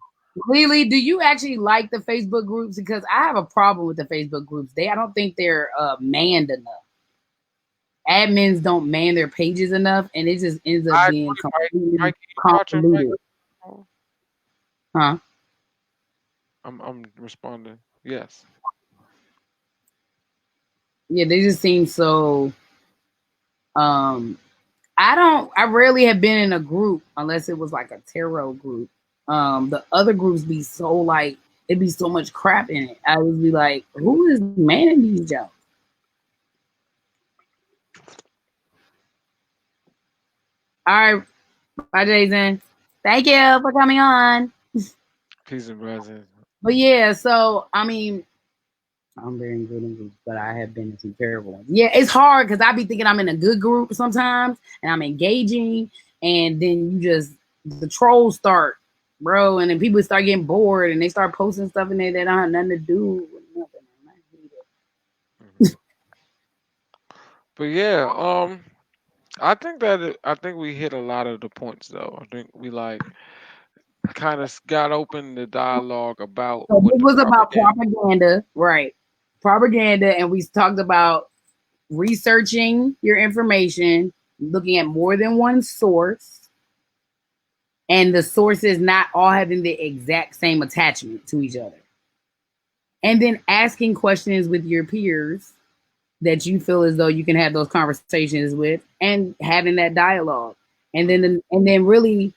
Lily, do you actually like the Facebook groups? Because I have a problem with the Facebook groups. I don't think they're manned enough. Admins don't man their pages enough, and it just ends up I being agree, Mike. completely Mike, you watching Mike? convoluted. Oh, Huh? I'm responding. Yes. Yeah, they just seem so. Um, I rarely have been in a group unless it was like a tarot group. The other groups be so like it'd be so much crap in it. I would be like, who is manning these jokes? All right, bye Jason. Thank you for coming on. Peace and blessings. But yeah, so I mean, I'm very good in groups, but I have been in some terrible ones. Yeah, it's hard because I be thinking I'm in a good group sometimes and I'm engaging, and then you just the trolls start, bro, and then people start getting bored and they start posting stuff in there that don't have nothing to do with nothing. Mhm. But yeah, I think that I think we hit a lot of the points though. I think we like kind of got open the dialogue about So what this the was about propaganda. propaganda, right? Propaganda, and we talked about researching your information, looking at more than one source, and the sources not all having the exact same attachment to each other. And then asking questions with your peers that you feel as though you can have those conversations with and having that dialogue. And then really,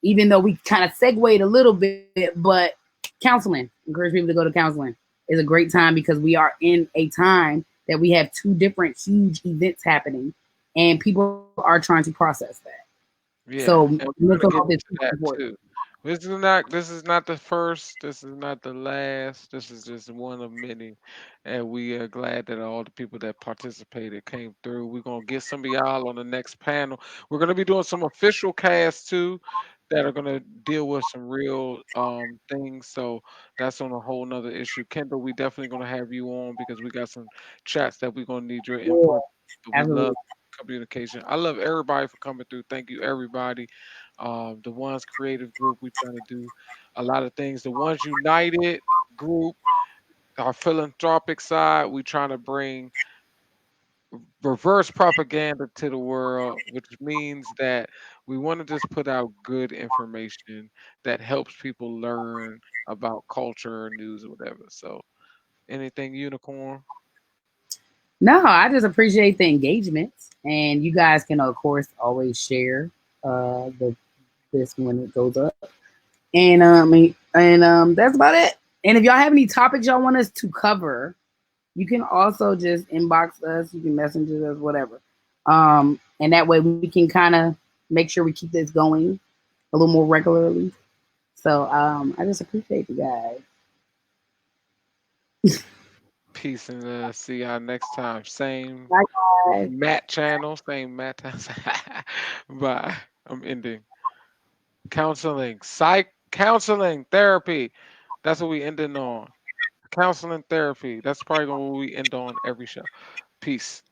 even though we kind of segued a little bit, but counseling, encourage people to go to counseling is a great time because we are in a time that we have two different huge events happening and people are trying to process that. So Yeah, and we're mental gonna health get is into that important. too. This is not the first. This is not the last. This is just one of many, and we are glad that all the people that participated came through. We're gonna get some of y'all on the next panel. We're gonna be doing some official casts too, that are gonna deal with some real things. So that's on a whole nother issue. Kendall, we definitely gonna have you on because we got some chats that we're gonna need your Yeah, input. But we love absolutely. communication. I love everybody for coming through. Thank you, everybody. The ones creative group, we trying to do a lot of things. The ones united group, our philanthropic side, we trying to bring reverse propaganda to the world, which means that we want to just put out good information that helps people learn about culture, news, or whatever. So, anything unicorn? No, I just appreciate the engagement, and you guys can of course always share the this when it goes up. And that's about it. And if y'all have any topics y'all want us to cover, you can also just inbox us. You can messenger us, whatever. And that way we can kind of make sure we keep this going a little more regularly. So I just appreciate you guys. Peace and see y'all next time. Same Bye, guys. Matt channel, same Matt. Bye. I'm ending. Counseling, psych, counseling, therapy. That's what we ending on. Counseling, therapy. That's probably what we end on every show. Peace.